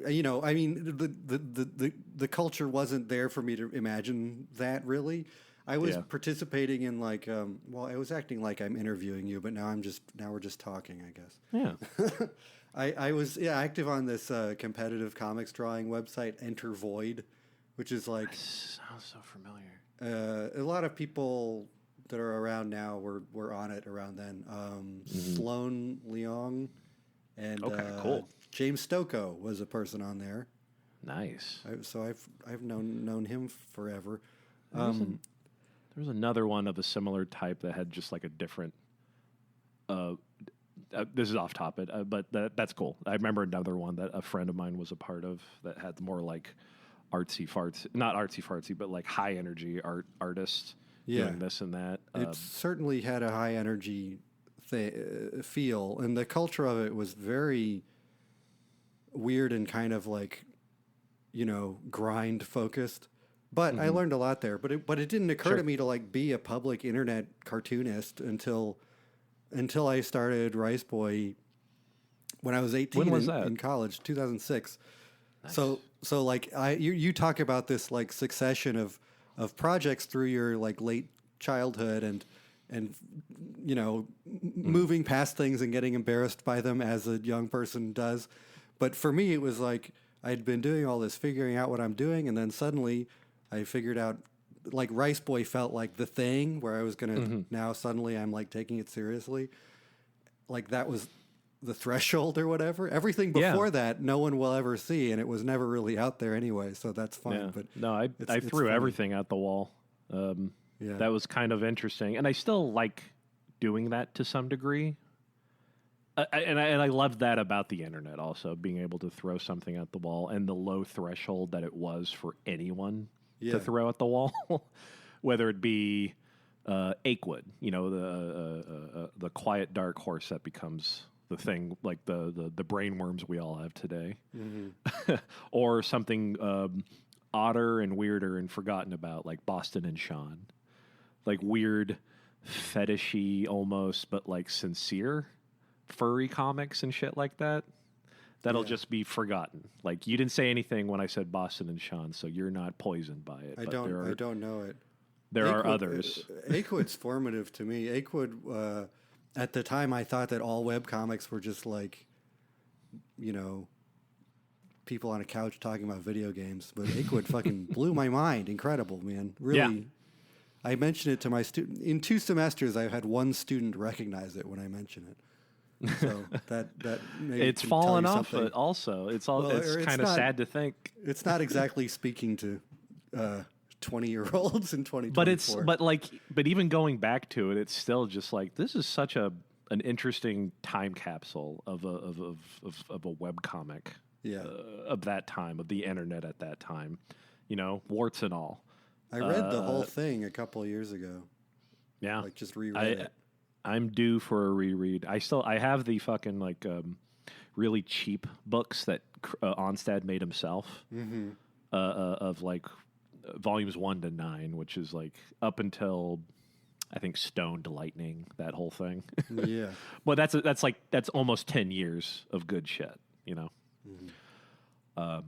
[SPEAKER 2] I mean, the culture wasn't there for me to imagine that really. I was participating in like, I was acting like I'm interviewing you, but now we're just talking, I guess.
[SPEAKER 1] Yeah.
[SPEAKER 2] I was active on this competitive comics drawing website, Enter Void, which is like
[SPEAKER 1] Sounds so familiar.
[SPEAKER 2] a lot of people that are around now were on it around then. Sloan Leong and
[SPEAKER 1] cool.
[SPEAKER 2] James Stocco was a person on there.
[SPEAKER 1] Nice.
[SPEAKER 2] So I've known him forever.
[SPEAKER 1] There was another one of a similar type that had just like a different. This is off topic, but that's cool. I remember another one that a friend of mine was a part of that had more like artsy fartsy, not artsy fartsy, but like high energy artists doing this and that.
[SPEAKER 2] It certainly had a high energy feel, and the culture of it was very weird and kind of like, grind focused. But I learned a lot there. But it didn't occur to me to like be a public internet cartoonist until I started Rice Boy when I was 18.
[SPEAKER 1] When was that?
[SPEAKER 2] In college, 2006. Nice. So like you talk about this like succession of projects through your like late childhood and moving past things and getting embarrassed by them as a young person does. But for me, it was like I'd been doing all this, figuring out what I'm doing, and then suddenly I figured out, like, Rice Boy felt like the thing where I was going to, now suddenly I'm, like, taking it seriously. Like, that was the threshold or whatever. Everything before that, no one will ever see, and it was never really out there anyway, so that's fine.
[SPEAKER 1] Yeah.
[SPEAKER 2] But
[SPEAKER 1] no, I threw
[SPEAKER 2] funny.
[SPEAKER 1] everything at the wall. That was kind of interesting. And I still like doing that to some degree. I love that about the internet also, being able to throw something at the wall and the low threshold that it was for anyone to throw at the wall, whether it be Achewood, the quiet dark horse that becomes the thing, like the brainworms we all have today, or something odder and weirder and forgotten about, like Boston and Sean, like weird, fetishy almost, but like sincere furry comics and shit like that. That'll just be forgotten. Like, you didn't say anything when I said Boston and Sean, so you're not poisoned by it.
[SPEAKER 2] I don't know it.
[SPEAKER 1] There are others.
[SPEAKER 2] Achewood's formative to me. Achewood, at the time, I thought that all web comics were just like, people on a couch talking about video games. But Achewood fucking blew my mind. Incredible, man. Really. I mention it to my student. In 2 semesters, I've had one student recognize it when I mention it. So that maybe
[SPEAKER 1] It's
[SPEAKER 2] can tell
[SPEAKER 1] fallen
[SPEAKER 2] you
[SPEAKER 1] off.
[SPEAKER 2] something.
[SPEAKER 1] But also, it's all.
[SPEAKER 2] Well,
[SPEAKER 1] it's
[SPEAKER 2] or it's
[SPEAKER 1] kind of
[SPEAKER 2] not-
[SPEAKER 1] sad to think.
[SPEAKER 2] It's not exactly speaking to 20-year-olds in 2024.
[SPEAKER 1] But even going back to it, it's still just like this is such an interesting time capsule of a web comic.
[SPEAKER 2] Yeah.
[SPEAKER 1] Of that time, of the internet at that time, warts and all.
[SPEAKER 2] I read the whole thing a couple of years ago.
[SPEAKER 1] Yeah,
[SPEAKER 2] Like just reread it.
[SPEAKER 1] I'm due for a reread. I have the fucking really cheap books that Onstad made himself.
[SPEAKER 2] Mm-hmm.
[SPEAKER 1] Of volumes 1 to 9, which is like up until I think Stoned Lightning, that whole thing.
[SPEAKER 2] Yeah.
[SPEAKER 1] Well, that's almost 10 years of good shit,
[SPEAKER 2] Mm-hmm.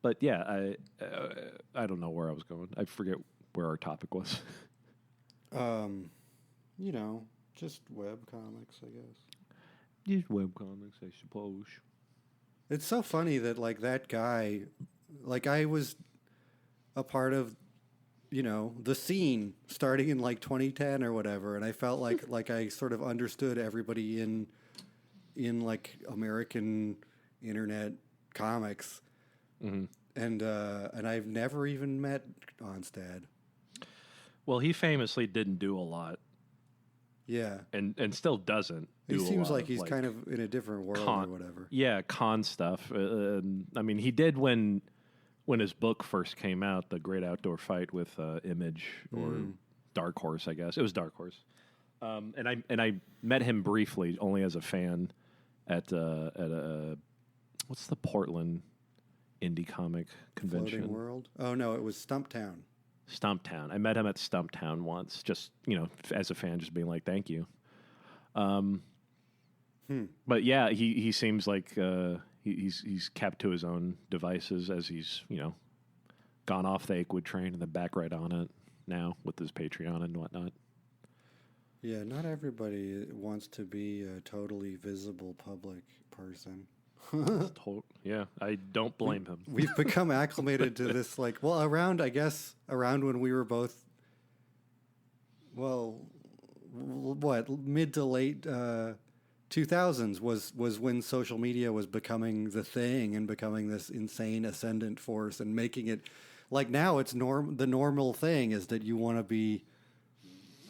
[SPEAKER 1] But yeah, I don't know where I was going. I forget where our topic was.
[SPEAKER 2] Just web comics, I guess.
[SPEAKER 1] Just web comics, I suppose.
[SPEAKER 2] It's so funny that that guy, I was a part of, the scene starting in 2010 or whatever, and I felt like I sort of understood everybody in American internet comics,
[SPEAKER 1] Mm-hmm.
[SPEAKER 2] and I've never even met Onstad.
[SPEAKER 1] Well, he famously didn't do a lot,
[SPEAKER 2] Yeah,
[SPEAKER 1] and still doesn't.
[SPEAKER 2] he
[SPEAKER 1] do a
[SPEAKER 2] seems
[SPEAKER 1] lot
[SPEAKER 2] like he's kind of in a different world
[SPEAKER 1] con-
[SPEAKER 2] or whatever.
[SPEAKER 1] Yeah, con stuff. I mean, he did when his book first came out, The Great Outdoor Fight with Image or Dark Horse, I guess. It was Dark Horse. And I met him briefly, only as a fan, at a what's the Portland indie comic convention?
[SPEAKER 2] Floating World. Oh no, it was Stumptown.
[SPEAKER 1] Stumptown. I met him at Stumptown once, just as a fan, just being like, "Thank you." But yeah, he seems like he's kept to his own devices as he's gone off the Achewood train and then back right on it now with his Patreon and whatnot.
[SPEAKER 2] Yeah, not everybody wants to be a totally visible public person.
[SPEAKER 1] Yeah, I don't blame him.
[SPEAKER 2] We've become acclimated to this, around when we were both, mid to late 2000s was when social media was becoming the thing and becoming this insane ascendant force and making it, now it's the normal thing is that you want to be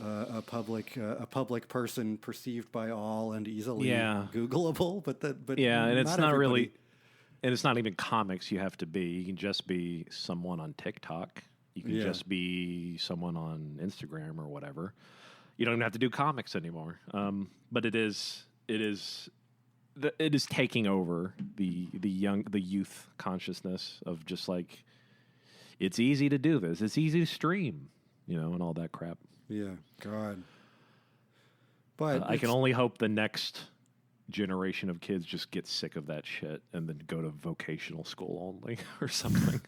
[SPEAKER 2] a public person perceived by all and easily Googleable, but
[SPEAKER 1] Yeah, and it's not
[SPEAKER 2] everybody.
[SPEAKER 1] really, and it's not even comics you have to be. You can just be someone on TikTok. You can just be someone on Instagram or whatever. You don't even have to do comics anymore. But it is taking over the youth consciousness of just it's easy to do this. It's easy to stream, and all that crap.
[SPEAKER 2] Yeah, God. But
[SPEAKER 1] I can only hope the next generation of kids just get sick of that shit and then go to vocational school only or something.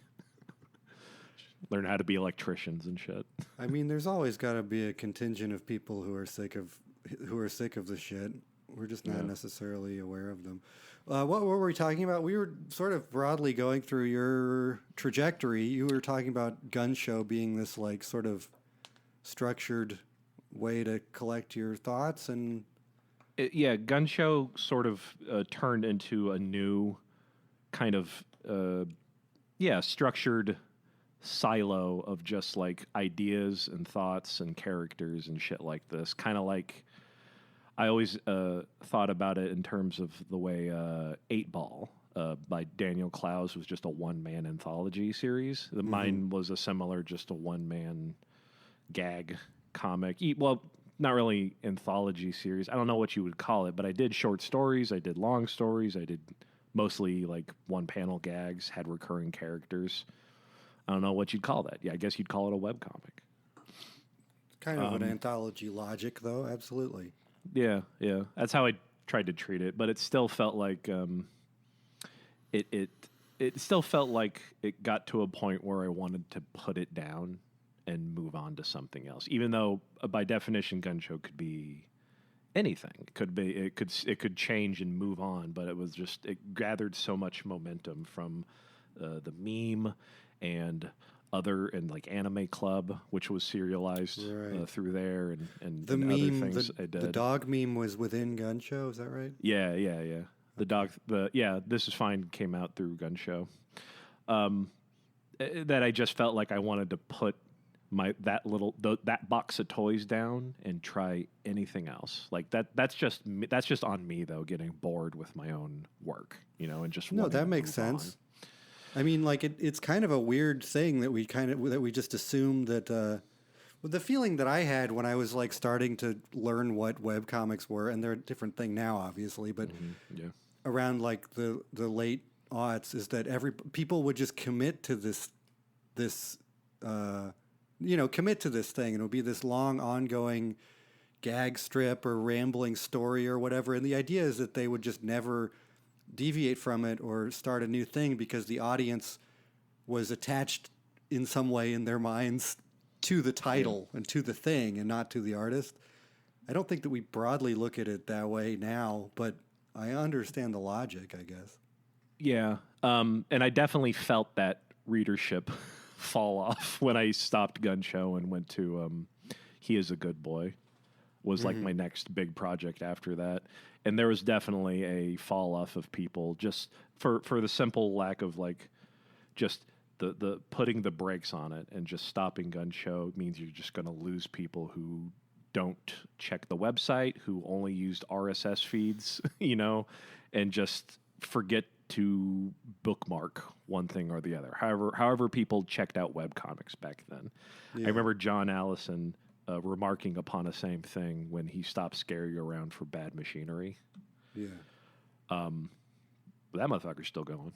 [SPEAKER 1] Learn how to be electricians and shit.
[SPEAKER 2] I mean, there's always got to be a contingent of people who are sick of the shit. We're just not necessarily aware of them. What were we talking about? We were sort of broadly going through your trajectory. You were talking about Gun Show being this sort of structured way to collect your thoughts and
[SPEAKER 1] Gun Show sort of turned into a new kind of structured silo of just ideas and thoughts and characters and shit like this. Kind of like I always thought about it in terms of the way 8 Ball by Daniel Clowes was just a one-man anthology series. Mine was a similar, just a one-man gag comic. Well, not really anthology series. I don't know what you would call it, but I did short stories. I did long stories. I did mostly one-panel gags, had recurring characters. I don't know what you'd call that. Yeah, I guess you'd call it a webcomic.
[SPEAKER 2] kind of an anthology logic, though. Absolutely.
[SPEAKER 1] Yeah. That's how I tried to treat it, but it still felt like it still felt like it got to a point where I wanted to put it down and move on to something else. Even though by definition, Gun Show could be anything. It could change and move on, but it gathered so much momentum from the meme and other and like Anime Club, which was serialized
[SPEAKER 2] Right.
[SPEAKER 1] through there, and
[SPEAKER 2] The
[SPEAKER 1] and
[SPEAKER 2] meme,
[SPEAKER 1] other things I
[SPEAKER 2] the
[SPEAKER 1] did.
[SPEAKER 2] dog meme was within Gun Show. Is that right?
[SPEAKER 1] Yeah, yeah, yeah. The dog, This Is Fine came out through Gun Show. That I just felt like I wanted to put that box of toys down and try anything else. Like that's just on me though, getting bored with my own work, and just
[SPEAKER 2] No,
[SPEAKER 1] wanting
[SPEAKER 2] that
[SPEAKER 1] to
[SPEAKER 2] makes
[SPEAKER 1] move on.
[SPEAKER 2] sense. I mean, like it's kind of a weird thing that we just assumed that. The feeling that I had when I was like starting to learn what webcomics were, and they're a different thing now, obviously, but
[SPEAKER 1] Yeah.
[SPEAKER 2] around like the late aughts, is that people would just commit to this commit to this thing, and it would be this long ongoing gag strip or rambling story or whatever. And the idea is that they would just never deviate from it or start a new thing because the audience was attached in some way in their minds to the title and to the thing and not to the artist. I don't think that we broadly look at it that way now, but I understand the logic, I guess.
[SPEAKER 1] Yeah. And I definitely felt that readership fall off when I stopped Gun Show and went to He Is a Good Boy was like my next big project after that. And there was definitely a fall off of people just for the simple lack of like just the putting the brakes on it and just stopping Gun Show means you're just going to lose people who don't check the website, who only used RSS feeds, and just forget to bookmark one thing or the other. However people checked out webcomics back then.
[SPEAKER 2] Yeah.
[SPEAKER 1] I remember John Allison remarking upon the same thing when he stopped Scary Around for Bad Machinery.
[SPEAKER 2] Yeah.
[SPEAKER 1] But that motherfucker's still going.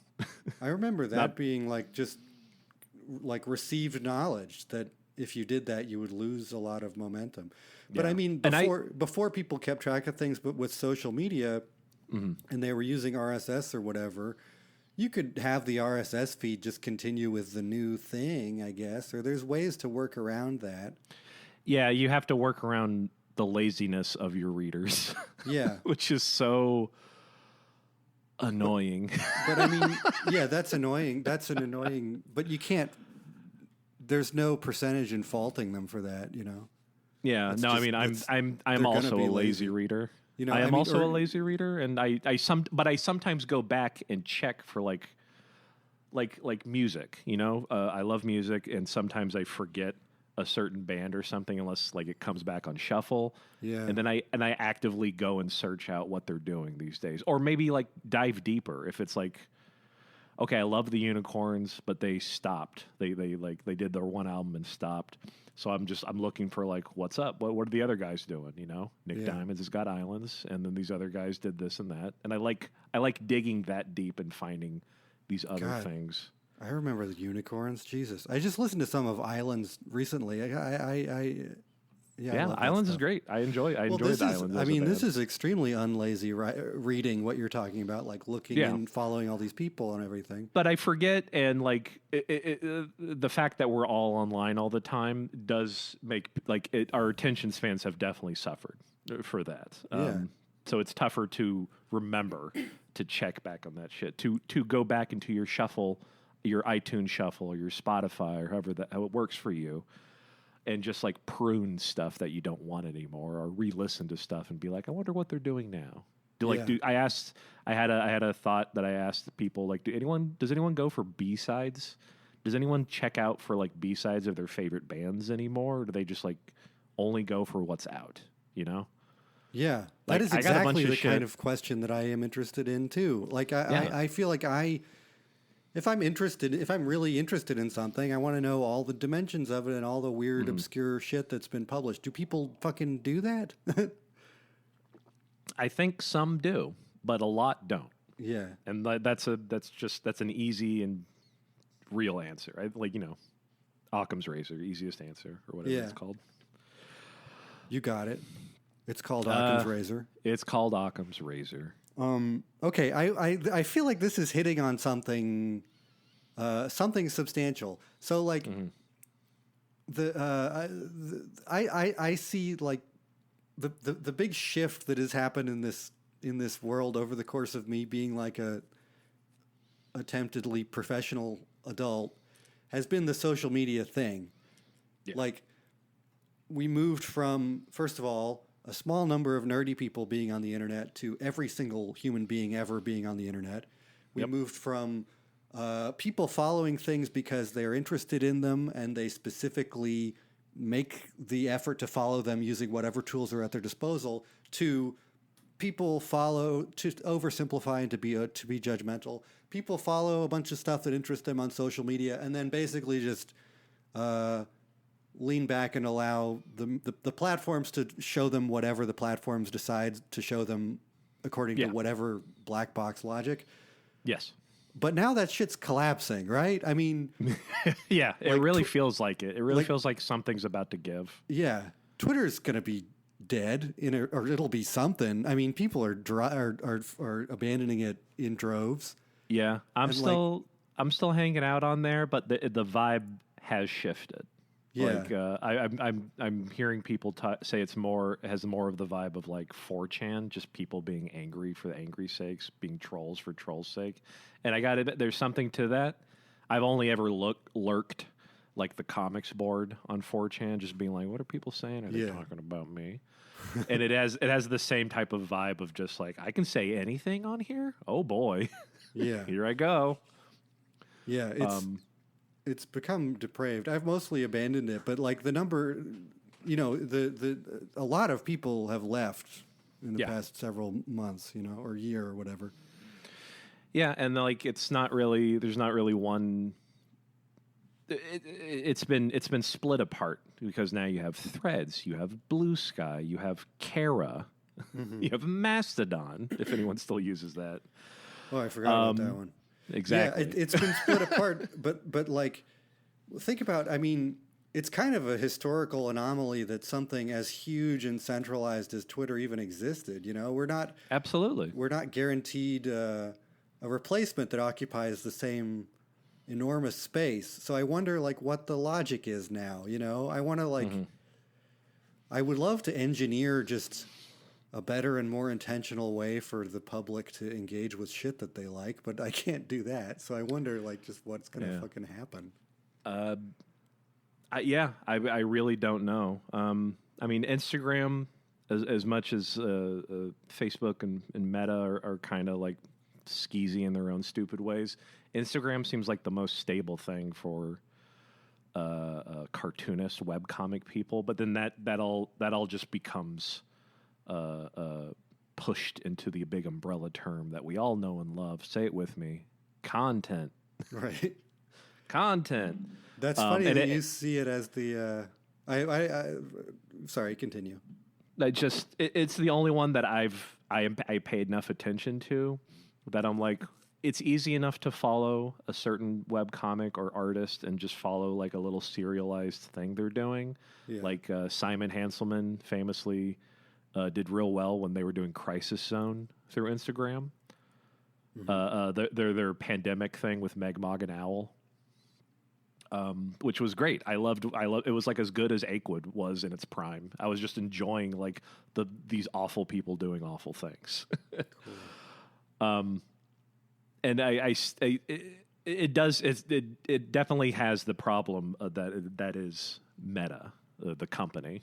[SPEAKER 2] I remember that being like just like received knowledge that if you did that, you would lose a lot of momentum. But
[SPEAKER 1] Yeah.
[SPEAKER 2] I mean,
[SPEAKER 1] And
[SPEAKER 2] before people kept track of things, but with social media and they were using RSS or whatever, you could have the RSS feed just continue with the new thing, I guess, or there's ways to work around that.
[SPEAKER 1] Yeah, you have to work around the laziness of your readers.
[SPEAKER 2] Yeah.
[SPEAKER 1] Which is so annoying.
[SPEAKER 2] But I mean, yeah, that's annoying. That's an annoying, but you can't, there's no percentage in faulting them for that,
[SPEAKER 1] Yeah,
[SPEAKER 2] That's
[SPEAKER 1] no, I
[SPEAKER 2] just-
[SPEAKER 1] mean,
[SPEAKER 2] that's-
[SPEAKER 1] I'm
[SPEAKER 2] they're gonna
[SPEAKER 1] also
[SPEAKER 2] be
[SPEAKER 1] a lazy
[SPEAKER 2] lazy.
[SPEAKER 1] reader.
[SPEAKER 2] You know,
[SPEAKER 1] I
[SPEAKER 2] I
[SPEAKER 1] am
[SPEAKER 2] mean,
[SPEAKER 1] also
[SPEAKER 2] or-
[SPEAKER 1] a lazy reader, and but I sometimes go back and check for like music. I love music, and sometimes I forget a certain band or something unless like it comes back on shuffle.
[SPEAKER 2] Yeah.
[SPEAKER 1] And then I actively go and search out what they're doing these days, or maybe like dive deeper if it's like, okay, I love the Unicorns, but they stopped. They did their one album and stopped. So I'm looking for like, what's up? What are the other guys doing? Nick
[SPEAKER 2] Yeah.
[SPEAKER 1] Diamonds has got Islands, and then these other guys did this and that. And I like digging that deep and finding these other
[SPEAKER 2] God.
[SPEAKER 1] things.
[SPEAKER 2] I remember the Unicorns. Jesus, I just listened to some of Islands recently. I
[SPEAKER 1] Yeah,
[SPEAKER 2] love that
[SPEAKER 1] Islands is
[SPEAKER 2] stuff.
[SPEAKER 1] great. I enjoyed
[SPEAKER 2] This
[SPEAKER 1] Islands.
[SPEAKER 2] is, I
[SPEAKER 1] as a
[SPEAKER 2] mean, this
[SPEAKER 1] band.
[SPEAKER 2] is extremely unlazy reading what you're talking about, like looking
[SPEAKER 1] Yeah.
[SPEAKER 2] and following all these people and everything.
[SPEAKER 1] But I forget, and like the fact that we're all online all the time does make our attention spans have definitely suffered for that.
[SPEAKER 2] Yeah.
[SPEAKER 1] So it's tougher to remember to check back on that shit. To go back into your shuffle, your iTunes shuffle, or your Spotify, or how it works for you, and just like prune stuff that you don't want anymore, or re-listen to stuff and be like, I wonder what they're doing now. I had a thought that I asked people, like, does anyone go for B-sides? Does anyone check out for like B-sides of their favorite bands anymore? Or do they just like only go for what's out,
[SPEAKER 2] Yeah,
[SPEAKER 1] Like,
[SPEAKER 2] that is
[SPEAKER 1] I got a bunch
[SPEAKER 2] exactly
[SPEAKER 1] of
[SPEAKER 2] the kind
[SPEAKER 1] shit-
[SPEAKER 2] of question that I am interested in too. Like
[SPEAKER 1] Yeah.
[SPEAKER 2] I feel like if I'm really interested in something, I want to know all the dimensions of it and all the weird,
[SPEAKER 1] Mm-hmm.
[SPEAKER 2] obscure shit that's been published. Do people fucking do that?
[SPEAKER 1] I think some do, but a lot don't.
[SPEAKER 2] Yeah.
[SPEAKER 1] And that's an easy and real answer. Occam's razor, easiest answer, or whatever
[SPEAKER 2] Yeah.
[SPEAKER 1] it's called.
[SPEAKER 2] You got it. It's called Occam's razor.
[SPEAKER 1] It's called Occam's razor.
[SPEAKER 2] Okay, I feel like this is hitting on something substantial. So like I see like the big shift that has happened in this world over the course of me being like a attemptedly professional adult has been the social media thing.
[SPEAKER 1] Yeah.
[SPEAKER 2] Like, we moved from, first of all, a small number of nerdy people being on the internet to every single human being ever being on the internet. We
[SPEAKER 1] Yep.
[SPEAKER 2] moved from people following things because they're interested in them and they specifically make the effort to follow them using whatever tools are at their disposal, to people follow, to oversimplify and to be judgmental. People follow a bunch of stuff that interests them on social media and then basically just lean back and allow the platforms to show them whatever the platforms decide to show them according
[SPEAKER 1] Yeah.
[SPEAKER 2] to whatever black box logic.
[SPEAKER 1] Yes.
[SPEAKER 2] But now that shit's collapsing, right? I mean,
[SPEAKER 1] Yeah, it
[SPEAKER 2] Like,
[SPEAKER 1] really feels like it. It really
[SPEAKER 2] like-
[SPEAKER 1] feels like something's about to give.
[SPEAKER 2] yeah, Twitter's going to be dead or it'll be something. I mean, people are are abandoning it in droves.
[SPEAKER 1] Yeah, I'm
[SPEAKER 2] And, like-
[SPEAKER 1] I'm still hanging out on there, but the vibe has shifted.
[SPEAKER 2] Yeah.
[SPEAKER 1] Like I'm hearing people say it has more of the vibe of like 4chan, just people being angry for the angry sakes, being trolls for trolls' sake. And I got to admit, there's something to that. I've only ever lurked like the comics board on 4chan, just being like, what are people saying? Are they
[SPEAKER 2] Yeah.
[SPEAKER 1] talking about me? And it has the same type of vibe of just like, I can say anything on here. Oh boy,
[SPEAKER 2] Yeah.
[SPEAKER 1] here I go.
[SPEAKER 2] Yeah, it's become depraved. I've mostly abandoned it, but like the number, you know, a lot of people have left in the
[SPEAKER 1] Yeah.
[SPEAKER 2] past several months, you know, or year or whatever.
[SPEAKER 1] Yeah, and like there's not really one. It's been split apart because now you have Threads, you have Blue Sky, you have Kara, you have Mastodon. If anyone still uses that,
[SPEAKER 2] Oh, I forgot about that one.
[SPEAKER 1] exactly.
[SPEAKER 2] Yeah, it's been split apart, but like, think about. I mean, it's kind of a historical anomaly that something as huge and centralized as Twitter even existed. You know, we're not
[SPEAKER 1] Absolutely.
[SPEAKER 2] guaranteed a replacement that occupies the same enormous space. So I wonder, like, what the logic is now. You know, I want to like, I would love to engineer just a better and more intentional way for the public to engage with shit that they like, but I can't do that. So I wonder, like, just what's gonna
[SPEAKER 1] Yeah.
[SPEAKER 2] fucking happen.
[SPEAKER 1] I really don't know. I mean, Instagram, as much as Facebook and Meta are kind of like skeezy in their own stupid ways, Instagram seems like the most stable thing for cartoonist webcomic people. But then that all just becomes pushed into the big umbrella term that we all know and love. Say it with me: content.
[SPEAKER 2] Right.
[SPEAKER 1] Content.
[SPEAKER 2] That's funny
[SPEAKER 1] and
[SPEAKER 2] that
[SPEAKER 1] it-
[SPEAKER 2] you see it as the. Sorry, continue.
[SPEAKER 1] It's the only one that I paid enough attention to that I'm like, it's easy enough to follow a certain webcomic or artist and just follow like a little serialized thing they're doing.
[SPEAKER 2] Yeah.
[SPEAKER 1] Like Simon Hanselman famously did real well when they were doing Crisis Zone through Instagram. Their pandemic thing with Meg Mog and Owl. Which was great. I loved. It was like as good as Akewood was in its prime. I was just enjoying like these awful people doing awful things. And it definitely has the problem that is Meta, the company,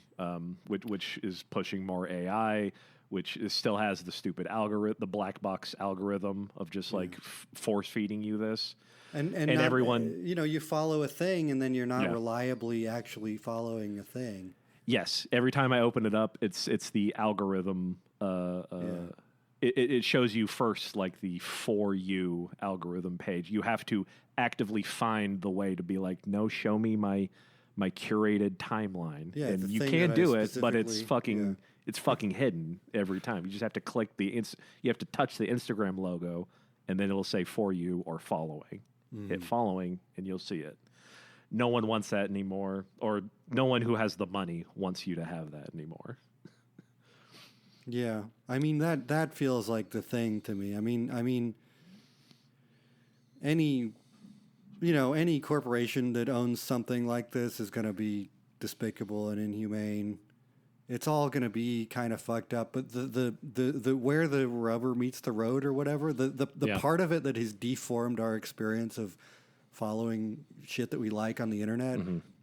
[SPEAKER 1] which is pushing more AI, which still has the stupid algorithm, the black box algorithm of just like force feeding you this.
[SPEAKER 2] And
[SPEAKER 1] And
[SPEAKER 2] not,
[SPEAKER 1] everyone-
[SPEAKER 2] you know, you follow a thing and then you're not
[SPEAKER 1] Yeah.
[SPEAKER 2] reliably actually following a thing.
[SPEAKER 1] Yes, every time I open it up, it's the algorithm. It shows you first like the For You algorithm page. You have to actively find the way to be like, no, show me my curated timeline.
[SPEAKER 2] Yeah,
[SPEAKER 1] and
[SPEAKER 2] the
[SPEAKER 1] you
[SPEAKER 2] thing
[SPEAKER 1] can
[SPEAKER 2] that I
[SPEAKER 1] do it, but it's
[SPEAKER 2] specifically-
[SPEAKER 1] fucking
[SPEAKER 2] yeah.
[SPEAKER 1] it's fucking hidden every time. You just have to click you have to touch the Instagram logo, and then it'll say For You or following. Hit following, and you'll see it. No one wants that anymore, or no one who has the money wants you to have that anymore.
[SPEAKER 2] Yeah, I mean that feels like the thing to me. I mean, any corporation that owns something like this is going to be despicable and inhumane. It's all going to be kind of fucked up. But the where the rubber meets the road or whatever, the
[SPEAKER 1] Yeah.
[SPEAKER 2] part of it that has deformed our experience of following shit that we like on the internet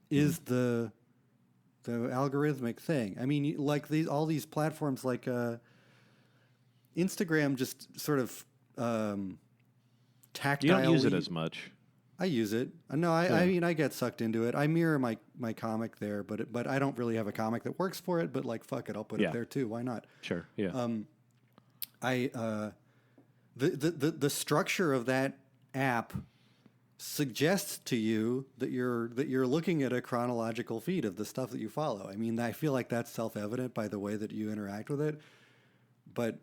[SPEAKER 2] is the algorithmic thing. I mean, like all these platforms like Instagram just sort of tactile.
[SPEAKER 1] You don't use it as much.
[SPEAKER 2] I use it. No, I mean, I get sucked into it. I mirror my comic there, but I don't really have a comic that works for it. But like, fuck it, I'll put it there too. Why not?
[SPEAKER 1] Sure. Yeah.
[SPEAKER 2] The structure of that app suggests to you that you're looking at a chronological feed of the stuff that you follow. I mean, I feel like that's self-evident by the way that you interact with it. But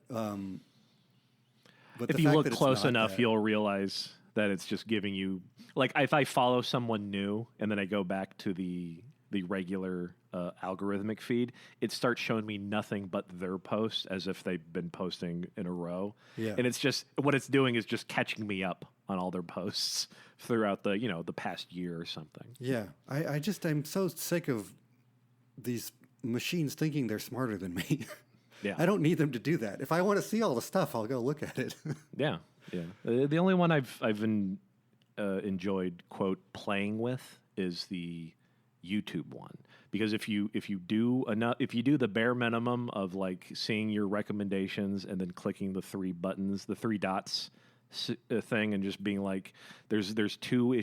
[SPEAKER 1] if you look close enough, you'll realize that it's just giving you, like, if I follow someone new and then I go back to the regular algorithmic feed, it starts showing me nothing but their posts as if they've been posting in a row.
[SPEAKER 2] Yeah.
[SPEAKER 1] And it's just, what it's doing is just catching me up on all their posts throughout the past year or something.
[SPEAKER 2] Yeah. I'm so sick of these machines thinking they're smarter than me.
[SPEAKER 1] Yeah.
[SPEAKER 2] I don't need them to do that. If I want to see all the stuff, I'll go look at it.
[SPEAKER 1] Yeah. Yeah. The only one I've enjoyed, quote, playing with is the YouTube one, because if you do the bare minimum of like seeing your recommendations and then clicking the three dots thing, and just being like, there's two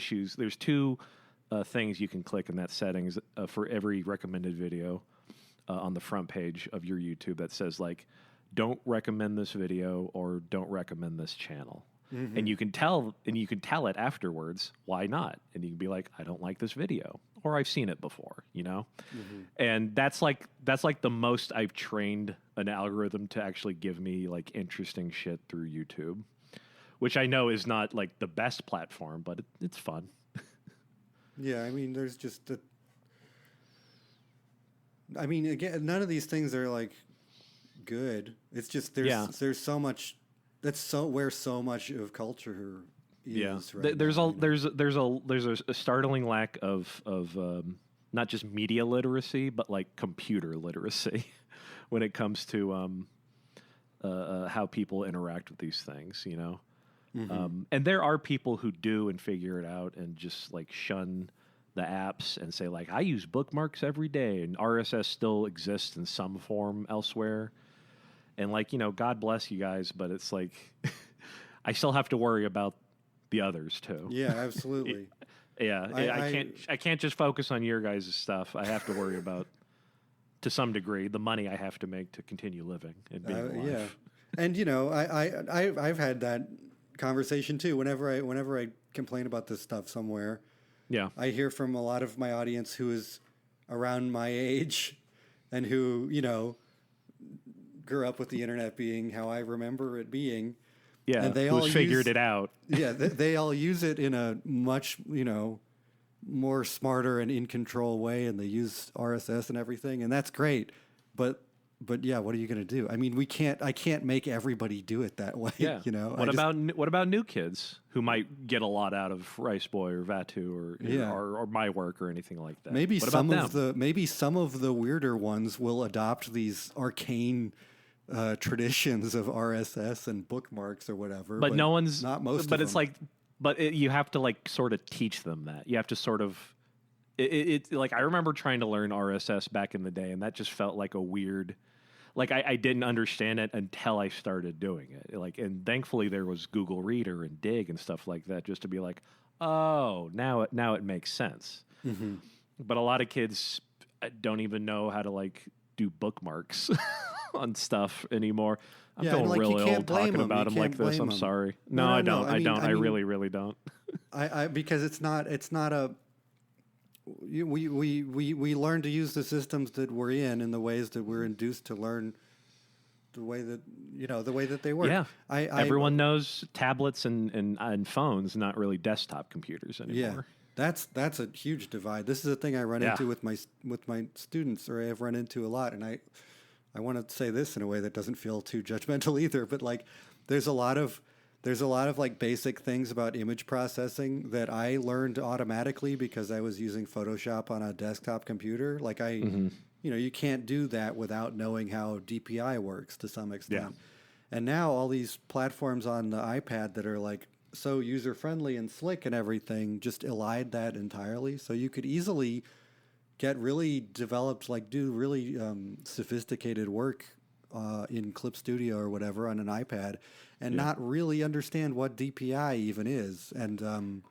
[SPEAKER 1] things you can click in that settings for every recommended video on the front page of your YouTube that says like, don't recommend this video or don't recommend this channel. Mm-hmm. And you can tell it afterwards why not, and you can be like, I don't like this video, or I've seen it before, Mm-hmm. And that's like the most I've trained an algorithm to actually give me like interesting shit through YouTube, which I know is not like the best platform, but it's fun.
[SPEAKER 2] Yeah, I mean, there's just again, none of these things are like good. It's just there's so much. That's where so much of culture is.
[SPEAKER 1] Yeah,
[SPEAKER 2] right
[SPEAKER 1] there's
[SPEAKER 2] now,
[SPEAKER 1] a startling lack of not just media literacy, but like computer literacy when it comes to how people interact with these things. Mm-hmm. And there are people who do and figure it out and just like shun the apps and say like, I use bookmarks every day, and RSS still exists in some form elsewhere. And like, God bless you guys, but it's like, I still have to worry about the others too.
[SPEAKER 2] Yeah, absolutely.
[SPEAKER 1] Yeah, I can't just focus on your guys' stuff. I have to worry about, to some degree, the money I have to make to continue living and being alive.
[SPEAKER 2] Yeah, and I've had that conversation too. Whenever I complain about this stuff somewhere,
[SPEAKER 1] yeah,
[SPEAKER 2] I hear from a lot of my audience who is around my age, and who grew up with the internet being how I remember it being.
[SPEAKER 1] Yeah,
[SPEAKER 2] and they all
[SPEAKER 1] figured it out.
[SPEAKER 2] Yeah, they all use it in a much more smarter and in control way, and they use RSS and everything, and that's great. But yeah, what are you going to do? I mean, I can't make everybody do it that way.
[SPEAKER 1] Yeah. What about new kids who might get a lot out of Rice Boy or Vatu or my work or anything like that?
[SPEAKER 2] Maybe some of the weirder ones will adopt these arcane traditions of RSS and bookmarks or whatever.
[SPEAKER 1] But no one's
[SPEAKER 2] not most.
[SPEAKER 1] But
[SPEAKER 2] of
[SPEAKER 1] it's
[SPEAKER 2] them.
[SPEAKER 1] like, you have to like sort of teach them that. You have to sort of. It's like, I remember trying to learn RSS back in the day, and that just felt like a weird. Like I didn't understand it until I started doing it. Like, and thankfully there was Google Reader and Dig and stuff like that, just to be like, oh, now it makes sense. Mm-hmm. But a lot of kids don't even know how to like do bookmarks on stuff anymore. I'm feeling really old talking about them like this. I'm sorry. No, I don't. I don't. I really, really don't.
[SPEAKER 2] Because it's not a. We learn to use the systems that we're in the ways that we're induced to learn the way that they work.
[SPEAKER 1] Yeah, everyone knows tablets and phones, not really desktop computers anymore.
[SPEAKER 2] Yeah, that's a huge divide. This is a thing I run into with my students, or I've run into a lot, and I want to say this in a way that doesn't feel too judgmental either. But like, there's a lot of like basic things about image processing that I learned automatically because I was using Photoshop on a desktop computer. Like you can't do that without knowing how DPI works to some extent. Yeah. And now all these platforms on the iPad that are like so user friendly and slick and everything just elide that entirely. So you could easily get really developed, like do really sophisticated work in Clip Studio or whatever on an iPad, and not really understand what DPI even is, and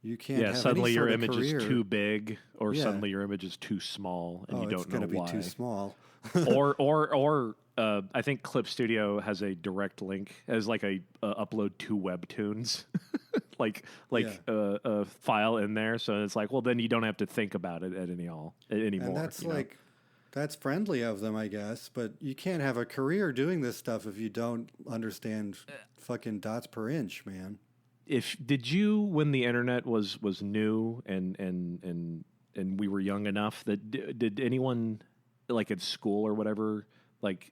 [SPEAKER 2] you can't.
[SPEAKER 1] Yeah,
[SPEAKER 2] have
[SPEAKER 1] suddenly
[SPEAKER 2] any
[SPEAKER 1] your
[SPEAKER 2] sort of
[SPEAKER 1] image
[SPEAKER 2] career.
[SPEAKER 1] is too big, or
[SPEAKER 2] Yeah.
[SPEAKER 1] suddenly your image is too small, and you
[SPEAKER 2] It's
[SPEAKER 1] don't know
[SPEAKER 2] going to be
[SPEAKER 1] why.
[SPEAKER 2] too small.
[SPEAKER 1] or I think Clip Studio has a direct link as like a upload to Webtoons, like a file in there. So it's like, well, then you don't have to think about it anymore.
[SPEAKER 2] And that's
[SPEAKER 1] you know?
[SPEAKER 2] like, that's friendly of them, I guess. But you can't have a career doing this stuff if you don't understand fucking dots per inch, man.
[SPEAKER 1] Did you, when the internet was new and we were young enough, that did anyone like at school or whatever like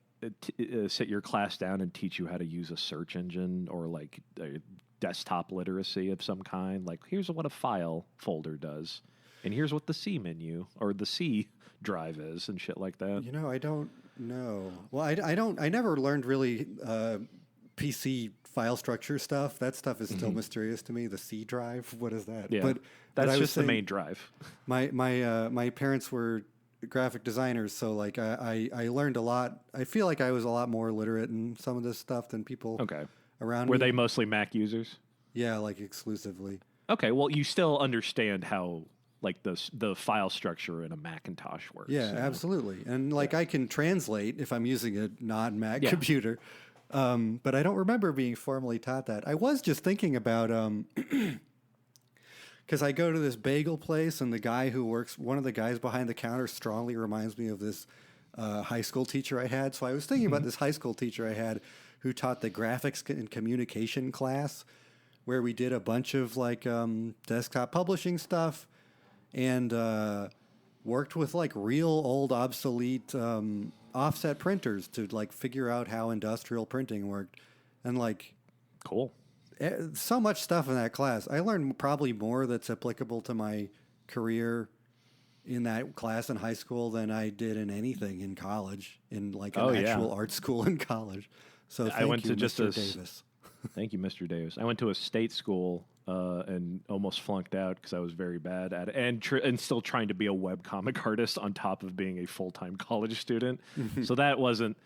[SPEAKER 1] sit your class down and teach you how to use a search engine or like desktop literacy of some kind? Like, here's what a file folder does, and here's what the C menu or the C drive is, and shit like that.
[SPEAKER 2] You know, I don't know. Well, I never learned really PC file structure stuff. That stuff is still mysterious to me. The C drive, what is that?
[SPEAKER 1] Yeah,
[SPEAKER 2] but
[SPEAKER 1] that's
[SPEAKER 2] I was
[SPEAKER 1] just the
[SPEAKER 2] saying,
[SPEAKER 1] main drive.
[SPEAKER 2] My parents were graphic designers, so like I learned a lot. I feel like I was a lot more literate in some of this stuff than people
[SPEAKER 1] Okay.
[SPEAKER 2] around
[SPEAKER 1] Were
[SPEAKER 2] me.
[SPEAKER 1] they mostly Mac users?
[SPEAKER 2] Yeah, like exclusively.
[SPEAKER 1] Okay, well, you still understand how like the file structure in a Macintosh works.
[SPEAKER 2] Yeah,
[SPEAKER 1] you know?
[SPEAKER 2] absolutely. And like I can translate if I'm using a non-Mac
[SPEAKER 1] Yeah.
[SPEAKER 2] computer. But I don't remember being formally taught that. I was just thinking about because I go to this bagel place, and the guy who works, one of the guys behind the counter, strongly reminds me of this high school teacher I had. So I was thinking about this high school teacher I had who taught the graphics and communication class, where we did a bunch of like desktop publishing stuff and worked with like real old obsolete offset printers to like figure out how industrial printing worked, and like
[SPEAKER 1] Cool.
[SPEAKER 2] so much stuff in that class. I learned probably more that's applicable to my career in that class in high school than I did in anything in college, in like an
[SPEAKER 1] Oh, yeah.
[SPEAKER 2] actual art school in college. So
[SPEAKER 1] I went
[SPEAKER 2] you,
[SPEAKER 1] to just
[SPEAKER 2] Mr.
[SPEAKER 1] a
[SPEAKER 2] Davis.
[SPEAKER 1] Thank you, Mr. Davis. I went to a state school and almost flunked out because I was very bad at it, and still trying to be a webcomic artist on top of being a full-time college student. So that wasn't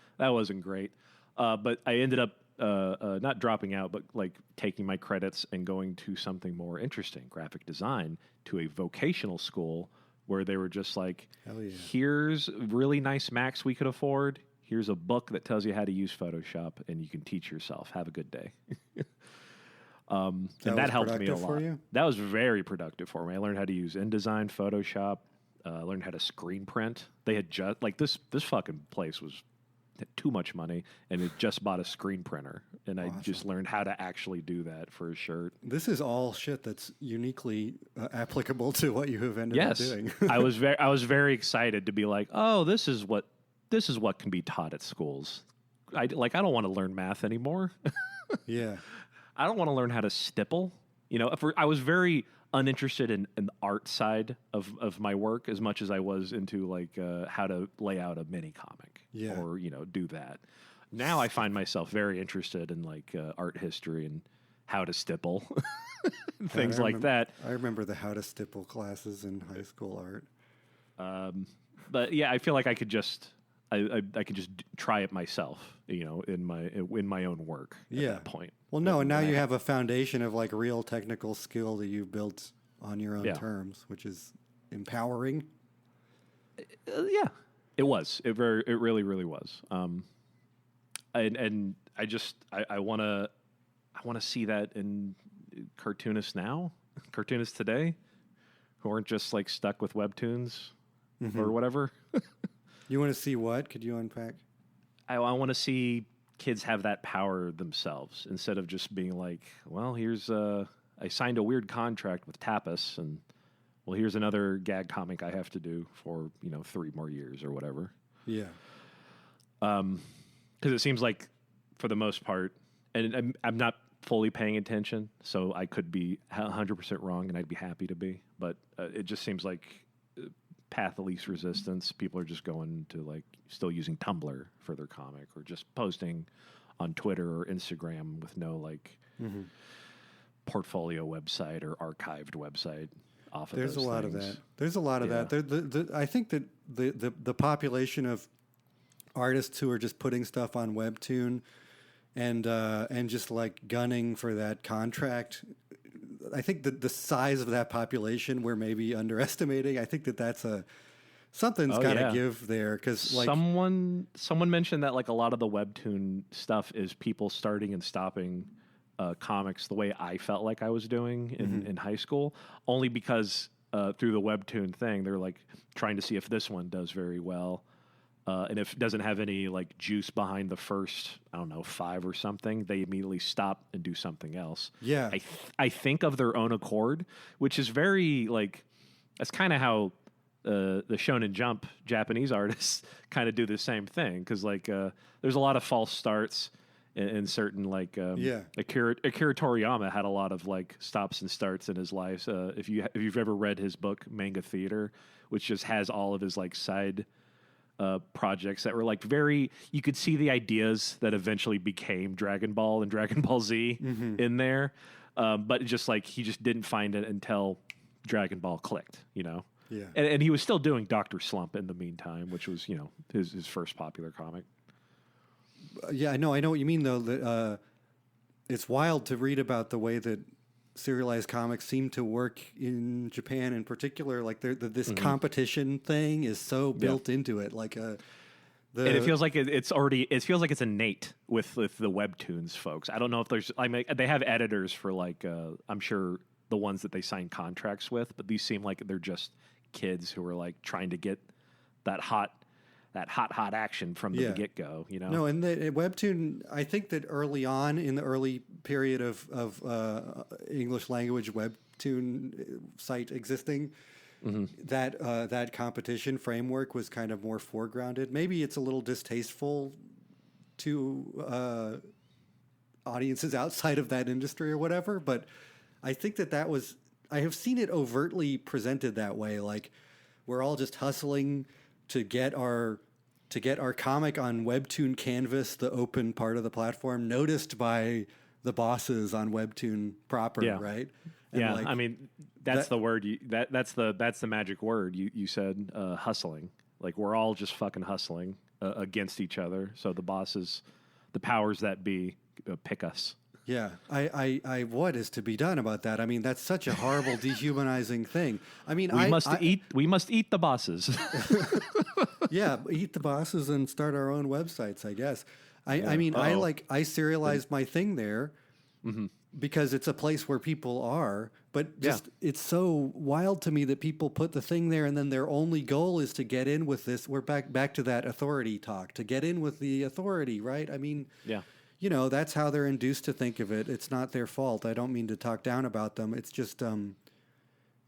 [SPEAKER 1] great. But I ended up not dropping out, but like taking my credits and going to something more interesting, graphic design, to a vocational school where they were just like,
[SPEAKER 2] Hell yeah.
[SPEAKER 1] here's really nice Macs we could afford. Here's a book that tells you how to use Photoshop, and you can teach yourself. Have a good day. And that
[SPEAKER 2] was
[SPEAKER 1] helped me a
[SPEAKER 2] productive for
[SPEAKER 1] lot.
[SPEAKER 2] you?
[SPEAKER 1] That was very productive for me. I learned how to use InDesign, Photoshop. Learned how to screen print. They had just like this fucking place was had too much money, and it just bought a screen printer, and I just learned how to actually do that for a shirt.
[SPEAKER 2] This is all shit that's uniquely applicable to what you have ended up
[SPEAKER 1] Yes,
[SPEAKER 2] doing.
[SPEAKER 1] I was very excited to be like, oh, this is what can be taught at schools. I don't want to learn math anymore.
[SPEAKER 2] Yeah.
[SPEAKER 1] I don't want to learn how to stipple. You know, I was very uninterested in the art side of my work as much as I was into like how to lay out a mini comic
[SPEAKER 2] Yeah.
[SPEAKER 1] or, do that. Now I find myself very interested in like art history and how to stipple, things
[SPEAKER 2] I
[SPEAKER 1] like that.
[SPEAKER 2] I remember the how to stipple classes in high school art.
[SPEAKER 1] But yeah, I feel like I could just try it myself, in my own work at that point.
[SPEAKER 2] Well, no, and now you have a foundation of like real technical skill that you've built on your own
[SPEAKER 1] Yeah.
[SPEAKER 2] terms, which is empowering.
[SPEAKER 1] Yeah, it was. It really, really was. And I want to see that in cartoonists now, cartoonists today, who aren't just like stuck with webtoons or whatever.
[SPEAKER 2] You want to see what? Could you unpack?
[SPEAKER 1] I want to see kids have that power themselves instead of just being like, well, here's I signed a weird contract with Tapas, and well, here's another gag comic I have to do for 3 more years or whatever.
[SPEAKER 2] Yeah.
[SPEAKER 1] Because it seems like, for the most part, and I'm not fully paying attention, so I could be 100% wrong, and I'd be happy to be. But it just seems like path of least resistance. People are just going to like still using Tumblr for their comic, or just posting on Twitter or Instagram with no like portfolio website or archived website off of
[SPEAKER 2] There's a
[SPEAKER 1] those
[SPEAKER 2] lot of
[SPEAKER 1] things.
[SPEAKER 2] that. There's a lot of
[SPEAKER 1] Yeah.
[SPEAKER 2] that. I think that the population of artists who are just putting stuff on Webtoon and just like gunning for that contract. I think that the size of that population we're maybe underestimating. I think that that's something's
[SPEAKER 1] Oh,
[SPEAKER 2] got to
[SPEAKER 1] yeah.
[SPEAKER 2] give there because like
[SPEAKER 1] Someone mentioned that like a lot of the webtoon stuff is people starting and stopping comics the way I felt like I was doing in high school, only because through the webtoon thing they're like trying to see if this one does very well, and if it doesn't have any like juice behind the first, I don't know, 5 or something, they immediately stop and do something else.
[SPEAKER 2] Yeah.
[SPEAKER 1] I think of their own accord, which is very like that's kind of how the Shonen Jump Japanese artists kind of do the same thing because like there's a lot of false starts in certain like
[SPEAKER 2] Yeah.
[SPEAKER 1] Akira Toriyama had a lot of like stops and starts in his life. If you've ever read his book Manga Theater, which just has all of his like side projects that were like very, you could see the ideas that eventually became Dragon Ball and Dragon Ball Z in there, but just like he just didn't find it until Dragon Ball clicked, you know.
[SPEAKER 2] Yeah.
[SPEAKER 1] And he was still doing Dr. Slump in the meantime, which was, you know, his first popular comic.
[SPEAKER 2] Yeah, I know what you mean though. That it's wild to read about the way that serialized comics seem to work in Japan, in particular. Like this competition thing is so built into it. Like
[SPEAKER 1] And it feels like it feels like it's innate with the webtoons folks. I don't know if there's, I mean, they have editors for like, I'm sure the ones that they sign contracts with, but these seem like they're just kids who are like trying to get that hot action from the get go, you know?
[SPEAKER 2] No, and the webtoon. I think that early on in the early period of English language webtoon site existing, that competition framework was kind of more foregrounded. Maybe it's a little distasteful to audiences outside of that industry or whatever, but I think that was. I have seen it overtly presented that way, like we're all just hustling to get our comic on Webtoon Canvas, the open part of the platform, noticed by the bosses on Webtoon proper,
[SPEAKER 1] Yeah.
[SPEAKER 2] right? And
[SPEAKER 1] Yeah,
[SPEAKER 2] like,
[SPEAKER 1] I mean that's the word. That's the magic word. You said hustling. Like we're all just fucking hustling against each other. So the bosses, the powers that be, pick us.
[SPEAKER 2] yeah, I what is to be done about that? I mean, that's such a horrible, dehumanizing thing. I mean,
[SPEAKER 1] We must eat the bosses.
[SPEAKER 2] yeah, eat the bosses and start our own websites, I guess. I mean, I serialized my thing there because it's a place where people are, but just it's so wild to me that people put the thing there and then their only goal is to get in with this. We're back to that authority talk, to get in with the authority, right? I mean,
[SPEAKER 1] Yeah.
[SPEAKER 2] you know, that's how they're induced to think of it. It's not their fault. I don't mean to talk down about them. It's just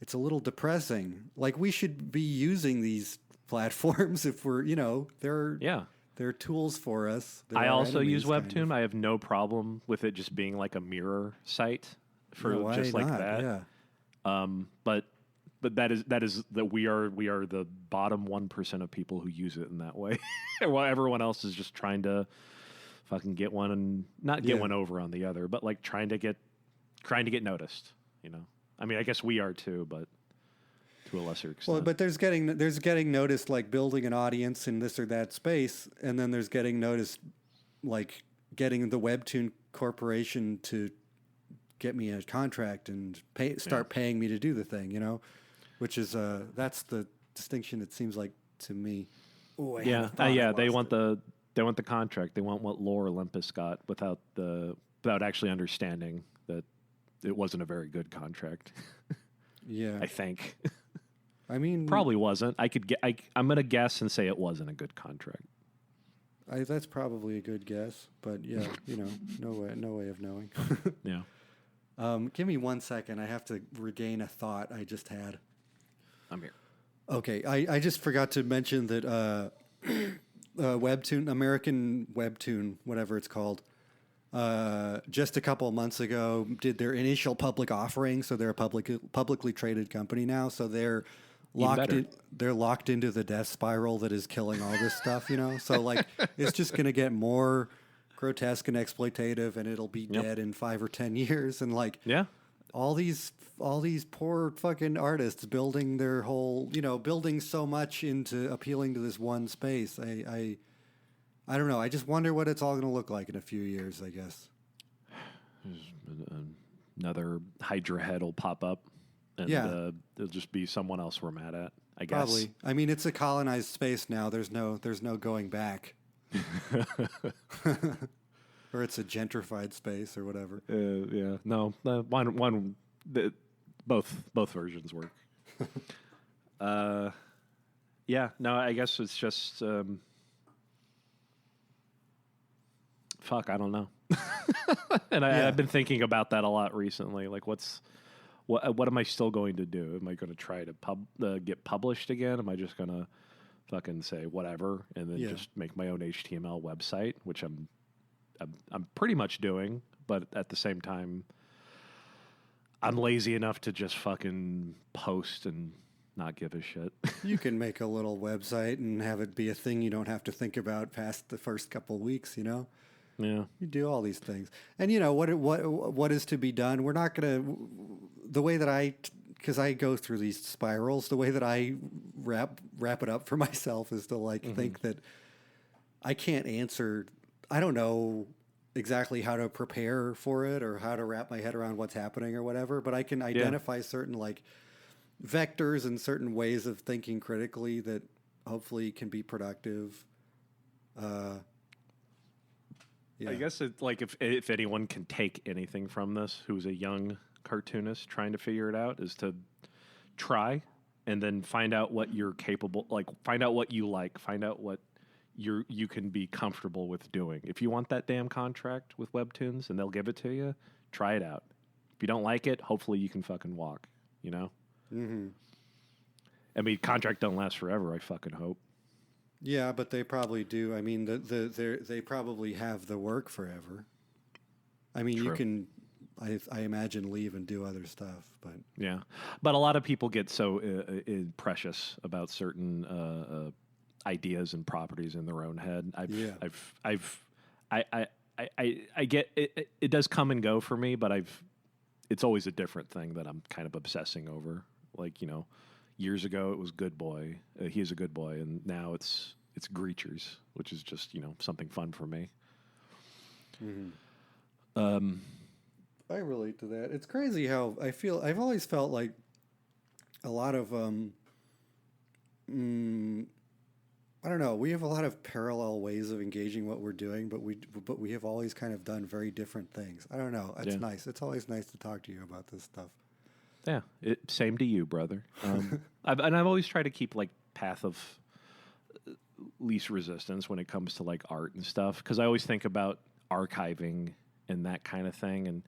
[SPEAKER 2] it's a little depressing. Like we should be using these platforms if we're, you know, they're tools for us. They're
[SPEAKER 1] I
[SPEAKER 2] our
[SPEAKER 1] also use
[SPEAKER 2] enemies, kind
[SPEAKER 1] Webtoon.
[SPEAKER 2] of.
[SPEAKER 1] I have no problem with it just being like a mirror site for
[SPEAKER 2] Yeah, why
[SPEAKER 1] just like
[SPEAKER 2] not?
[SPEAKER 1] that.
[SPEAKER 2] Yeah.
[SPEAKER 1] But that is that we are the bottom 1% of people who use it in that way, while everyone else is just trying to fucking get one and not get
[SPEAKER 2] Yeah.
[SPEAKER 1] one over on the other, but like trying to get noticed. You know, I mean, I guess we are too, but to a lesser extent.
[SPEAKER 2] Well, but there's getting noticed like building an audience in this or that space, and then there's getting noticed like getting the Webtoon Corporation to get me a contract and start paying me to do the thing, you know, which is that's the distinction it seems like to me. Oh, I had a
[SPEAKER 1] yeah,
[SPEAKER 2] thought, I
[SPEAKER 1] they
[SPEAKER 2] lost
[SPEAKER 1] want
[SPEAKER 2] it.
[SPEAKER 1] they want the contract. They want what Lore Olympus got without actually understanding that it wasn't a very good contract.
[SPEAKER 2] Yeah,
[SPEAKER 1] I think
[SPEAKER 2] I mean,
[SPEAKER 1] probably wasn't. I'm gonna guess and say it wasn't a good contract.
[SPEAKER 2] that's probably a good guess, but yeah, you know, no way of knowing.
[SPEAKER 1] Yeah.
[SPEAKER 2] Give me 1 second. I have to regain a thought I just had.
[SPEAKER 1] I'm here.
[SPEAKER 2] Okay, I just forgot to mention that Webtoon, American Webtoon, whatever it's called, just a couple of months ago did their initial public offering. So they're a publicly traded company now. So they're
[SPEAKER 1] better.
[SPEAKER 2] they're locked into the death spiral that is killing all this stuff, you know? So like it's just going to get more grotesque and exploitative and it'll be dead in 5 or 10 years. And like,
[SPEAKER 1] Yeah.
[SPEAKER 2] all these poor fucking artists building their whole, building so much into appealing to this one space. I don't know. I just wonder what it's all going to look like in a few years, I guess.
[SPEAKER 1] Another Hydra head will pop up, and
[SPEAKER 2] Yeah.
[SPEAKER 1] it'll just be someone else we're mad at, I guess.
[SPEAKER 2] Probably. I mean, it's a colonized space now. There's no going back. Or it's a gentrified space or whatever.
[SPEAKER 1] Yeah. No. Both versions work. Yeah. No. I guess it's just. Fuck. I don't know. And I've been thinking about that a lot recently. Like, what am I still going to do? Am I going to try to get published again? Am I just going to fucking say whatever and then just make my own HTML website, which I'm pretty much doing, but at the same time, I'm lazy enough to just fucking post and not give a shit.
[SPEAKER 2] You can make a little website and have it be a thing you don't have to think about past the first couple weeks,
[SPEAKER 1] Yeah.
[SPEAKER 2] You do all these things. And what is to be done? We're not going to, the way that because I go through these spirals, the way that I wrap it up for myself is to think that I can't answer. I don't know exactly how to prepare for it or how to wrap my head around what's happening or whatever, but I can identify certain vectors and certain ways of thinking critically that hopefully can be productive.
[SPEAKER 1] I guess it's like if anyone can take anything from this, who's a young cartoonist trying to figure it out, is to try and then find out what you're capable, find out what you like, find out what you can be comfortable with doing. If you want that damn contract with Webtoons and they'll give it to you, try it out. If you don't like it, hopefully you can fucking walk, Mm-hmm. I mean, contract don't last forever, I fucking hope.
[SPEAKER 2] Yeah, but they probably do. I mean, they probably have the work forever. I mean,
[SPEAKER 1] True.
[SPEAKER 2] You can, I imagine, leave and do other stuff, but
[SPEAKER 1] Yeah, but a lot of people get so precious about certain ideas and properties in their own head. I get it. It does come and go for me, but it's always a different thing that I'm kind of obsessing over. Years ago it was Good Boy. He is a good boy, and now it's Greachers, which is just something fun for me.
[SPEAKER 2] Mm-hmm. I relate to that. It's crazy how I've always felt like a lot of I don't know. We have a lot of parallel ways of engaging what we're doing, but we have always kind of done very different things. I don't know. It's nice. It's always nice to talk to you about this stuff.
[SPEAKER 1] Yeah, same to you, brother. I've always tried to keep path of least resistance when it comes to art and stuff, because I always think about archiving and that kind of thing, and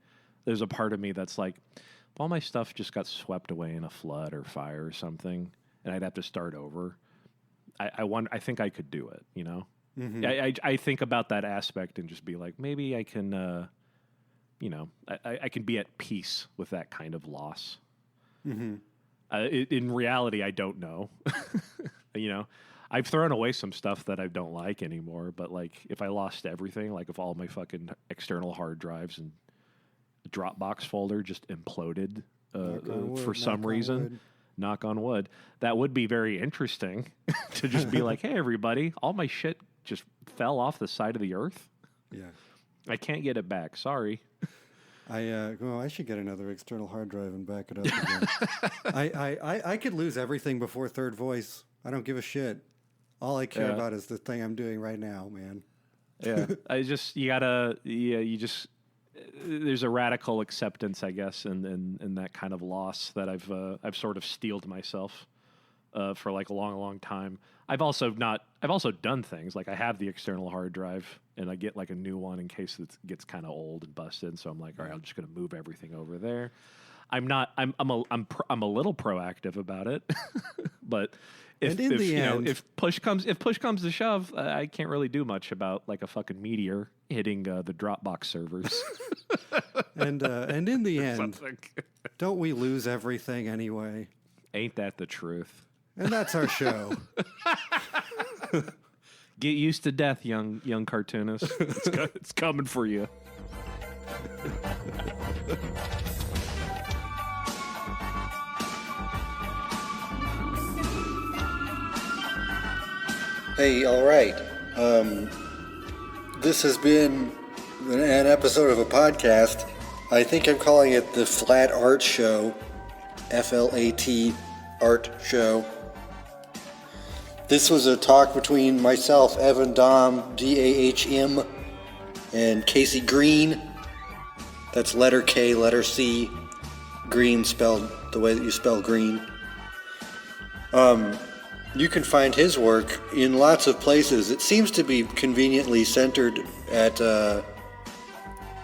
[SPEAKER 1] there's a part of me that's like, if all my stuff just got swept away in a flood or fire or something, and I'd have to start over. I think I could do it. Mm-hmm. I think about that aspect and just be like, maybe I can. I can be at peace with that kind of loss.
[SPEAKER 2] Mm-hmm.
[SPEAKER 1] In reality, I don't know. I've thrown away some stuff that I don't like anymore, but if I lost everything, if all my fucking external hard drives and Dropbox folder just imploded for some reason, knock on wood, that would be very interesting to just be like, hey, everybody, all my shit just fell off the side of the earth.
[SPEAKER 2] Yeah.
[SPEAKER 1] I can't get it back. Sorry.
[SPEAKER 2] I should get another external hard drive and back it up again. I could lose everything before Third Voice. I don't give a shit. All I care about is the thing I'm doing right now, man.
[SPEAKER 1] Yeah. There's a radical acceptance, I guess, in that kind of loss that I've sort of steeled myself for a long time. I've also done things I have the external hard drive and I get a new one in case it gets kind of old and busted. So I'm like, all right, I'm just going to move everything over there. I'm a little proactive about it, but if push comes to shove, I can't really do much about a fucking meteor hitting the Dropbox servers.
[SPEAKER 2] And in the end, don't we lose everything anyway?
[SPEAKER 1] Ain't that the truth?
[SPEAKER 2] And that's our show.
[SPEAKER 1] Get used to death, young cartoonist. It's coming for you.
[SPEAKER 3] Hey, all right. This has been an episode of a podcast. I think I'm calling it the Flat Art Show. FLAT Art Show. This was a talk between myself, Evan Dom, DAHM, and Casey Green. That's letter K, letter C, Green spelled the way that you spell green. You can find his work in lots of places. It seems to be conveniently centered at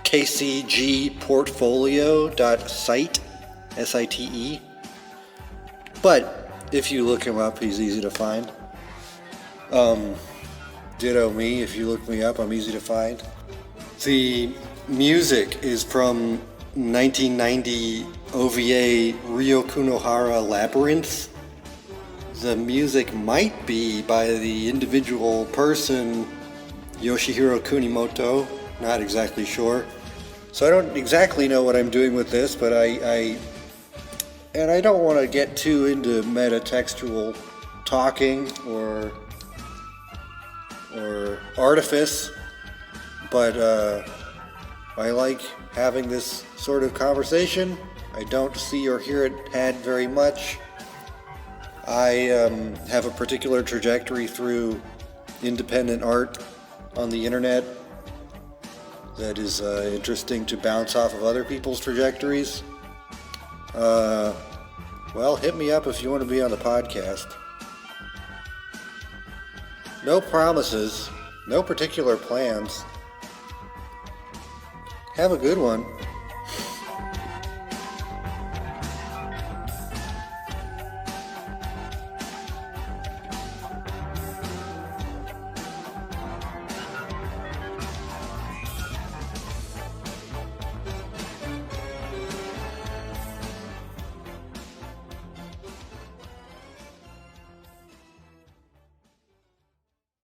[SPEAKER 3] kcgportfolio.site, S-I-T-E. But if you look him up, he's easy to find. Ditto me, if you look me up, I'm easy to find. The music is from 1990 OVA Ryo Kunohara Labyrinth. The music might be by the individual person Yoshihiro Kunimoto, not exactly sure. So I don't exactly know what I'm doing with this, but I don't want to get too into metatextual talking or artifice, but I like having this sort of conversation. I don't see or hear it had very much. I have a particular trajectory through independent art on the internet that is interesting to bounce off of other people's trajectories. Well, hit me up if you want to be on the podcast. No promises, no particular plans. Have a good one.